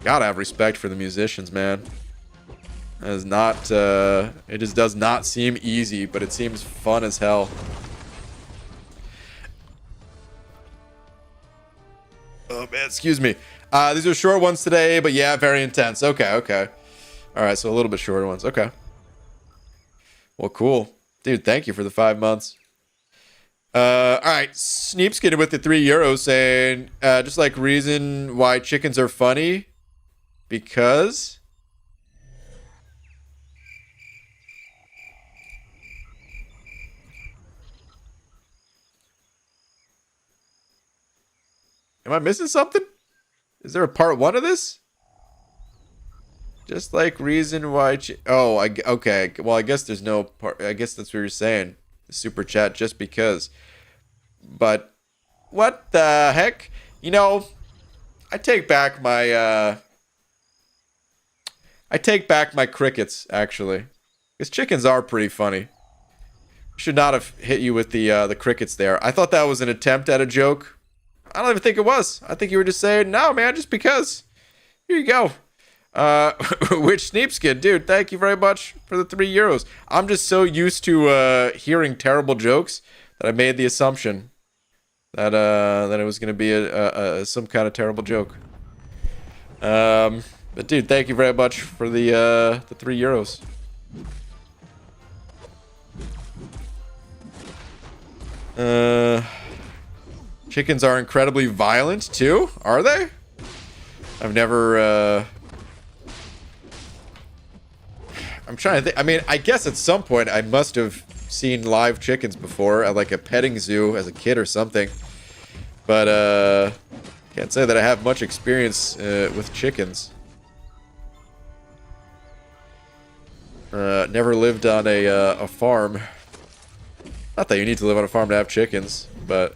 Gotta have respect for the musicians, man. That is not, it just does not seem easy, but it seems fun as hell. Oh, man, excuse me. These are short ones today, but yeah, very intense. Okay. All right, so a little bit shorter ones. Okay. Well, cool. Dude, thank you for the 5 months. All right, Sneepskin with the €3 saying, just like reason why chickens are funny. Because am I missing something? Is there a part 1 of this? Just like reason why okay. Well, I guess there's no part. I guess that's what you're saying. The super chat just because. But what the heck? You know, I take back my crickets, actually. Because chickens are pretty funny. Should not have hit you with the crickets there. I thought that was an attempt at a joke, I don't even think it was. I think you were just saying, no, man, just because. Here you go. Which Sneepskin, dude, thank you very much for the €3. I'm just so used to hearing terrible jokes that I made the assumption that it was gonna be some kind of terrible joke. But dude, thank you very much for the €3. Chickens are incredibly violent too, are they? I've never I'm trying to think. I mean, I guess at some point I must have seen live chickens before at like a petting zoo as a kid or something. But can't say that I have much experience with chickens. Never lived on a farm. Not that you need to live on a farm to have chickens, but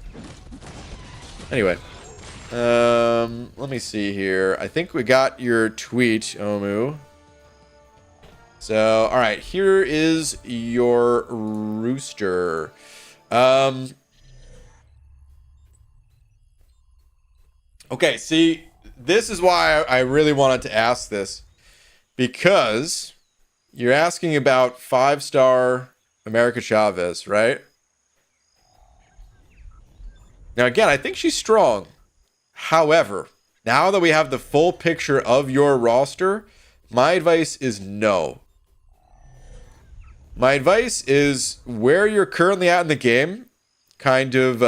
anyway. Let me see here. I think we got your tweet, Omu. So, all right, here is your rooster. Okay, see, this is why I really wanted to ask this, because you're asking about 5-star America Chavez, right? Now, again, I think she's strong. However, now that we have the full picture of your roster, my advice is no. My advice is where you're currently at in the game, kind of,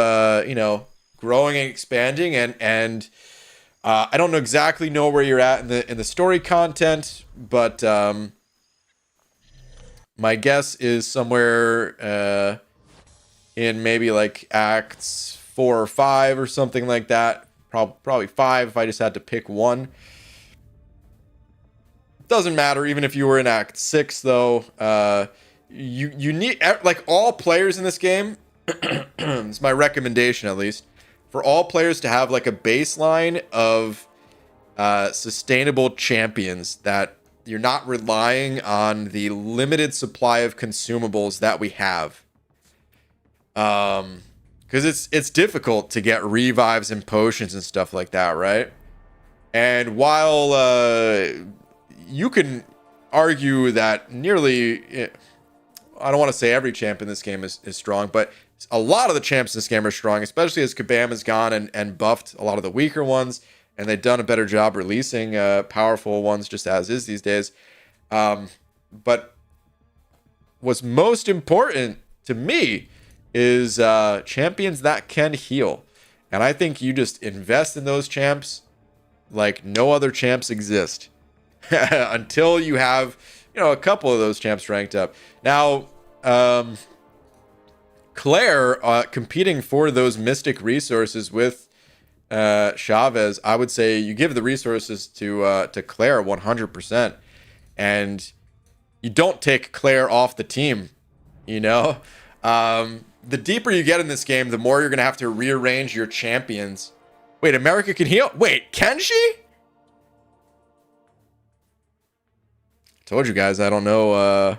growing and expanding, and I don't exactly know where you're at in the story content, but my guess is somewhere in maybe like Acts 4 or 5 or something like that. Probably 5 if I just had to pick one. Doesn't matter even if you were in Act 6 though. You need, like, all players in this game, it's my recommendation at least, for all players to have like a baseline of sustainable champions, that you're not relying on the limited supply of consumables that we have. Because it's difficult to get revives and potions and stuff like that, right? And while you can argue that nearly, I don't want to say every champ in this game is strong, but a lot of the champs in this game are strong, especially as Kabam has gone and buffed a lot of the weaker ones, and they've done a better job releasing powerful ones, just as is these days. But what's most important to me is champions that can heal. And I think you just invest in those champs like no other champs exist until you have, a couple of those champs ranked up. Now, Claire competing for those mystic resources with Chavez, I would say you give the resources to Claire 100%, and you don't take Claire off the team. The deeper you get in this game, the more you're gonna have to rearrange your champions. Wait, America can heal? Wait, can she? Told you guys I don't know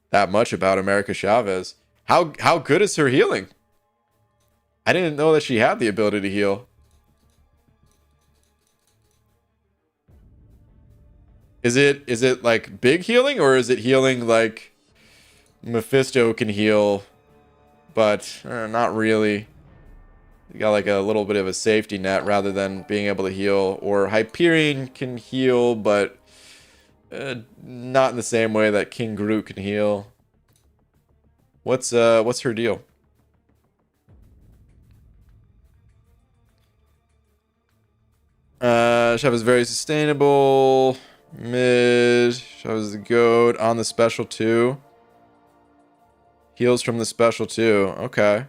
that much about America Chavez. How good is her healing? I didn't know that she had the ability to heal. Is it like big healing, or is it healing like Mephisto can heal, but not really? You got like a little bit of a safety net rather than being able to heal. Or Hyperion can heal, but not in the same way that King Groot can heal. What's her deal? Shove is very sustainable. Mid. Shove is the goat on the special 2. Heals from the special 2. Okay.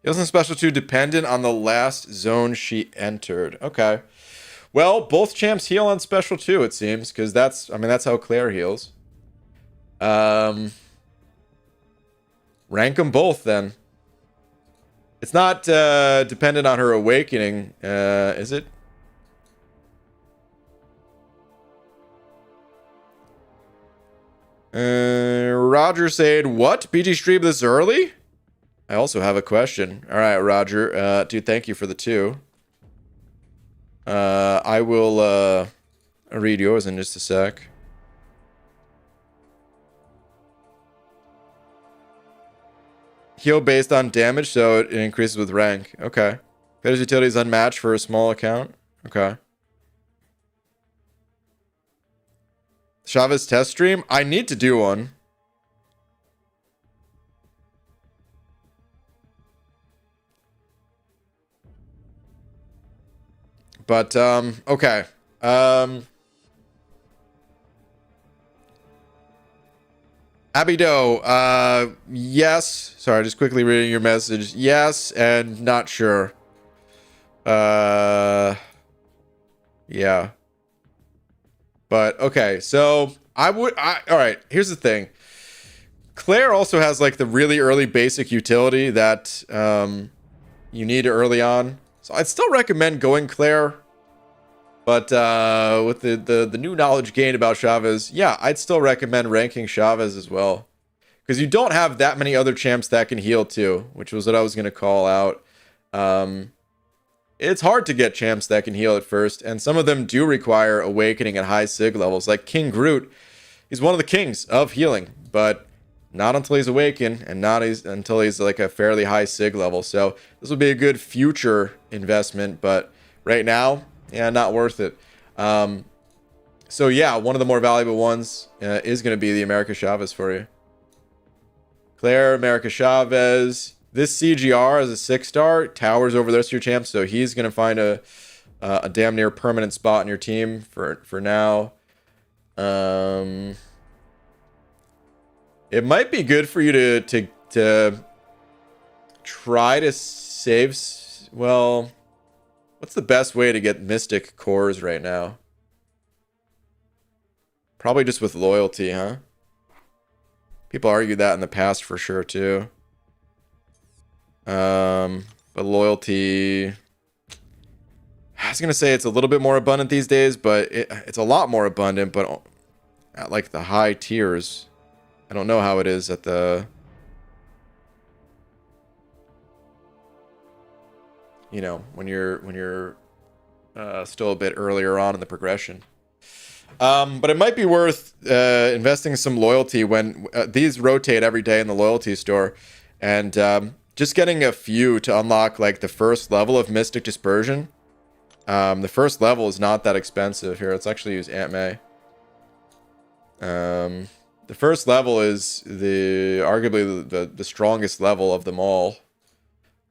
Heals in special 2 dependent on the last zone she entered. Okay. Well, both champs heal on special 2, it seems, because that's how Claire heals. Rank them both then. It's not dependent on her awakening, is it? Roger said, what? BG stream this early? I also have a question. All right, Roger. Dude, thank you for the 2. I will read yours in just a sec. Heal based on damage, so it increases with rank. Okay. Player's utility is unmatched for a small account. Okay. Chavez test stream? I need to do one. But, okay. Abido, yes. Sorry, just quickly reading your message. Yes, and not sure. Yeah. But, okay, so, alright, here's the thing. Claire also has, like, the really early basic utility that, you need early on. So I'd still recommend going Claire. But with the new knowledge gained about Chavez, yeah, I'd still recommend ranking Chavez as well. Because you don't have that many other champs that can heal too, which was what I was going to call out. It's hard to get champs that can heal at first, and some of them do require awakening at high sig levels. Like King Groot, he's one of the kings of healing, but not until he's awakened, and not until he's like a fairly high sig level. So this would be a good future investment, but right now, yeah, not worth it. So yeah, one of the more valuable ones is going to be the America Chavez for you. Claire, America Chavez. This CGR as a 6-star towers over the rest of your champs, so he's going to find a damn near permanent spot in your team for now. It might be good for you to try to save. Well, what's the best way to get Mystic cores right now? Probably just with loyalty, huh? People argue that in the past for sure too. But loyalty, I was gonna say it's a little bit more abundant these days, but it's a lot more abundant, but at like the high tiers. I don't know how it is at the, you know, when you're still a bit earlier on in the progression. But it might be worth investing some loyalty when these rotate every day in the loyalty store, and just getting a few to unlock like the first level of Mystic Dispersion. The first level is not that expensive. Here, let's actually use Aunt May. The first level is arguably the strongest level of them all.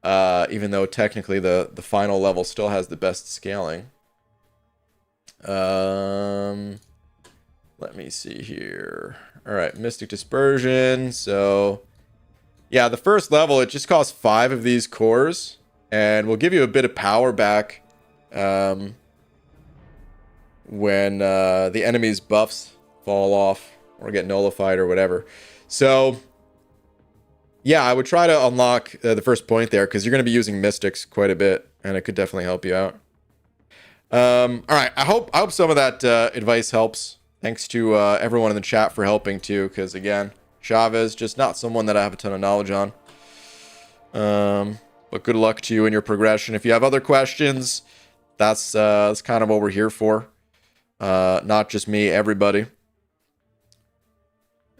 Even though technically the final level still has the best scaling. Let me see here. All right, Mystic Dispersion. So yeah, the first level, it just costs 5 of these cores, and will give you a bit of power back when the enemy's buffs fall off or get nullified or whatever. So yeah, I would try to unlock the first point there, because you're going to be using Mystics quite a bit, and it could definitely help you out. All right, I hope some of that advice helps. Thanks to everyone in the chat for helping too, because again, Chavez, just not someone that I have a ton of knowledge on. But good luck to you in your progression. If you have other questions, that's kind of what we're here for. Not just me, everybody.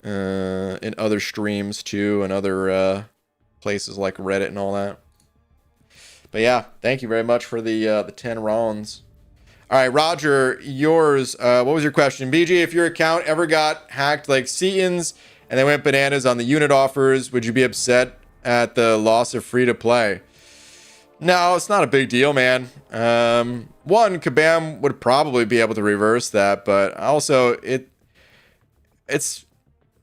In other streams too, and other places like Reddit and all that. But yeah, thank you very much for the 10 rounds. All right, Roger, yours. What was your question? BG, if your account ever got hacked like Seaton's and they went bananas on the unit offers, would you be upset at the loss of free to play? No, it's not a big deal, man. One, Kabam would probably be able to reverse that, but also it's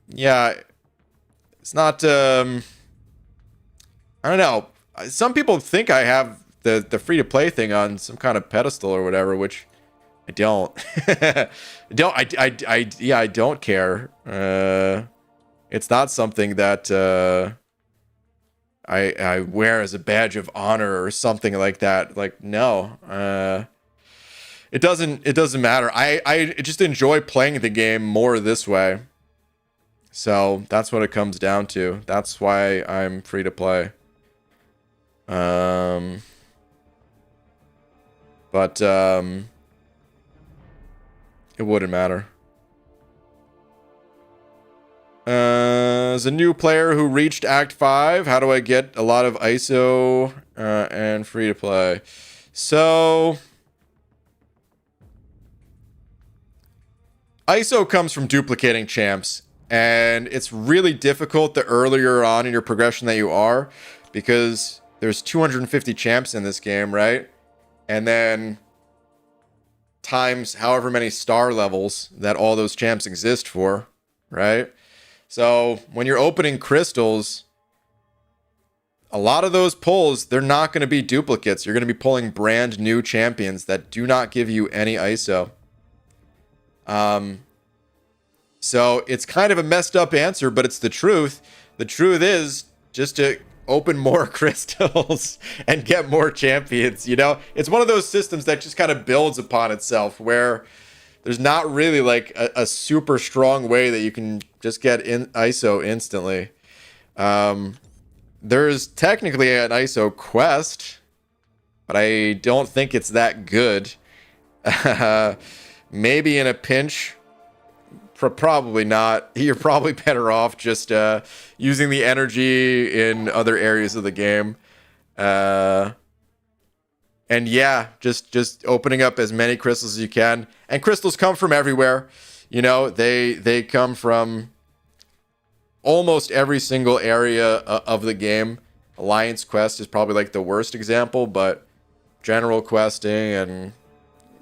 yeah, it's not. I don't know. Some people think I have the free to play thing on some kind of pedestal or whatever, which I don't. I don't care. It's not something that I wear as a badge of honor or something like that. Like, no. It doesn't matter. I just enjoy playing the game more this way. So that's what it comes down to. That's why I'm free to play. But it wouldn't matter. As a new player who reached Act 5, how do I get a lot of ISO and free to play? So ISO comes from duplicating champs, and it's really difficult the earlier on in your progression that you are, because there's 250 champs in this game, right? And then times however many star levels that all those champs exist for, right? So when you're opening crystals, a lot of those pulls, they're not going to be duplicates. You're going to be pulling brand new champions that do not give you any ISO. So it's kind of a messed up answer, but it's the truth. The truth is just to open more crystals and get more champions. You know, it's one of those systems that just kind of builds upon itself, where there's not really like a super strong way that you can just get in ISO instantly. There's technically an ISO quest, but I don't think it's that good. Maybe in a pinch, probably not. You're probably better off just using the energy in other areas of the game. And yeah, just opening up as many crystals as you can. And crystals come from everywhere. You know, they come from almost every single area of the game. Alliance quest is probably like the worst example, but general questing and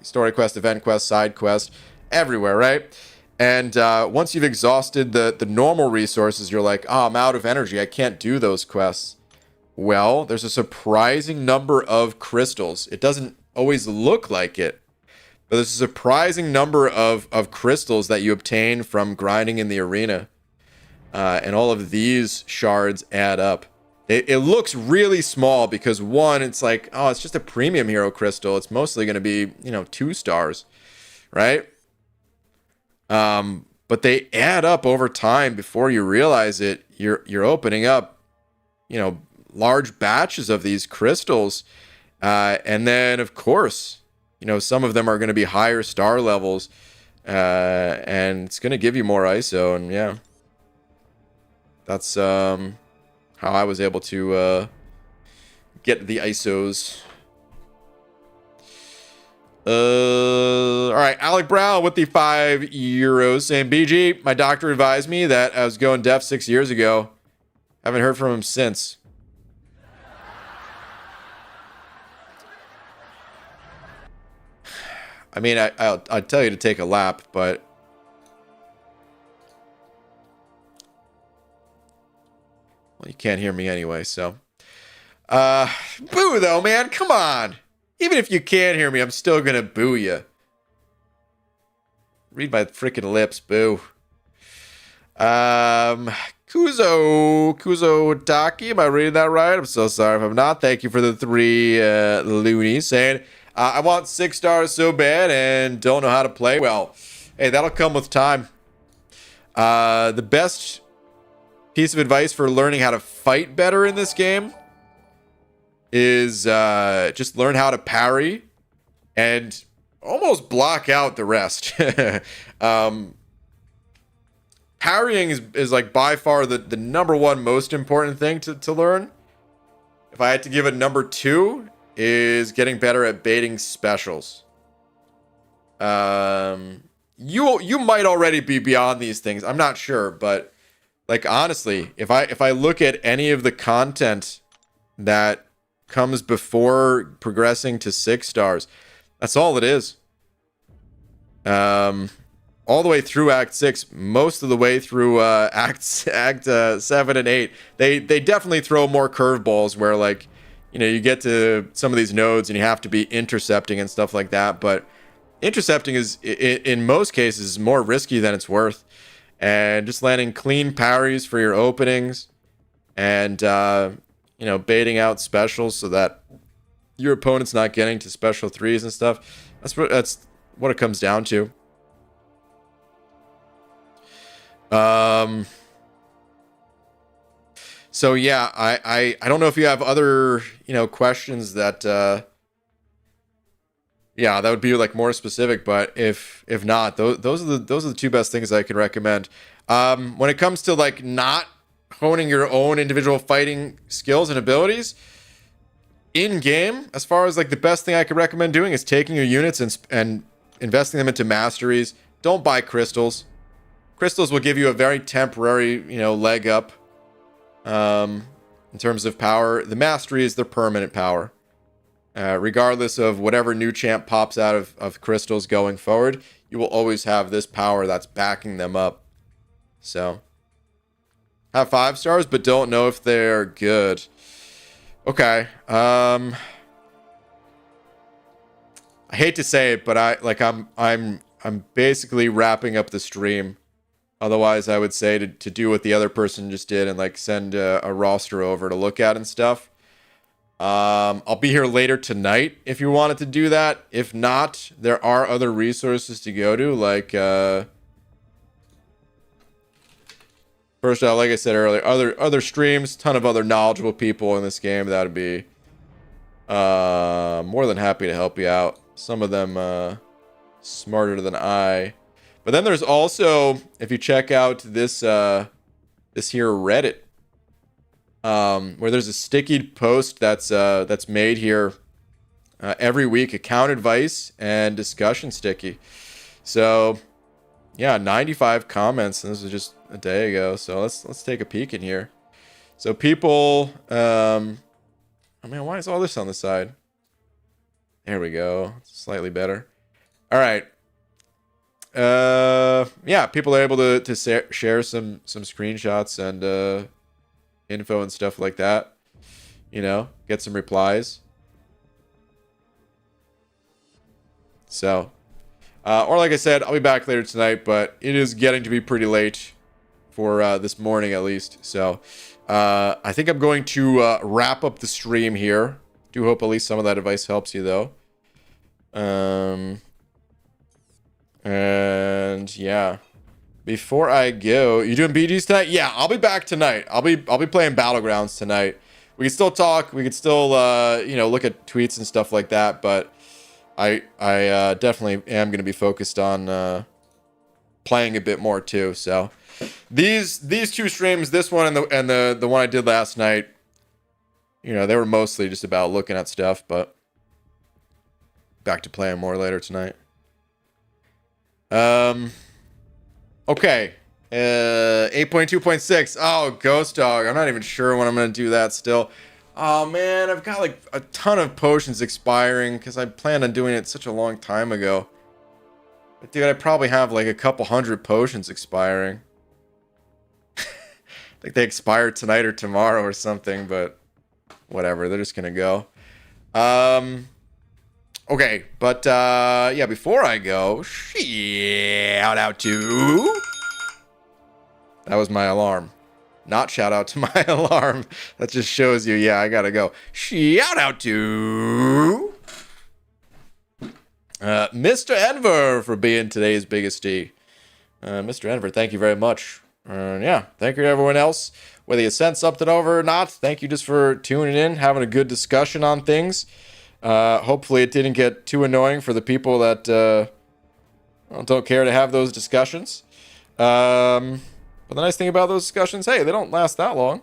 story quest, event quest, side quest, everywhere, right? And once you've exhausted the normal resources, you're like, oh, I'm out of energy. I can't do those quests. Well, there's a surprising number of crystals. It doesn't always look like it, but there's a surprising number of crystals that you obtain from grinding in the arena. And all of these shards add up. It looks really small because, one, it's like, oh, it's just a premium hero crystal. It's mostly going to be, 2 stars, right? But they add up over time. Before you realize it, you're opening up, large batches of these crystals. And then, of course, some of them are going to be higher star levels. And it's going to give you more ISO. And yeah, that's how I was able to get the ISOs. All right, Alec Brown with the €5 saying, BG, my doctor advised me that I was going deaf 6 years ago. Haven't heard from him since. I mean, I'd tell you to take a lap, but well, you can't hear me anyway, so. Boo though, man, come on. Even if you can't hear me, I'm still gonna boo you. Read my freaking lips, boo. Kuzo Taki, am I reading that right? I'm so sorry if I'm not. Thank you for the 3 loonies saying, I want 6 stars so bad and don't know how to play. Well, hey, that'll come with time. The best piece of advice for learning how to fight better in this game is just learn how to parry and almost block out the rest. Parrying is like by far the number one most important thing to learn. If I had to give it number 2, is getting better at baiting specials. You might already be beyond these things. I'm not sure, but like honestly, if I look at any of the content that comes before progressing to 6 stars, that's all it is. All the way through Act 6, most of the way through Act 7 and 8, they definitely throw more curveballs where, like, you get to some of these nodes and you have to be intercepting and stuff like that. But intercepting is, in most cases, more risky than it's worth. And just landing clean parries for your openings and, baiting out specials so that your opponent's not getting to special 3s and stuff. That's what it comes down to. So yeah, I don't know if you have other, questions that yeah, that would be like more specific, but if not, those are the two best things I could recommend. When it comes to like not honing your own individual fighting skills and abilities in game, as far as like the best thing I could recommend doing is taking your units and investing them into masteries. Don't buy crystals. Crystals will give you a very temporary, leg up in terms of power. The mastery is their permanent power. Regardless of whatever new champ pops out of crystals going forward, you will always have this power that's backing them up. So, have 5 stars, but don't know if they're good. Okay. I hate to say it, but I'm basically wrapping up the stream. Otherwise, I would say to do what the other person just did and like send a roster over to look at and stuff. I'll be here later tonight if you wanted to do that. If not, there are other resources to go to, like first out, like I said earlier, other streams, ton of other knowledgeable people in this game that would be more than happy to help you out. Some of them smarter than I. But then there's also, if you check out this this here Reddit, where there's a sticky post that's made here every week, account advice and discussion sticky. So yeah, 95 comments, and this was just a day ago. So let's take a peek in here. So people, oh man, why is all this on the side? There we go, slightly better. All right. Yeah, people are able to share some screenshots and info and stuff like that, get some replies. So or like I said, I'll be back later tonight, but it is getting to be pretty late for this morning at least. So I think I'm going to wrap up the stream here. Do hope at least some of that advice helps you though. And yeah, before I go, you doing BGs tonight? Yeah, I'll be back tonight. I'll be playing Battlegrounds tonight. We can still talk. We can still look at tweets and stuff like that. But I definitely am going to be focused on playing a bit more too. So these 2 streams, this one and the one I did last night, they were mostly just about looking at stuff. But back to playing more later tonight. Okay. 8.2.6. Oh, Ghost Dog. I'm not even sure when I'm going to do that still. Oh, man. I've got like a ton of potions expiring because I planned on doing it such a long time ago. But dude, I probably have like a couple hundred potions expiring. Like they expire tonight or tomorrow or something, but whatever. They're just going to go. Okay, but yeah, before I go, shout out to... That was my alarm. Not shout out to my alarm. That just shows you, yeah, I gotta go. Shout out to... Mr. Enver for being today's biggest D. Mr. Enver, thank you very much. Yeah, thank you to everyone else. Whether you sent something over or not, thank you just for tuning in, having a good discussion on things. Hopefully it didn't get too annoying for the people that don't care to have those discussions. But the nice thing about those discussions, hey, they don't last that long.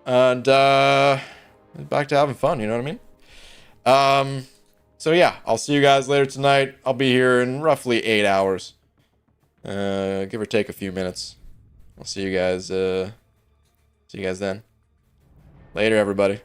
And back to having fun, you know what I mean? So yeah, I'll see you guys later tonight. I'll be here in roughly 8 hours. Give or take a few minutes. I'll see you guys then. Later, everybody.